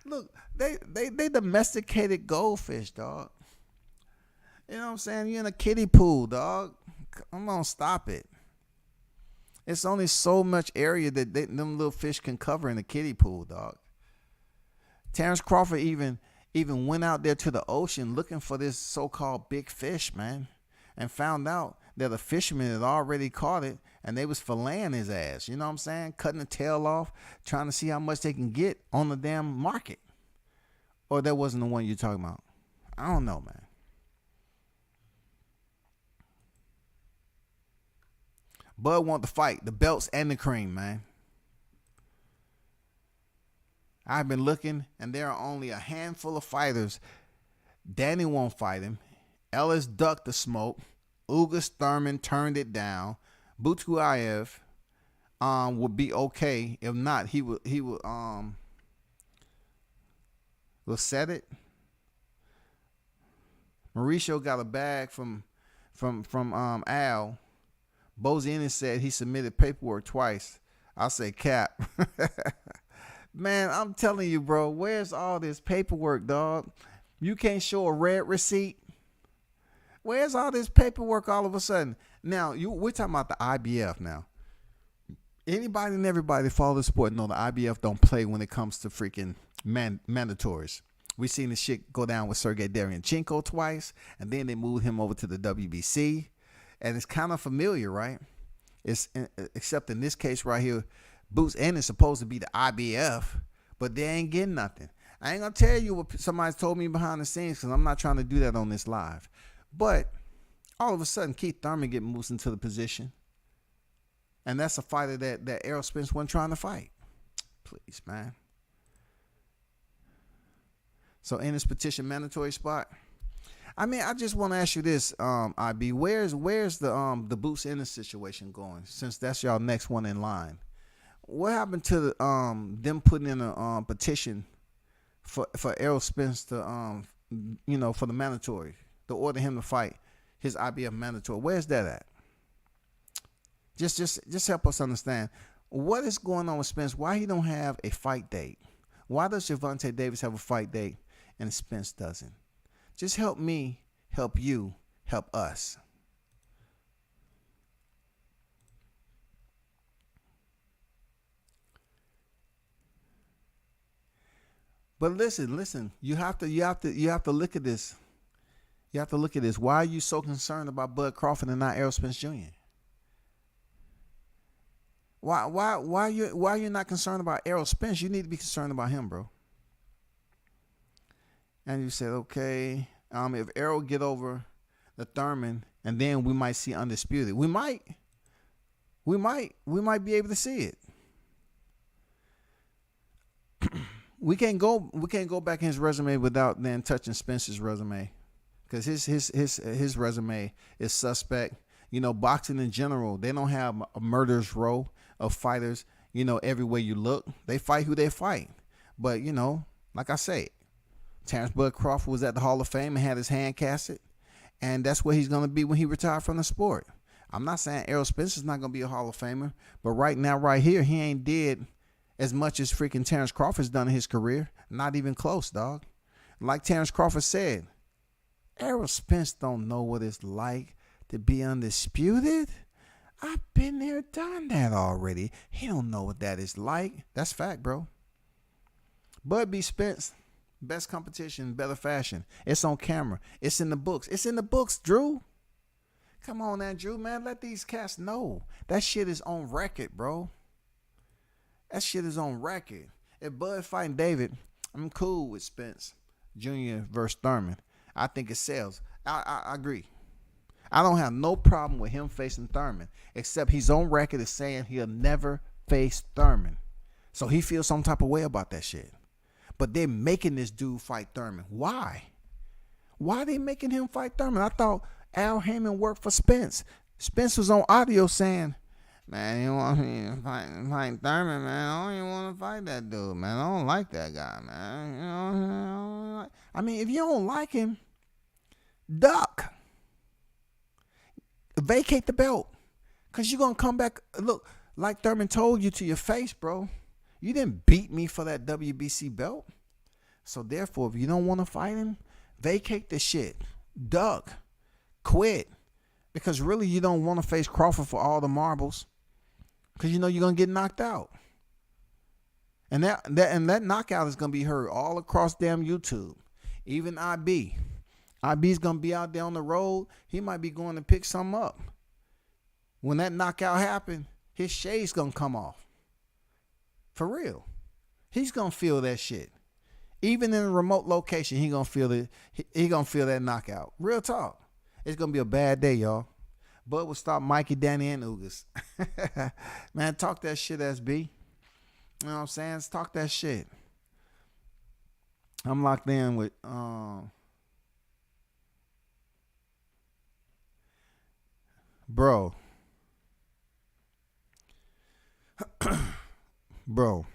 Speaker 2: Look, they domesticated goldfish, dog. You know what I'm saying? You're in a kiddie pool, dog. Come on, stop it. It's only so much area that them little fish can cover in a kiddie pool, dog. Terrence Crawford even went out there to the ocean looking for this so-called big fish, man, and found out that a fisherman had already caught it, and they was filleting his ass. You know what I'm saying? Cutting the tail off, trying to see how much they can get on the damn market. Or that wasn't the one you're talking about. I don't know, man. Bud want to fight the belts and the cream, man. I've been looking, and there are only a handful of fighters. Danny won't fight him. Ellis ducked the smoke. Ugas Thurman turned it down. Butuayev would be okay. If not, he would We'll set it. Mauricio got a bag from Al. Bozinis said he submitted paperwork twice. I say cap. Man, I'm telling you, bro, where's all this paperwork, dog? You can't show a red receipt. Where's all this paperwork all of a sudden? Now, we're talking about the IBF now. Anybody and everybody that follow the sport know the IBF don't play when it comes to freaking mandatories. We seen this shit go down with Sergey Derevyanchenko twice, and then they moved him over to the WBC. And it's kind of familiar, right? Except in this case right here, Boots Ennis is supposed to be the IBF, but they ain't getting nothing. I ain't gonna tell you what somebody told me behind the scenes because I'm not trying to do that on this live. But all of a sudden, Keith Thurman get moved into the position, and that's a fighter that Errol Spence wasn't trying to fight. Please, man. So Ennis petition mandatory spot. I mean, I just want to ask you this, IB. Where's the Boots Ennis situation going? Since that's y'all next one in line. What happened to them putting in a petition for Errol Spence to for the mandatory, to order him to fight his IBF mandatory? Where's that at? Just help us understand what is going on with Spence. Why he don't have a fight date? Why does Gervonta Davis have a fight date and Spence doesn't? Just help me, help you, help us. But listen. You have to look at this. You have to look at this. Why are you so concerned about Bud Crawford and not Errol Spence Jr.? Why you not concerned about Errol Spence? You need to be concerned about him, bro. And you said, okay, if Errol get over the Thurman, and then we might see Undisputed. We might be able to see it. We can't go back in his resume without then touching Spence's resume, because his resume is suspect. Boxing in general, they don't have a murderer's row of fighters. Everywhere you look, they fight who they fight. But like I say, Terrence Bud Crawford was at the Hall of Fame and had his hand casted, and that's where he's gonna be when he retired from the sport. I'm not saying Errol Spence is not gonna be a Hall of Famer, but right now, right here, he ain't did as much as freaking Terrence Crawford's done in his career. Not even close, dog. Like Terrence Crawford said, Errol Spence don't know what it's like to be undisputed. I've been there, done that already. He don't know what that is like. That's fact, bro. Bud B. Spence, best competition, better fashion. It's on camera. It's in the books. It's in the books, Drew. Come on now, Drew, man. Let these cats know. That shit is on record, bro. That shit is on record. If Bud fighting David, I'm cool with Spence Jr. versus Thurman. I think it sells. I agree. I don't have no problem with him facing Thurman, except he's on record as saying he'll never face Thurman. So he feels some type of way about that shit. But they're making this dude fight Thurman. Why? Why are they making him fight Thurman? I thought Al Heyman worked for Spence. Spence was on audio saying, man, you want me to fight Thurman, man? I don't even want to fight that dude, man. I don't like that guy, man. I mean, if you don't like him, duck. Vacate the belt. Because you're going to come back. Look, like Thurman told you to your face, bro. You didn't beat me for that WBC belt. So therefore, if you don't want to fight him, vacate the shit. Duck. Quit. Because really, you don't want to face Crawford for all the marbles. Because you know you're going to get knocked out. And that knockout is going to be heard all across damn YouTube. Even IB. IB's going to be out there on the road. He might be going to pick something up. When that knockout happens, his shade's going to come off. For real. He's going to feel that shit. Even in a remote location, he going to feel it. He going to feel that knockout. Real talk. It's going to be a bad day, y'all. Bud will stop Mikey, Danny, and Ugas. Man, talk that shit, SB. You know what I'm saying? Let's talk that shit. I'm locked in with bro. Bro.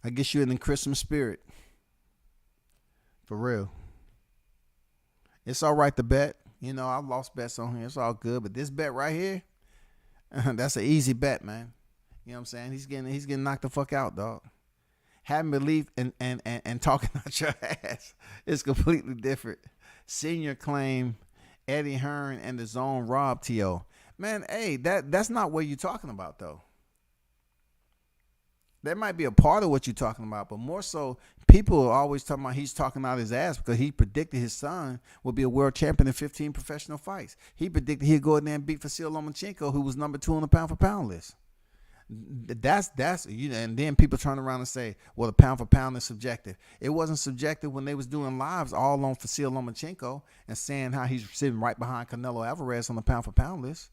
Speaker 2: I guess you're in the Christmas spirit. For real. It's all right to bet. You know, I've lost bets on here. It's all good. But this bet right here, that's an easy bet, man. You know what I'm saying? He's getting knocked the fuck out, dog. Having belief and talking out your ass is completely different. Senior claim Eddie Hearn and the zone Rob T.O. Man, hey, that's not what you're talking about, though. That might be a part of what you're talking about, but more so, people are always talking about he's talking out his ass because he predicted his son would be a world champion in 15 professional fights. He predicted he'd go in there and beat Vasil Lomachenko, who was number 2 on the pound-for-pound list. That's you know, and then people turn around and say, well, the pound for pound is subjective. It wasn't subjective when they was doing lives all on Vasil Lomachenko and saying how he's sitting right behind Canelo Alvarez on the pound for pound list.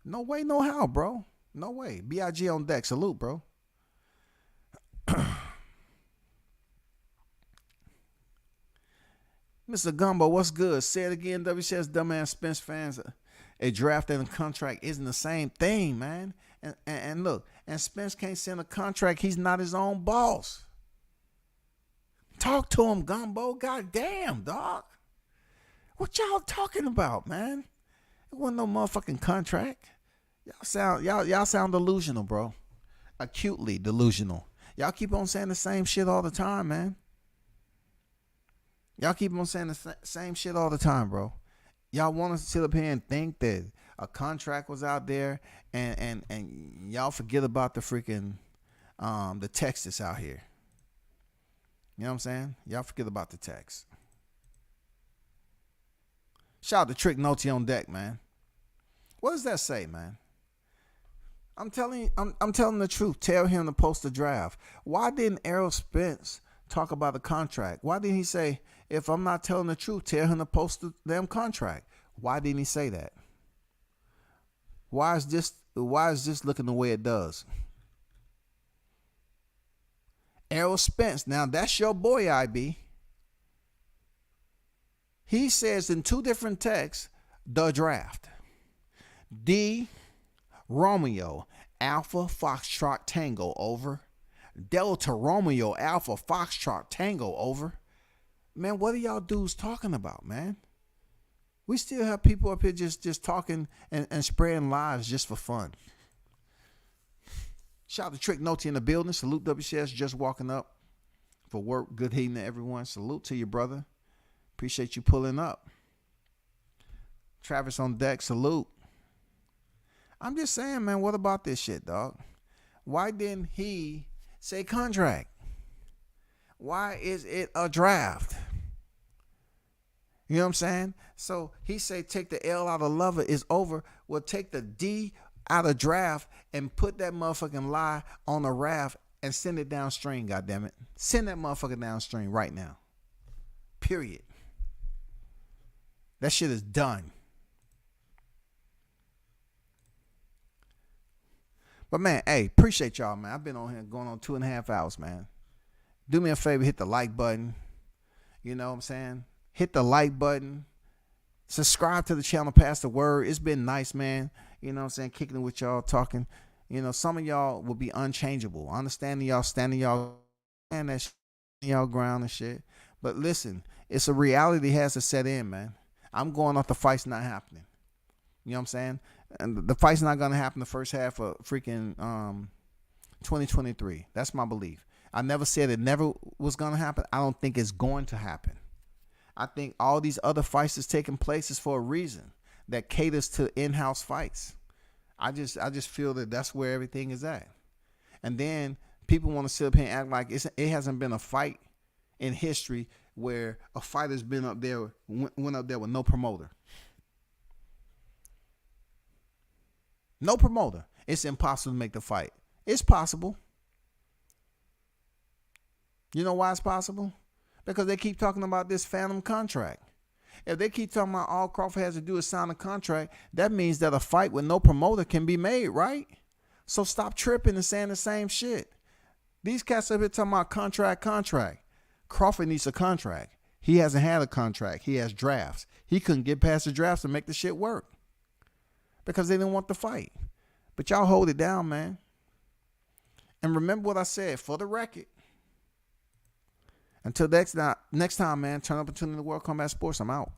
Speaker 2: No way, no how, bro. No way. BIG on deck. Salute, bro. Mr. Gumbo, what's good? Say it again, WCS dumbass Spence fans. A draft and a contract isn't the same thing, man. And look, and Spence can't send a contract. He's not his own boss. Talk to him, Gumbo. God damn, dog. What y'all talking about, man? It wasn't no motherfucking contract. Y'all sound delusional, bro. Acutely delusional. Y'all keep on saying the same shit all the time, man. Y'all keep on saying the same shit all the time, bro. Y'all want us to sit up here and think that a contract was out there and y'all forget about the freaking the text that's out here. You know what I'm saying? Y'all forget about the text. Shout out to Trick Noty on deck, man. What does that say, man? I'm telling the truth. Tell him to post the draft. Why didn't Errol Spence talk about the contract? Why didn't he say, if I'm not telling the truth, tell him to post the damn contract? Why didn't he say that? Why is this looking the way it does? Errol Spence, now that's your boy, IB. He says in 2 different texts, the draft. D, Romeo, Alpha, Foxtrot, Tango, over. Delta, Romeo, Alpha, Foxtrot, Tango, over. Man, what are y'all dudes talking about, man? We still have people up here just talking and spreading lies just for fun. Shout out to Trick Noty in the building. Salute WCS just walking up for work. Good evening to everyone. Salute to you, brother. Appreciate you pulling up. Travis on deck. Salute. I'm just saying, man, what about this shit, dog? Why didn't he say contract? Why is it a draft? You know what I'm saying? So he say take the L out of lover is over. Well, take the D out of draft and put that motherfucking lie on a raft and send it downstream, goddammit. Send that motherfucker downstream right now. Period. That shit is done. But man, hey, appreciate y'all, man. I've been on here going on 2.5 hours, man. Do me a favor, hit the like button. You know what I'm saying? Hit the like button. Subscribe to the channel, pass the word. It's been nice, man. You know what I'm saying? Kicking it with y'all, talking. You know, some of y'all will be unchangeable. Understanding y'all, standing y'all, and that y'all ground and shit. But listen, it's a reality that has to set in, man. I'm going off the fight's not happening. You know what I'm saying? And the fight's not going to happen the first half of freaking 2023. That's my belief. I never said it never was going to happen. I don't think it's going to happen. I think all these other fights that's taking place is for a reason that caters to in-house fights. I just feel that that's where everything is at. And then people want to sit up here and act like it hasn't been a fight in history where a fighter's been up there, went up there with no promoter. No promoter. It's impossible to make the fight. It's possible. You know why it's possible? Because they keep talking about this phantom contract. If they keep talking about all Crawford has to do is sign a contract, that means that a fight with no promoter can be made, right? So stop tripping and saying the same shit. These cats up here talking about contract. Crawford needs a contract. He hasn't had a contract. He has drafts. He couldn't get past the drafts to make the shit work because they didn't want the fight. But y'all hold it down, man. And remember what I said, for the record, Until next time, man. Turn up and tune in to World Combat Sports. I'm out.